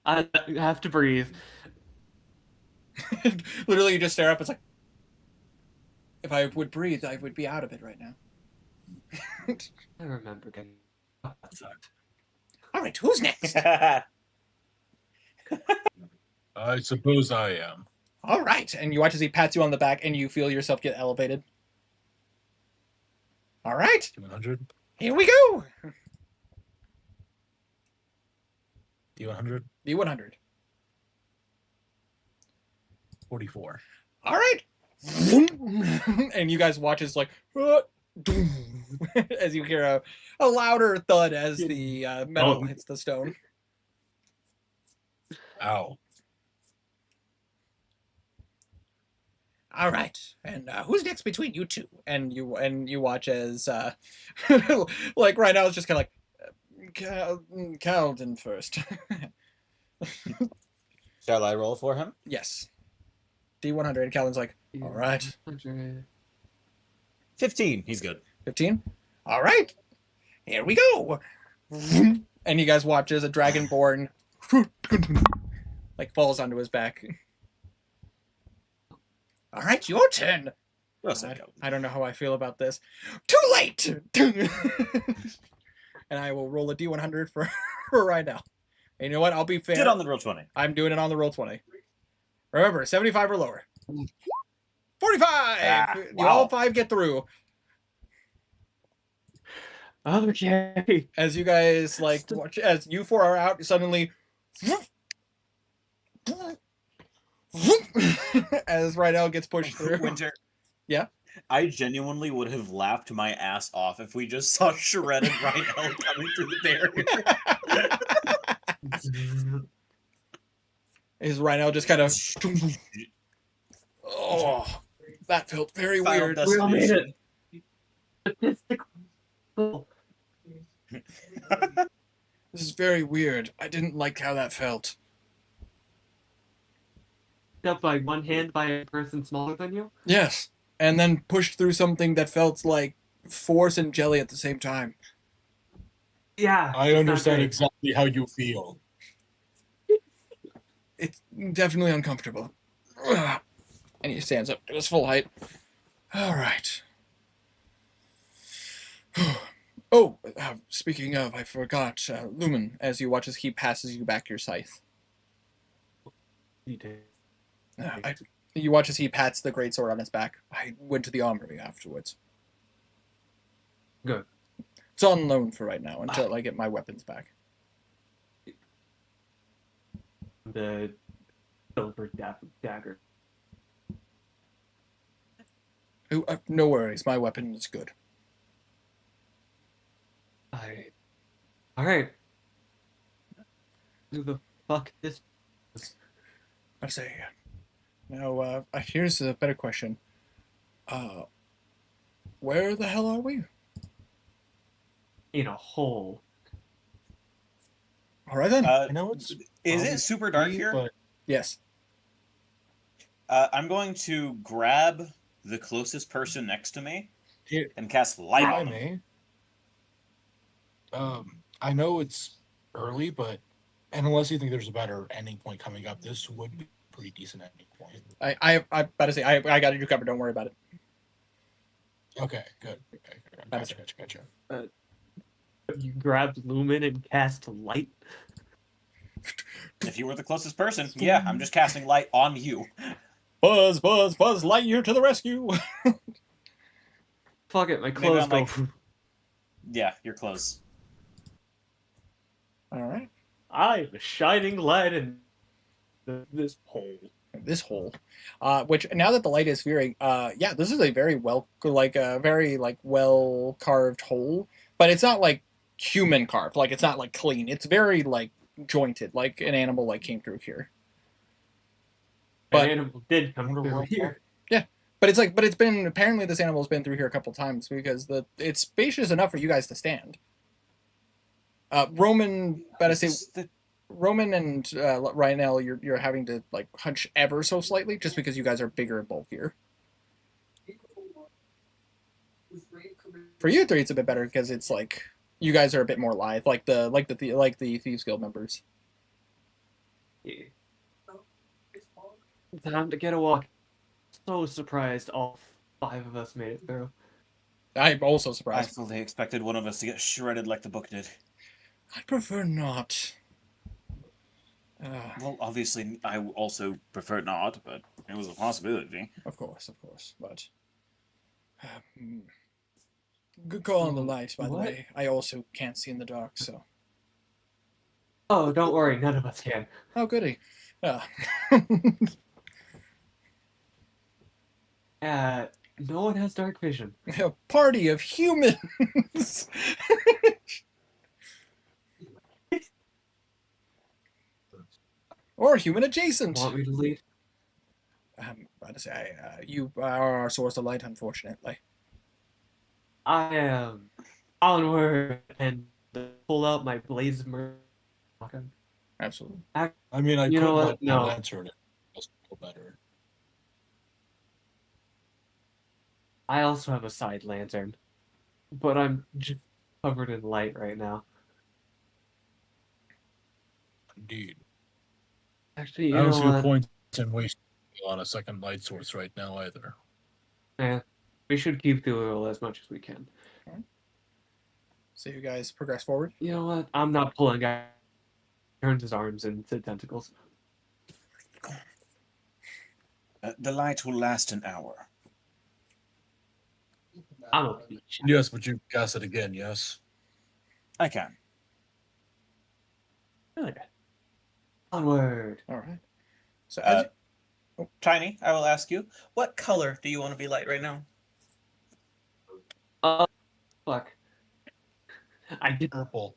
I have to breathe. Literally, you just stare up. It's like, if I would breathe, I would be out of it right now. I remember getting. Oh, that sucked. All right, who's next? I suppose I am. All right, and you watch as he pats you on the back, and you feel yourself get elevated. All right, 100? here we go. D100? D100. 44. All right. And you guys watch as like as you hear a louder thud as the metal hits the stone. Ow. All right, and who's next between you two? And you watch as like right now it's just kind of like Calden first. Shall I roll for him? Yes. D100. And Calden's like, all right. 15. He's good. 15. All right. Here we go. And you guys watch as a dragonborn like falls onto his back. All right, your turn. I don't know how I feel about this. Too late. And I will roll a D100 for right now. And you know what? I'll be fair. Get on the roll 20. I'm doing it on the roll 20. Remember, 75 or lower. 45! You all 5 get through. Okay. As you guys, like, watch, as you 4 are out, suddenly... as Rydell gets pushed through. Winter. Yeah? I genuinely would have laughed my ass off if we just saw shredded Rhino coming through the barrier. Is Rhino just kind of... Oh, that felt very Final weird. We all made destination. This is very weird. I didn't like how that felt. Up by one hand by a person smaller than you? Yes. And then pushed through something that felt like force and jelly at the same time. Yeah. I it's not understand great. exactly how you feel. It's definitely uncomfortable. Ugh. And he stands up to his full height. All right. Oh, speaking of, I forgot. Lumen, as you watch as he passes you back your scythe. You did. You watch as he pats the greatsword on his back. I went to the armory afterwards. Good. It's on loan for right now until I get my weapons back. The silver dagger. Oh, no worries, my weapon is good. Alright. Who the fuck is this? I say. Now, here's a better question. Where the hell are we? In a hole. All right then. I know it's Is it super dark probably, here? but Yes. I'm going to grab the closest person next to me Here- and cast light I on them. may. I know it's early, but unless you think there's a better ending point coming up, this would be a pretty decent ending point. I about to say I got you covered. Don't worry about it. Okay, good. Okay, gotcha. You grabbed Lumen and cast light. If you were the closest person, yeah, I'm just casting light on you. Buzz, buzz, buzz! Lightyear to the rescue! Fuck it, my Maybe clothes I'm go. like- Yeah, you're close. All right. I'm a shining light in this hole. This hole, which now that the light is veering, yeah, this is a very well carved hole, but it's not like human carved. Like it's not like clean. It's very like jointed, like an animal like came through here. But- An animal did come Wonder through what- here. But it's been apparently this animal's been through here a couple times because it's spacious enough for you guys to stand. Roman, better say. Is the- Roman and Rynell, you're having to like hunch ever so slightly just because you guys are bigger and bulkier. For you three, it's a bit better because it's like you guys are a bit more lithe, like the Thieves Guild members. Yeah. Time to get a walk. So surprised all 5 of us made it through. I'm also I surprised. fully expected one of us to get shredded like the book did. I prefer not. Well, obviously, I also prefer not, but it was a possibility. Of course, but good call on the light, by the What? way. I also can't see in the dark, so Oh, don't worry, none of us can. oh goody. No one has dark vision. A party of humans. Or human adjacent. Want me to lead? About to say, you are our source of light, unfortunately. I am onward and pull out my blaze of mercy. Absolutely. I mean, I You could know what? let my No. lantern just feel better. I also have a side lantern, but I'm just covered in light right now. Indeed. Actually, you I don't know see a what? point in wasting on a second light source right now either. Yeah, we should keep the oil as much as we can. So you guys progress forward. You know what? I'm not pulling out. Turns his arms into tentacles. The light will last an hour. I'm a beach. Yes, but you cast it again, yes? I can. Good. Onward. All right. So as Tiny, I will ask you, what color do you want to be light right now? Fuck. I did. Purple.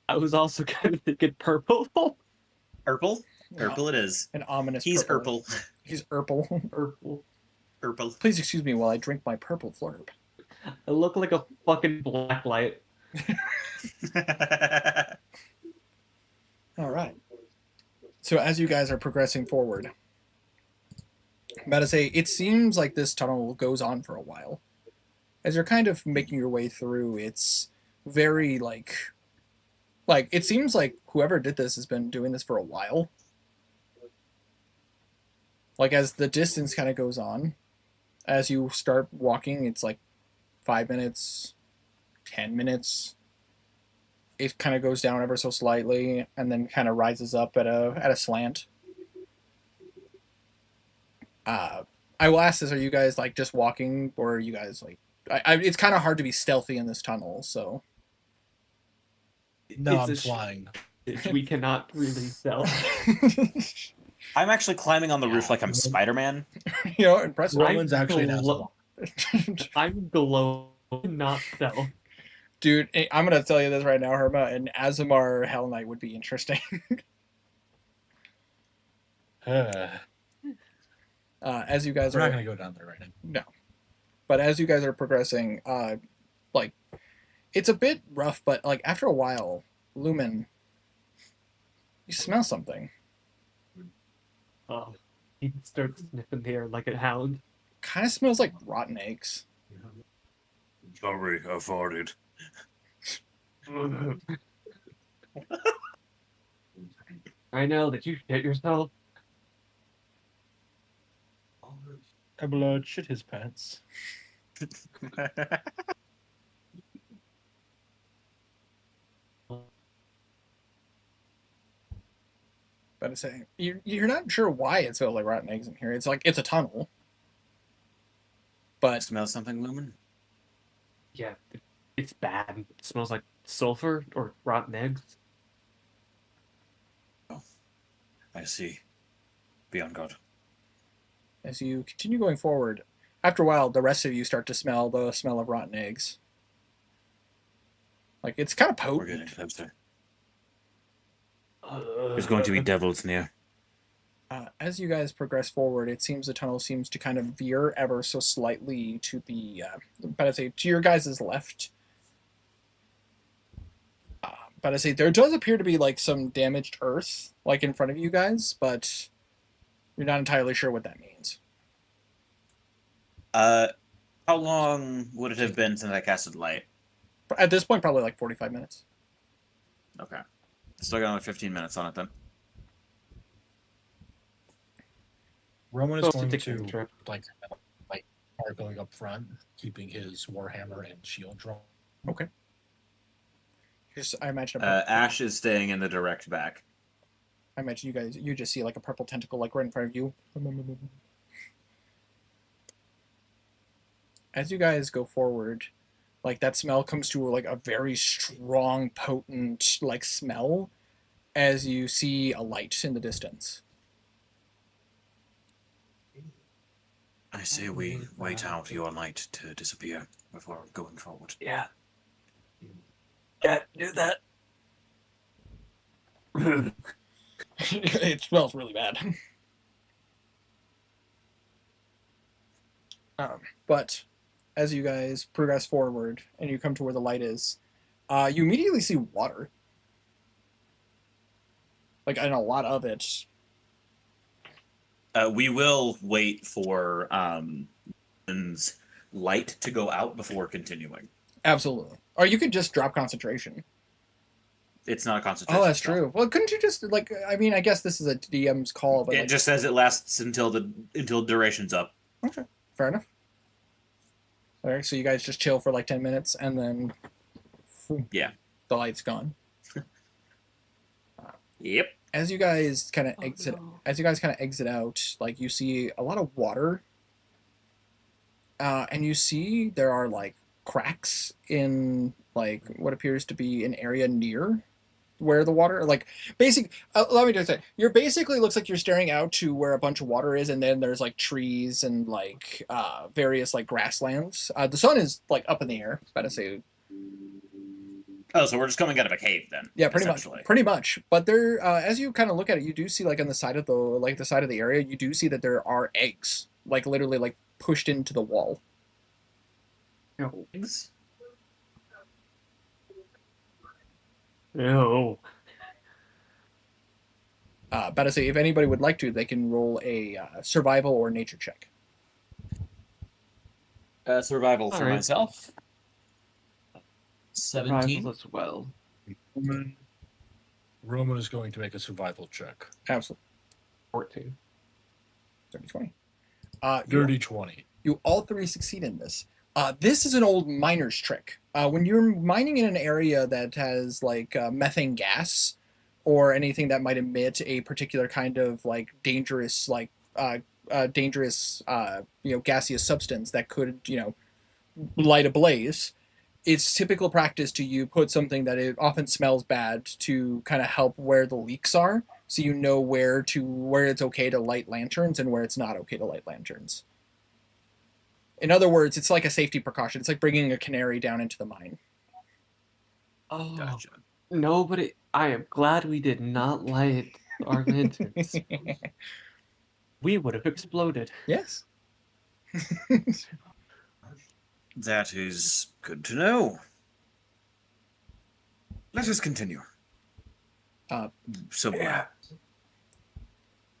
I was also kind of thinking purple. Purple? Purple it is. an ominous He's purple. purple. He's purple. Purple. Purple. Please excuse me while I drink my purple flurb. I look like a fucking black light. All right. So as you guys are progressing forward, I'm about to say, it seems like this tunnel goes on for a while. As you're kind of making your way through, it's very like it seems like whoever did this has been doing this for a while. Like as the distance kind of goes on, as you start walking, it's like 5 minutes, 10 minutes. It kind of goes down ever so slightly and then kind of rises up at a slant. I will ask this: are you guys like just walking, or are you guys like? It's kind of hard to be stealthy in this tunnel, so. No, It's I'm a sh- flying. We cannot really tell. I'm actually climbing on the roof like I'm Spider-Man. You know, impressive. Roman's actually an glo- I'm glow, not stealth. Dude, I'm gonna tell you this right now, Herma. An Azamar Hell Knight would be interesting. As you guys We're are not going to go down there right now. No. But as you guys are progressing, like, it's a bit rough, but, like, after a while, Lumen, you smell something. Oh, he starts sniffing the air like a hound. Kind of smells like rotten eggs. Sorry, I farted. I know that you shit yourself. Abelard shit his pants. But I say, you're not sure why it smells like rotten eggs in here. It's like, it's a tunnel. But Smell something, Lumen? Yeah, it's bad. It smells like sulfur or rotten eggs. I see. Be on guard. as you continue going forward, after a while, the rest of you start to smell the smell of rotten eggs. Like, it's kind of We're getting potent. closer. There's going to be devils near. As you guys progress forward, it seems the tunnel seems to kind of veer ever so slightly to the, but I'd say to your guys' left. But I say there does appear to be like some damaged earth, like in front of you guys, but you're not entirely sure what that means. How long would it have been since I casted light? But at this point, probably like 45 minutes. Okay. Still got another 15 minutes on it then. Roman is Supposed going to take a to trip. like part going up front, keeping his warhammer and shield drawn. I imagine. Ash is staying in the direct back. I imagine you just see like a purple tentacle like right in front of you. As you guys go forward, like that smell comes to like a very strong, potent like smell as you see a light in the distance. I say we wait out your light to disappear before going forward. Yeah. Yeah, do that. It smells really bad. But as you guys progress forward and you come to where the light is, you immediately see water. Like, and a lot of it. We will wait for light to go out before continuing. Absolutely. Or you could just drop concentration. It's not a concentration. Oh, that's spell. true. Well, couldn't you just, like, I mean, I guess this is a DM's call, but It like, just says it lasts until duration's up. fair enough. All right, so you guys just chill for like 10 minutes and then Yeah. the light's gone. Yep. As you guys kind of Oh, exit, no. out, like you see a lot of water, and you see there are like cracks in like what appears to be an area near where the water like let me just say you're basically looks like you're staring out to where a bunch of water is, and then there's like trees and like various like grasslands. The sun is like up in the air, about to say. Oh, so we're just coming out of a cave then? Yeah, pretty much. essentially. Pretty much. But there, as you kind of look at it, you do see like on the side of the area, you do see that there are eggs, like literally like pushed into the wall. No. Eggs? No. About to say, if anybody would like to, they can roll a survival or nature check. Survival for Alright. myself. 17. Survival as well. Roman is going to make a survival check. Absolutely. 14. 30-20. Dirty 20. You all three succeed in this. This is an old miner's trick. When you're mining in an area that has like methane gas or anything that might emit a particular kind of like dangerous gaseous substance that could light a blaze, it's typical practice to you put something that it often smells bad to kind of help where the leaks are, so you know where it's okay to light lanterns and where it's not okay to light lanterns. In other words, it's like a safety precaution. It's like bringing a canary down into the mine. Oh, Gotcha. no, but I am glad we did not light our lanterns. We would have exploded. Yes. That is good to know. Let us continue. So, Yeah.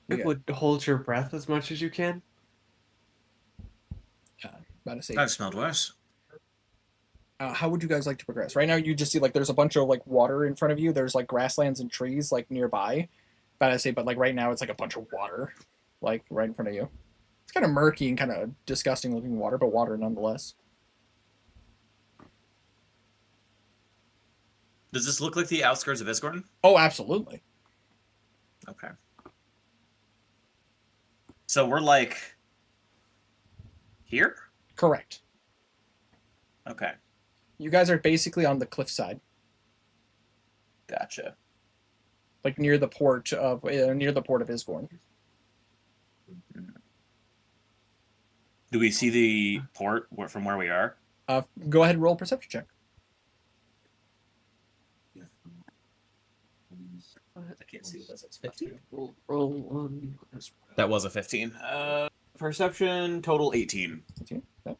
We It got- would hold your breath as much as you can. About to say, I've smelled worse. how would you guys like to progress? Right now, you just see like there's a bunch of like water in front of you. There's like grasslands and trees like nearby. About to say, but like right now, it's like a bunch of water, like right in front of you. It's kind of murky and kind of disgusting looking water, but water nonetheless. Does this look like the outskirts of Isgorn? Oh, absolutely. Okay. So we're like here? Correct. Okay. You guys are basically on the cliffside, Gotcha. like near the port of Isgorn. Do we see the port from where we are? Go ahead and roll a perception check. I can't see what this is. 15? Roll one. That was a 15. Perception, total 18. Okay. Yep.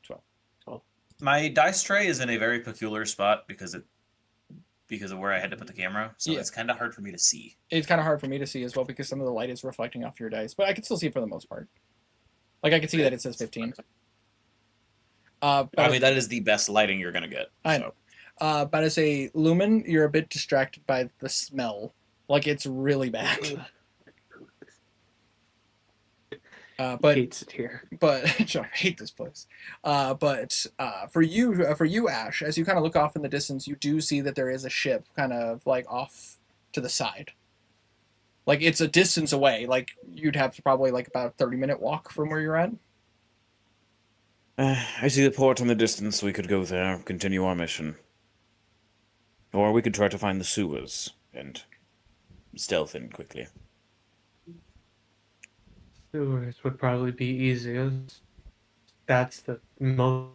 12. My dice tray is in a very peculiar spot because of where I had to put the camera, so Yeah. it's kind of hard for me to see. It's kind of hard for me to see as well because some of the light is reflecting off your dice, but I can still see it for the most part. Like I can see that it says 15. I mean, that is the best lighting you're gonna get. I know. But as a Lumen, you're a bit distracted by the smell. Like it's really bad. But Hates it here. I hate this place. But for you, Ash, as you kind of look off in the distance, you do see that there is a ship kind of like off to the side. Like it's a distance away. Like you'd have to probably like about a 30-minute walk from where you're at. I see the port in the distance. We could go there, continue our mission. Or we could try to find the sewers and stealth in quickly. Sewers would probably be easiest. That's the most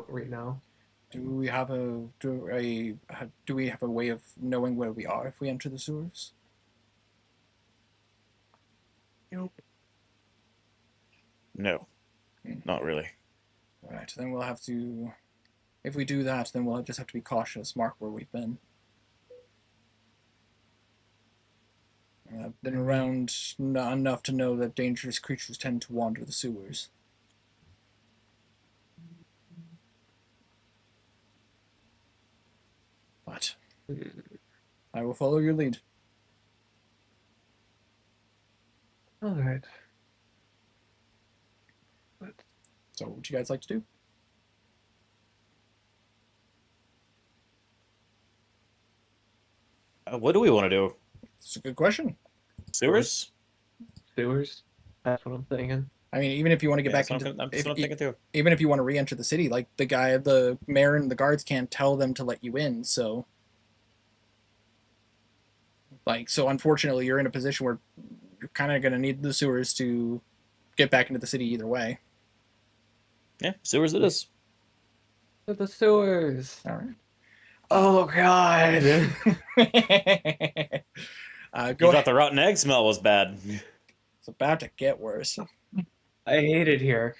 right now. Do we have a way of knowing where we are if we enter the sewers? Nope. No, not really. All right, then we'll have to. If we do that, then we'll just have to be cautious. Mark where we've been. I've been around enough to know that dangerous creatures tend to wander the sewers. But I will follow your lead. All right. So, what would you guys like to do? What do we want to do? It's a good question. Sewers? Sewers. That's what I'm thinking. I mean, even if you want to get back that's into, what I'm thinking too. even if you want to re-enter the city, like the mayor and the guards can't tell them to let you in. So, so unfortunately, you're in a position where you're kind of going to need the sewers to get back into the city either way. Yeah, sewers it is. The sewers. All right. Oh God. You thought the rotten egg smell was bad. It's about to get worse. I hate it here.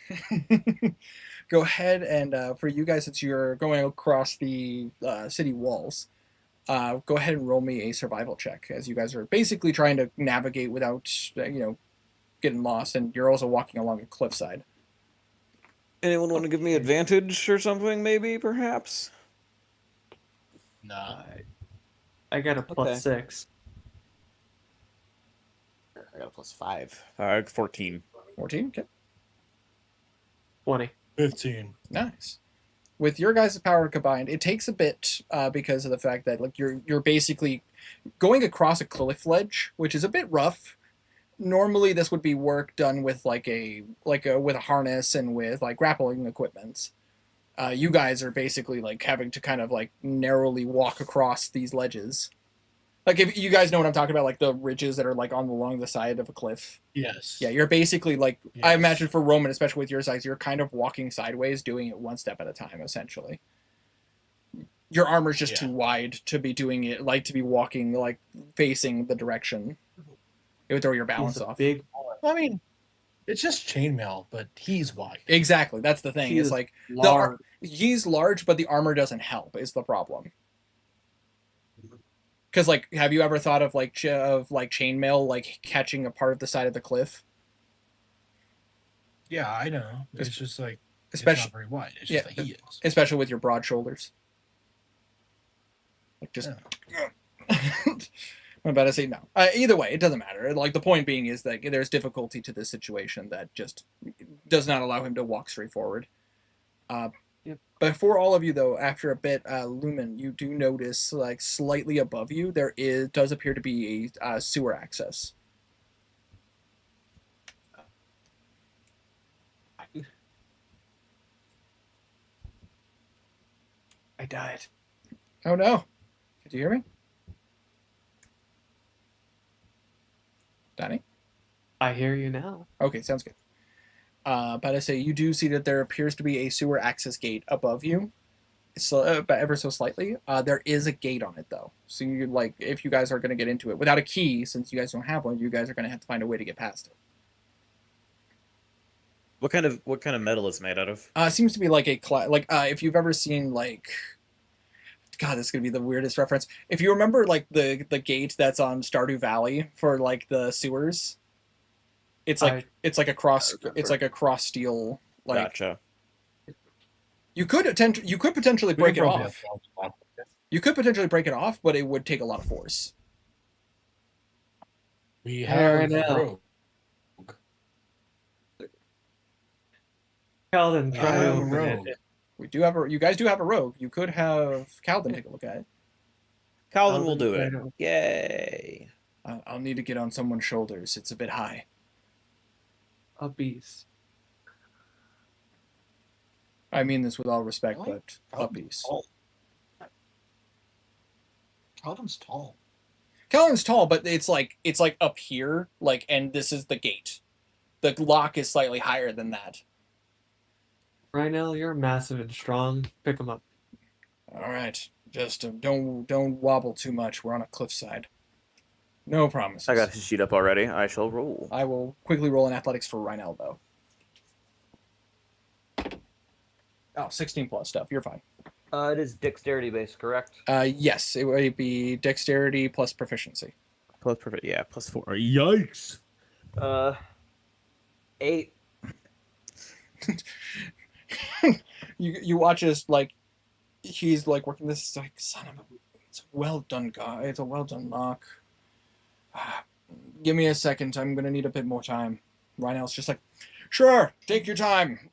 Go ahead and for you guys, since you're going across the city walls, go ahead and roll me a survival check as you guys are basically trying to navigate without getting lost, and you're also walking along a cliffside. Anyone want to give me advantage or something? Maybe, perhaps. Nah. I got a Okay. +6. I got a +5. 14. 14. Okay. 20. 15. Nice. With your guys' power combined, it takes a bit because of the fact that you're basically going across a cliff ledge, which is a bit rough. Normally, this would be work done with with a harness and with grappling equipment. You guys are basically having to kind of narrowly walk across these ledges. If you guys know what I'm talking about, the ridges that are along the side of a cliff. Yes. Yeah, you're basically I Yes. imagine for Roman, especially with your size, you're kind of walking sideways, doing it one step at a time, essentially. Your armor's just too wide to be doing it, to be walking, facing the direction. It would throw your balance He's a off. big. I mean, it's just chainmail, but he's wide. Exactly, that's the thing. He It's is large. He's large, but the armor doesn't help, is the problem. Because have you ever thought of chainmail catching a part of the side of the cliff? Yeah, I know. It's just it's Especially not very wide. It's just that he is. especially with your broad shoulders. I'm about to say no. Either way, it doesn't matter. The point being is that there's difficulty to this situation that just does not allow him to walk straight forward. But for all of you, though, after a bit, Lumen, you do notice slightly above you does appear to be a sewer access. I died. Oh no! Did you hear me, Danny? I hear you now. Okay, sounds good. But I say you do see that there appears to be a sewer access gate above you, so but ever so slightly. There is a gate on it though, so you if you guys are going to get into it without a key, since you guys don't have one, you guys are going to have to find a way to get past it. What kind of metal is made out of? It seems to be if you've ever seen God, this is gonna be the weirdest reference. If you remember the gate that's on Stardew Valley for the sewers, it's like a cross steel Gotcha. You could potentially break it off. You could potentially break it off, but it would take a lot of force. We Fair have enough. rogue. Calden, try have a over rogue. it. You guys do have a rogue. You could have Calden take a look at it. Calvin will do I it. know. Yay. I'll need to get on someone's shoulders. It's a bit high. A beast. I mean this with all respect, Really? but puppies. Calden's tall. Calden's tall, but it's up here, and this is the gate. The lock is slightly higher than that. Right now, you're massive and strong. Pick him up. All right, just don't wobble too much. We're on a cliffside. No promises. I got his sheet up already. I shall roll. I will quickly roll in athletics for Rhinel, though. Oh, 16 plus stuff. You're fine. It is dexterity based, correct? Yes, it would be dexterity plus proficiency. Plus perfect. Yeah, +4. Yikes. 8. You watch as he's working this son of a, it's a well done guy. It's a well done lock. Give me a second. I'm gonna need a bit more time. Rhinel's just sure, take your time.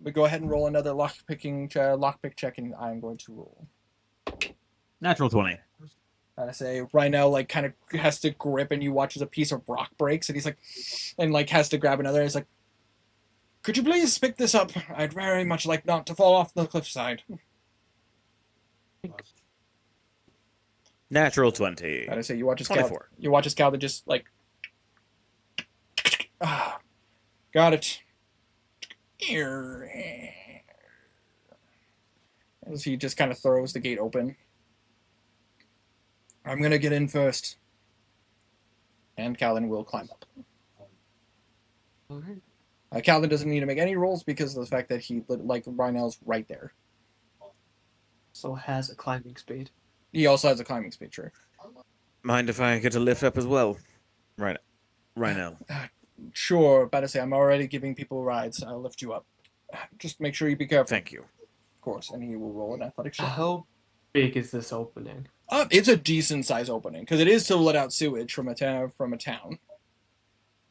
But go ahead and roll another lockpick check, and I'm going to roll. Natural 20. I say Rhino like kind of has to grip, and you watch as a piece of rock breaks, and he's like, and like has to grab another. He's like, "Could you please pick this up? I'd very much like not to fall off the cliffside." Natural 20. I say you watch his 24. You watch his Calvin just like, got it. As he just kind of throws the gate open. I'm gonna get in first. And Calvin will climb up. Alright. Calvin doesn't need to make any rolls because of the fact that he, like, Rhinell's right there. So has a climbing speed. He also has a climbing speed, true. Mind if I get a lift up as well? Right now. Sure, about to say, I'm already giving people rides. I'll lift you up. Just make sure you be careful. Thank you. Of course, and he will roll an athletics check. How big is this opening? It's a decent size opening because it is to let out sewage from a town.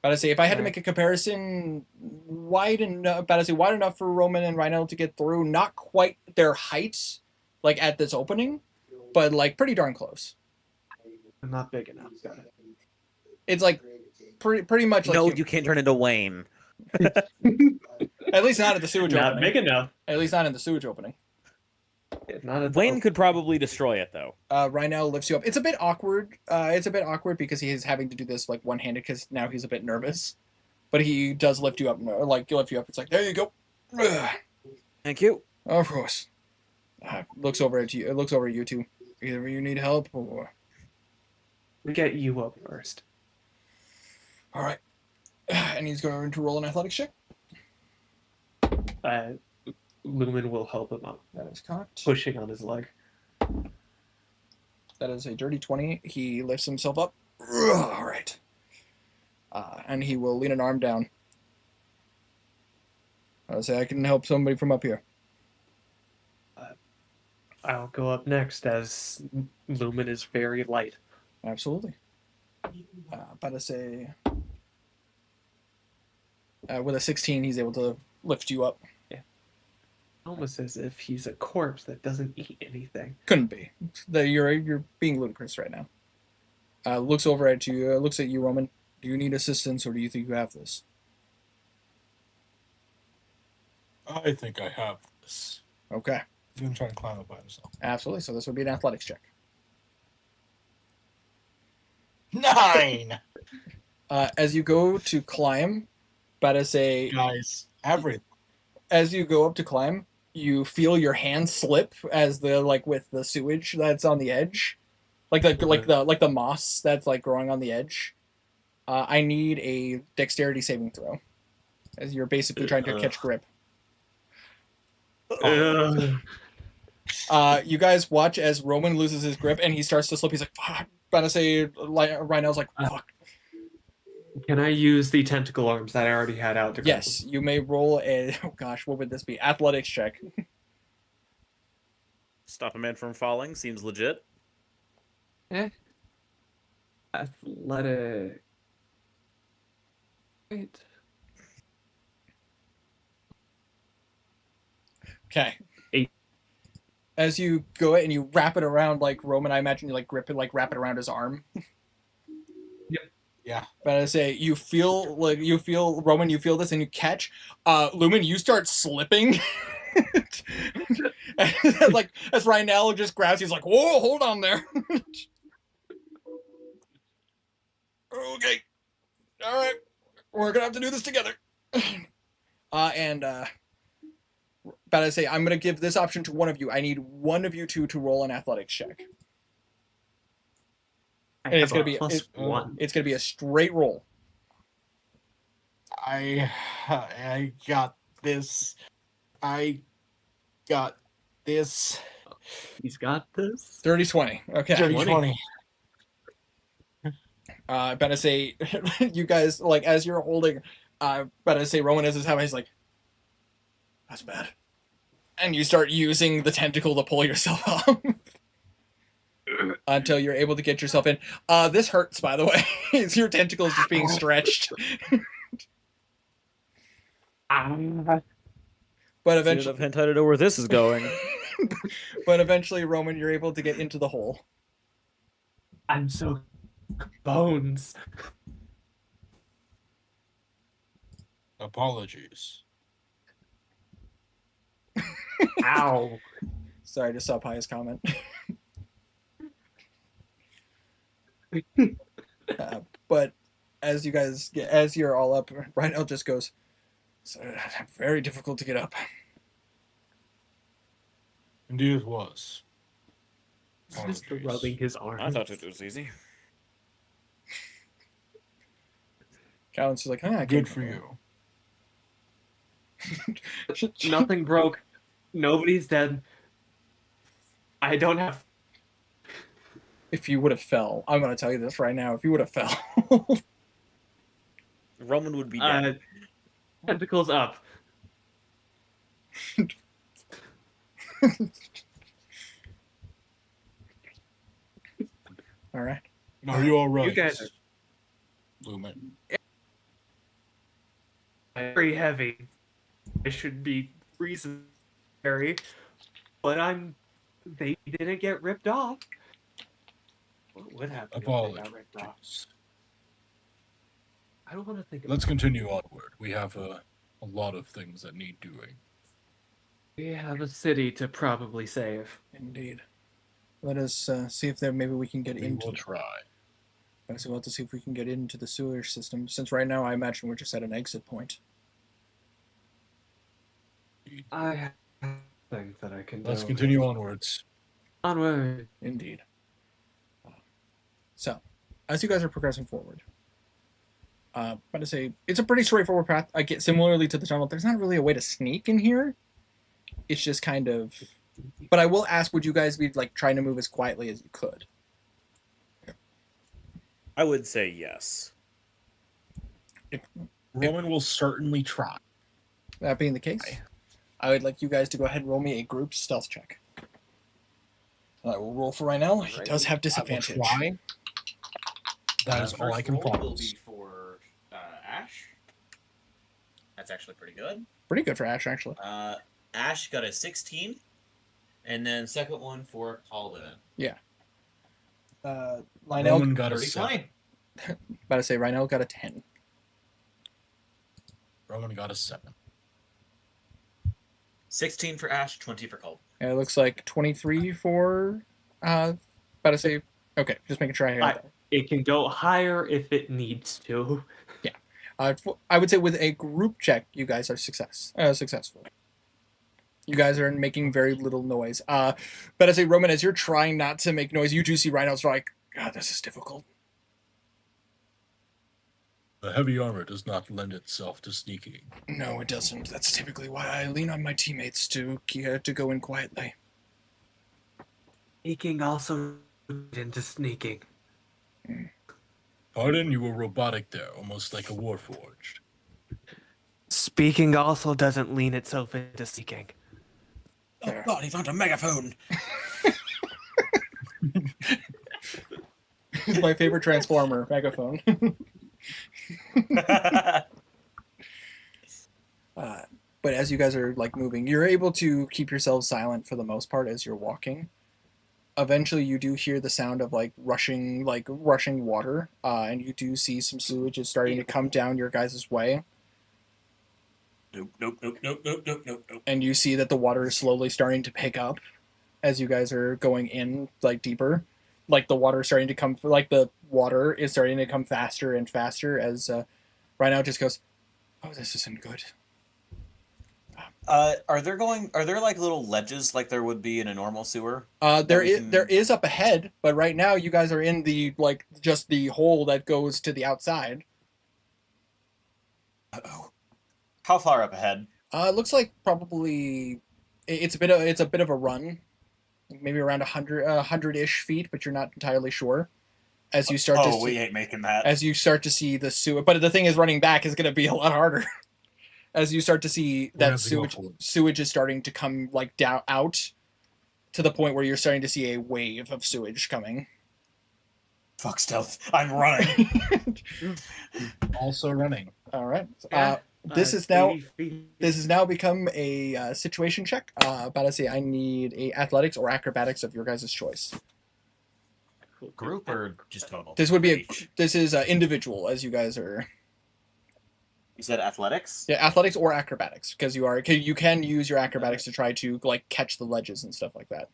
But I say, if I had to make a comparison, wide enough for Roman and Rhino to get through. Not quite their height, like at this opening, but like pretty darn close. Not big enough. Got it. It's like pretty much like No, you can't turn into Wayne. at least not at the sewage Not opening. big enough. At least not in the sewage opening. Not at Wayne could probably destroy it, though. Rhino lifts you up. It's a bit awkward. Because he is having to do this like one-handed because now he's a bit nervous. But he does lift you up. It's like, there you go. Thank you. Of course. Looks over at you. It looks over at you two. Either you need help or. We get you up first. All right. And he's going to roll an athletics check. Lumen will help him up, That is cocked. pushing on his leg. That is a dirty 20. He lifts himself up. All right. And he will lean an arm down. I'll say, I can help somebody from up here. I'll go up next as Lumen is very light. Absolutely. About to say, with a 16, he's able to lift you up. Almost as if he's a corpse that doesn't eat anything. Couldn't be. You're being ludicrous right now. Looks over at you. Looks at you, Roman. Do you need assistance, or do you think you have this? I think I have this. Okay. He's gonna try and climb up by himself. Absolutely. So this would be an athletics check. 9! As you go to climb, about to say, Guys, average. as you go up to climb, you feel your hand slip as with the sewage that's on the edge, like the moss that's like growing on the edge. I need a dexterity saving throw, as you're basically trying to catch grip. You guys watch as Roman loses his grip and he starts to slip. He's like, "Fuck!" About to say, Rhinell's like, "Fuck." Can I use the tentacle arms that I already had out to grab Yes, you may roll a. Oh gosh, what would this be? Athletics check. Stop a man from falling seems legit. him? Athletic. Wait. Okay. 8. As you go and you wrap it around like Roman, I imagine you like grip it, like wrap it around his arm. Yeah. But I say you feel Roman, you feel this and you catch. Lumen, you start slipping. Like as Rhinell just grabs, he's like, "Whoa, hold on there." Okay. All right. We're gonna have to do this together. But I say I'm gonna give this option to one of you. I need one of you two to roll an athletics check. I And it's have gonna a be plus 1. It's gonna be a straight roll. I got this. I got this. He's got this. 30-20. Okay. 30-20. But I say you guys like as you're holding. But I say Roman is having. He's like, "That's bad," and you start using the tentacle to pull yourself up. Until you're able to get yourself in. This hurts, by the way. Your tentacle is just being stretched. But eventually, I don't know where this is going. But eventually, Roman, you're able to get into the hole. I'm so bones. Apologies. Ow. Sorry to sub highest comment. But as you guys get, as you're all up, Rhino just goes, "It's very difficult to get up." Indeed, it was. Just Apologies. rubbing his arms. I thought it was easy. Callan's just like, "Huh, Good for you. Nothing broke. Nobody's dead. I don't have. If you would have fell, I'm gonna tell you this right now. If you would have fell, Roman would be dead. Tentacles up. all right. Are you all right? You guys are Lumen. very heavy. I should be freezing, but they didn't get ripped off. What would happen if they got ripped off? Apologies. I don't want to think. Let's continue onward. We have a lot of things that need doing. We have a city to probably save. Indeed. Let us see if there maybe we can get We into. will try. So we'll have to see if we can get into the sewer system. Since right now, I imagine we're just at an exit point. I have things that I can do. Let's continue onwards. Onward. Indeed. So, as you guys are progressing forward, I'm going to say it's a pretty straightforward path. I get similarly to the tunnel. There's not really a way to sneak in here. It's just kind of. But I will ask: would you guys be like trying to move as quietly as you could? I would say yes. Roman will certainly try. That being the case, I would like you guys to go ahead and roll me a group stealth check. I will roll for Rhinell. He does have disadvantage. I will try. That is all I can First roll will promise. be for Ash. That's actually pretty good. Pretty good for Ash, actually. Ash got a 16, and then second one for Calden. Lionel, Roman got a 30 7. 20. about to say Rhinell got a 10. Roman got a 7. 16 for Ash, 20 for Calden. And it looks like 23 for. About to say. Okay, just making sure I hear that. It can go higher if it needs to. I would say with a group check, you guys are successful. You guys are making very little noise. But I say, Roman, as you're trying not to make noise, you do see Rhinos like, God, this is difficult. The heavy armor does not lend itself to sneaking. No, it doesn't. That's typically why I lean on my teammates to go in quietly. Sneaking also into sneaking. Pardon, you were robotic there, almost like a warforged. Speaking also doesn't lean itself into sneaking. Oh god, he found a megaphone! My favorite Transformer, megaphone. But as you guys are like moving, you're able to keep yourselves silent for the most part as you're walking. Eventually, you do hear the sound of rushing water, and you do see some sewage is starting to come down your guys' way. Nope. And you see that the water is slowly starting to pick up as you guys are going in deeper. The water is starting to come faster and faster as Rhino just goes, "Oh, this isn't good." Are there little ledges like there would be in a normal sewer? There is up ahead, but right now you guys are in the just the hole that goes to the outside. Uh-oh. How far up ahead? It looks like probably it's a bit of a run, maybe around 100-ish feet, but you're not entirely sure. As you start to we ain't making that. as you start to see the sewer, but the thing is, running back is going to be a lot harder. As you start to see that sewage is starting to come down out to the point where you're starting to see a wave of sewage coming. Fuck stealth. I'm running. Also running. All right. This is now 80 feet. this has now become a situation check. About to say I need a athletics or acrobatics of your guys' choice. Group or just total? This would be Each. this is individual as you guys are. You said athletics? Yeah, athletics or acrobatics because you can use your acrobatics to try to like catch the ledges and stuff like that.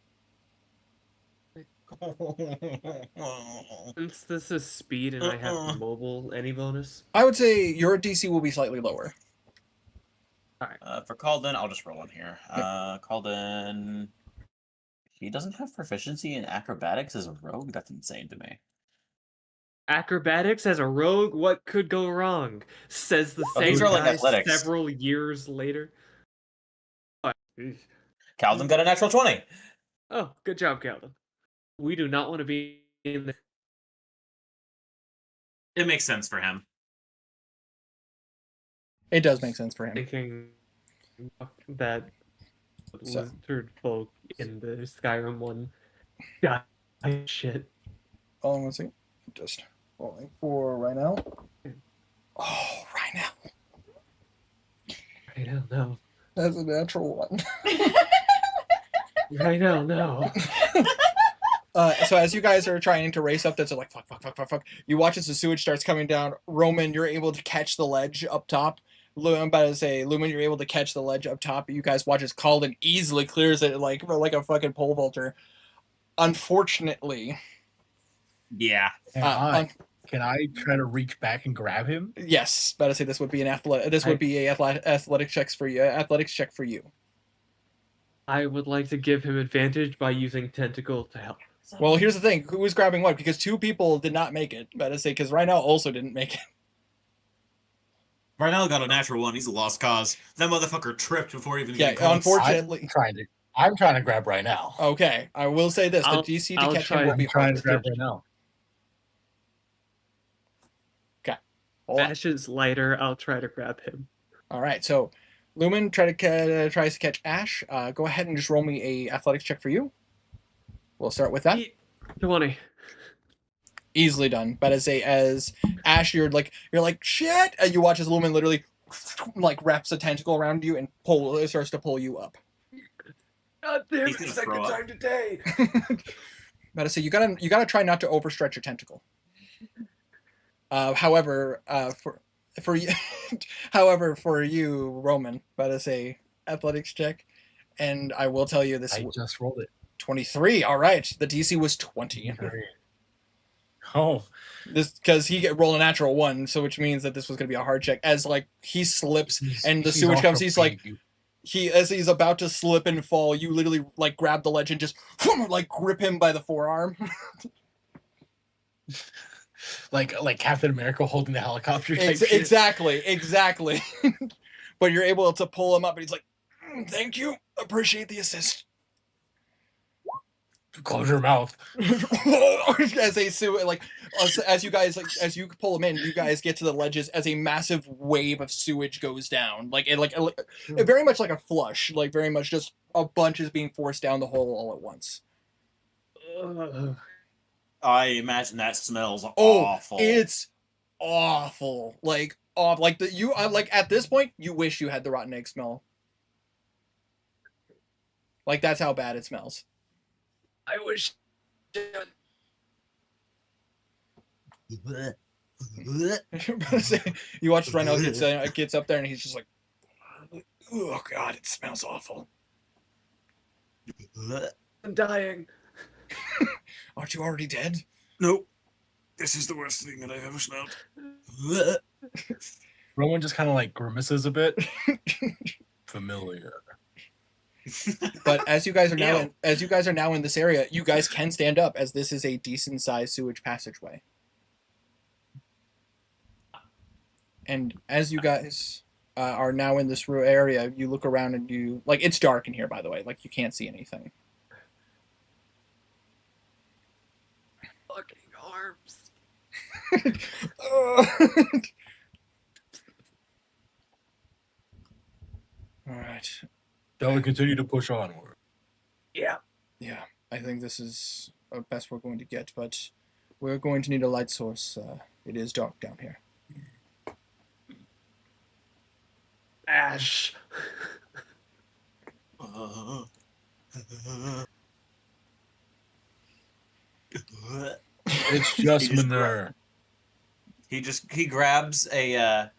Since this is speed and I have mobile, any bonus? I would say your DC will be slightly lower. For Calden, I'll just roll in here. Calden, he doesn't have proficiency in acrobatics as a rogue? That's insane to me. Acrobatics as a rogue? What could go wrong? Says the Oh, same he's rolling guy athletics. several years later. Calden got a natural 20. Oh, good job, Calvin. We do not want to be in the... It makes sense for him. It does make sense for him. thinking that So- lizard folk in the Skyrim one got shit. Hold on one second. Just rolling for right now. Oh, right now. I don't know. That's a natural one. I don't know. So as you guys are trying to race up, that's like fuck. You watch as the sewage starts coming down. Roman, you're able to catch the ledge up top. I'm about to say, Lumen, you're able to catch the ledge up top. You guys watch as Calden easily clears it like a fucking pole vaulter. Unfortunately, Yeah. Can I try to reach back and grab him? yes, about to say this would be an athletic. This would be a athletic checks for you. Athletics check for you. I would like to give him advantage by using tentacle to help. Well, here's the thing: who was grabbing what? Because two people did not make it. About to say, because Rhino also didn't make it. Rhino got a natural one. He's a lost cause. That motherfucker tripped before even Yeah, getting close. unfortunately. I'm trying to grab right now. Okay, I will say this: the DC to I'll catch try- him will be I'm trying hard. to grab right now. Hold on. Ash is lighter. I'll try to grab him. All right, so Lumen tries to catch Ash. Go ahead and just roll me a athletics check for you. We'll start with that. 20. Easily done. But as Ash, you're like shit, and you watch as Lumen literally like wraps a tentacle around you and starts to pull you up. God damn He's it! gonna Second throw up. time today. About to say you gotta try not to overstretch your tentacle. However, for you, however for you, Roman, about to say athletics check, and I will tell you this: I just rolled it. 23. All right, the DC was 20. Oh, This because he rolled a natural one, so which means that this was gonna be a hard check. As like he slips and the sewage comes, he's like as he's about to slip and fall, you literally like grab the ledge and just like grip him by the forearm. like Captain America holding the helicopter type shit. Exactly. But you're able to pull him up, and he's like, "Thank you, appreciate the assist." Close your mouth. As they as you guys as you pull them in, you guys get to the ledges as a massive wave of sewage goes down, very much like a flush, like very much just a bunch is being forced down the hole all at once. I imagine that smells Oh, awful. it's awful. Like at this point, you wish you had the rotten egg smell. Like that's how bad it smells. I wish. You watch Rhino gets up there and he's just like, "Oh God, it smells awful." I'm dying. Aren't you already dead? Nope. This is the worst thing that I've ever smelled. Roman just kind of like grimaces a bit. Familiar. But as you guys are Ew. now in this area, you guys can stand up as this is a decent sized sewage passageway. And as you guys are now in this area, you look around and you like it's dark in here, by the way, like you can't see anything. Fucking arms. All right. Shall we continue to push onward? Yeah. Yeah, I think this is the best we're going to get, but we're going to need a light source. It is dark down here. Ash. It's just He just manure. he grabs a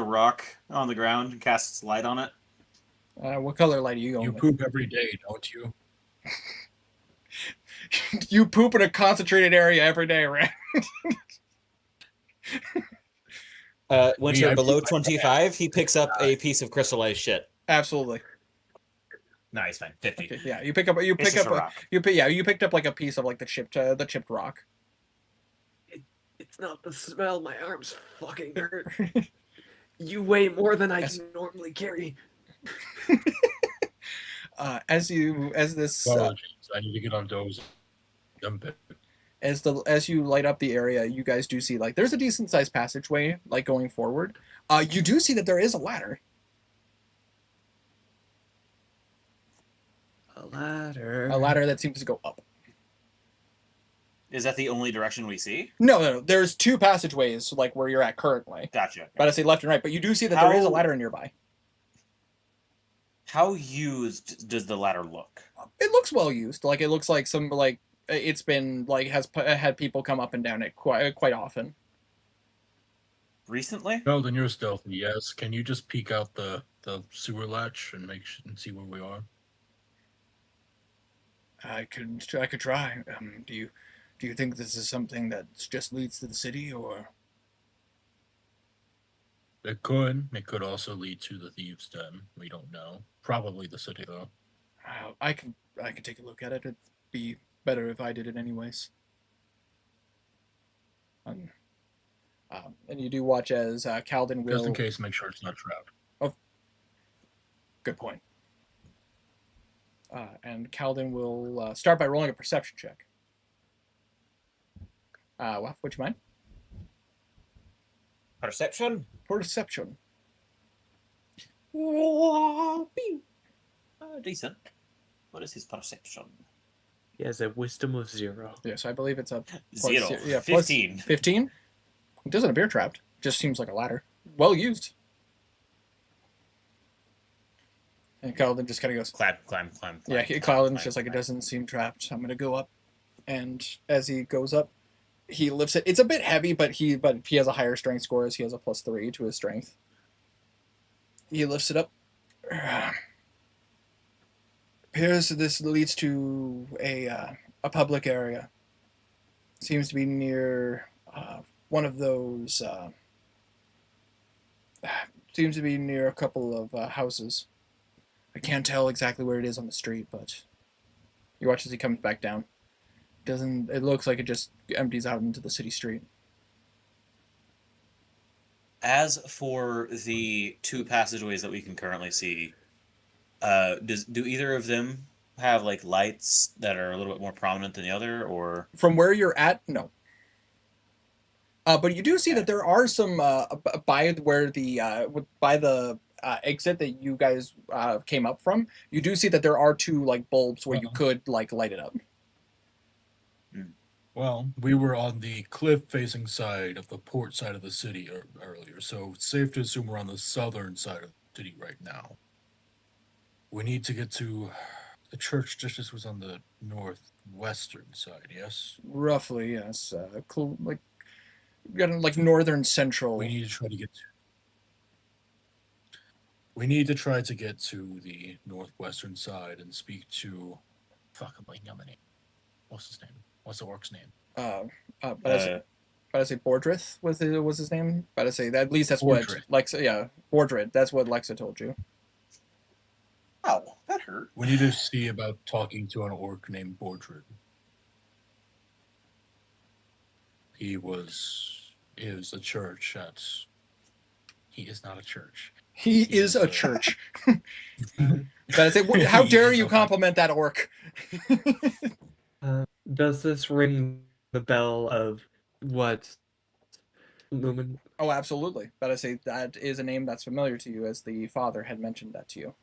rock on the ground and casts light on it. What color light are you going You with? poop every day, don't you? You poop in a concentrated area every day, right? Once Me, you're I below poop my 25, he picks up a piece of crystallized shit. Absolutely. No, he's fine. 50. Okay, yeah, you pick up It's just a rock. you picked up like a piece of like the chipped rock. It's not the smell. My arms fucking hurt. You weigh more than I can normally carry. As Apologies. I need to get on those. Dump it. as you light up the area, you guys do see like there's a decent sized passageway like going forward. You do see that there is a ladder. A ladder. A ladder that seems to go up. Is that the only direction we see? No. There's two passageways like where you're at currently. Gotcha. But I say left and right, but you do see that there is a ladder nearby. How used does the ladder look? It looks well used. Like it looks like some like it's been like has had people come up and down it quite often. Recently? Sheldon, you're stealthy, yes. Can you just peek out the sewer latch and and see where we are? I could try. Do you think this is something that just leads to the city, or? It could. It could also lead to the thieves' den. We don't know. Probably the city, though. I can take a look at it. It'd be better if I did it anyways. And you do watch as Calden will. Just in case, make sure it's not trapped. Oh, good point. And Calden will start by rolling a perception check. Would you mind? Perception? Perception. Decent. What is his perception? He has a wisdom of 0. Yes, I believe it's a plus, 0. Yeah, plus 15. 15. It doesn't appear trapped. Just seems like a ladder. Well used. And Calden just kind of goes. Climb. Yeah, Calden's just like, it doesn't seem trapped. I'm gonna go up, and as he goes up, he lifts it. It's a bit heavy, but he has a higher strength score as he has a +3 to his strength. He lifts it up. Appears this leads to a public area. Seems to be near one of those. Seems to be near a couple of houses. I can't tell exactly where it is on the street, but you watch as he comes back down. It looks like it just empties out into the city street. As for the two passageways that we can currently see, do either of them have like lights that are a little bit more prominent than the other, or From where you're at, no. But you do see that there are some by the exit that you guys came up from. You do see that there are two like bulbs where you could like light it up. Well, we were on the cliff-facing side of the port side of the city earlier, so it's safe to assume we're on the southern side of the city right now. We need to get to the church district was on the northwestern side, yes? Roughly, yes. Like northern central. We need to try to get to. We need to try to get to the northwestern side and speak to. Fuck, I'm blanking on the name. What's his name? What's the orc's name? But I say Bordrith was his name. But I say that at least that's what Bordrith. Lexa. Yeah, Bordrith. That's what Lexa told you. oh, that hurt. We need to see about talking to an orc named Bordred. He is a church at. He is not a church. He is a church. But I say, how dare you compliment that orc? Does this ring the bell of what Lumen? Oh, absolutely. But I say that is a name that's familiar to you, as the father had mentioned that to you.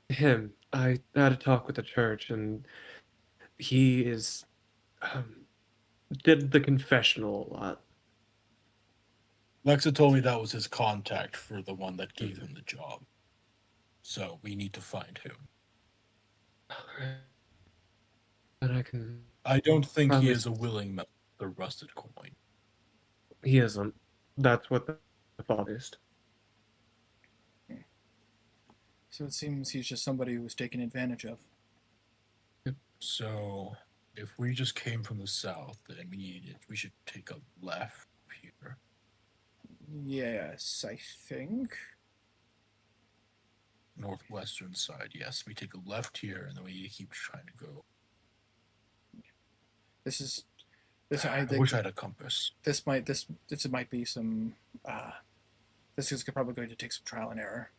Him. I had a talk with the church, and he is did the confessional a lot. Lexa told me that was his contact for the one that gave him the job. So we need to find him. And I can. I don't think he Probably- is a willing member of the rusted coin. He isn't. That's what the father is. So it seems he's just somebody who was taken advantage of. So if we just came from the south and we should take a left here. Yes, I think. Northwestern side, yes. We take a left here and then we need to keep trying to go. This I think wish I had a compass. this might be some this is probably going to take some trial and error.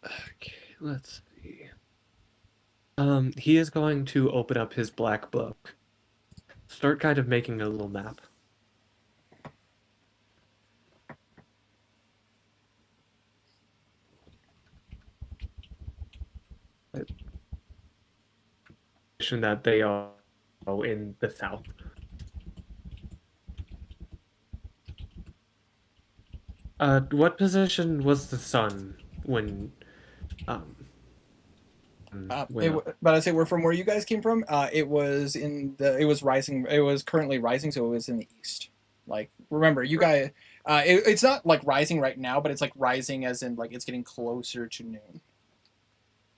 Okay, let's see. He is going to open up his black book. Start kind of making a little map. That they are in the south. What position was the sun when? But I say we're from where you guys came from. It was rising. It was currently rising, so it was in the east. Like, remember, you guys. It's not like rising right now, but it's like rising as in like it's getting closer to noon.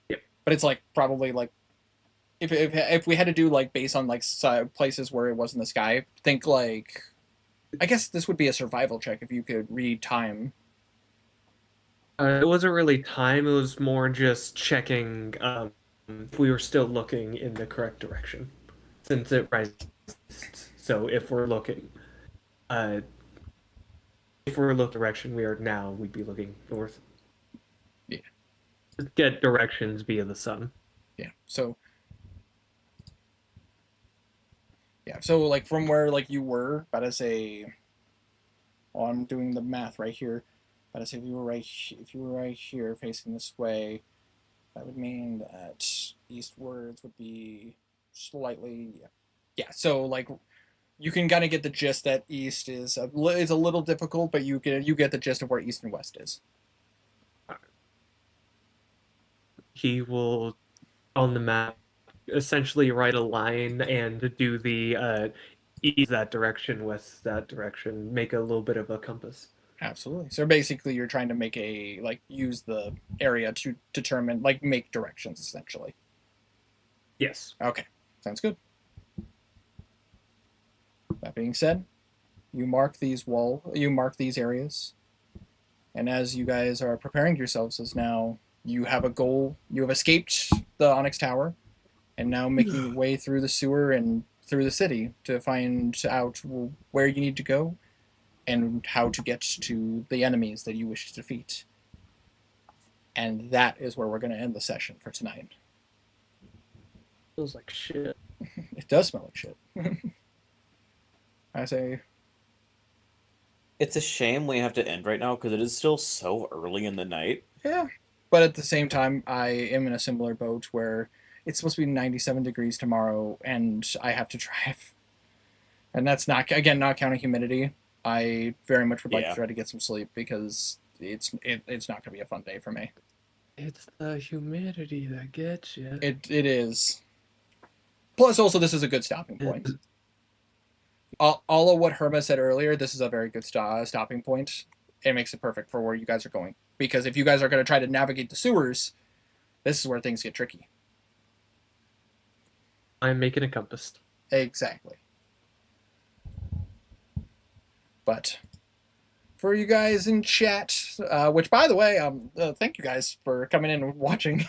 Yep. But it's like probably like if we had to do like based on like places where it was in the sky, think like, I guess this would be a survival check if you could read time. It wasn't really time. It was more just checking if we were still looking in the correct direction, since it rises. So if we're looking direction we are now, we'd be looking north. Yeah. Get directions via the sun. Yeah. So like from where like you were, about to say, oh, I'm doing the math right here. About to say if you were right here facing this way, that would mean that eastwards would be slightly, yeah. So like you can kind of get the gist that east is a little difficult, but you get the gist of where east and west is. He will, on the map, essentially write a line and do the east that direction, west that direction, make a little bit of a compass. Absolutely. So basically you're trying to make use the area to determine, like, make directions, essentially. Yes. Okay. Sounds good. That being said, you mark these areas, and as you guys are preparing yourselves, as now you have a goal, you have escaped the Onyx Tower, and now making your way through the sewer and through the city to find out where you need to go and how to get to the enemies that you wish to defeat. And that is where we're going to end the session for tonight. Feels like shit. It does smell like shit. I say, It's a shame we have to end right now because it is still so early in the night. yeah. But at the same time, I am in a similar boat where it's supposed to be 97 degrees tomorrow, and I have to drive. And that's not counting humidity. I very much would like to try to get some sleep because it's not going to be a fun day for me. It's the humidity that gets you. It is. Plus, also, this is a good stopping point. All of what Herma said earlier, this is a very good stopping point. It makes it perfect for where you guys are going. Because if you guys are going to try to navigate the sewers, this is where things get tricky. I'm making a compass. Exactly. But for you guys in chat, which, by the way, thank you guys for coming in and watching.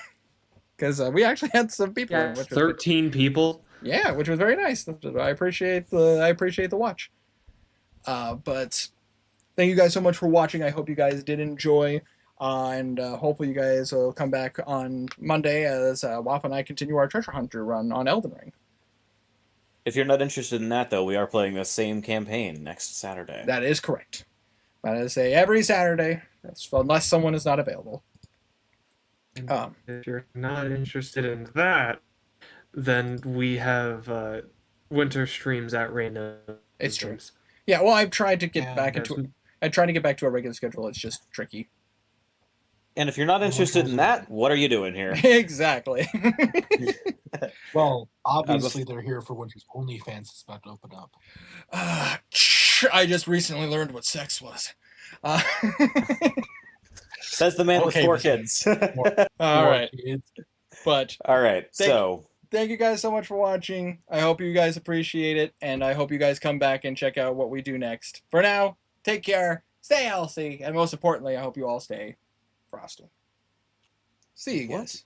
Because we actually had some people. Yeah, 13 people. Yeah, which was very nice. I appreciate the watch. But thank you guys so much for watching. I hope you guys did enjoy. And hopefully you guys will come back on Monday as Waff and I continue our treasure hunter run on Elden Ring. If you're not interested in that, though, we are playing the same campaign next Saturday. That is correct. That is every Saturday, unless someone is not available. If you're not interested in that, then we have winter streams at random It's 'cause true. there's- Yeah, well, I've tried to get And back there's- into. I tried to get back to a regular schedule. It's just tricky. And if you're not interested in that, what are you doing here? Exactly. Well, obviously they're here for when his OnlyFans is about to open up. I just recently learned what sex was. Says the man Okay, with 4 but- kids. All right, Kids. but All right. So thank you guys so much for watching. I hope you guys appreciate it, and I hope you guys come back and check out what we do next. For now, take care, stay healthy, and most importantly, I hope you all stay frosty. See you What? guys.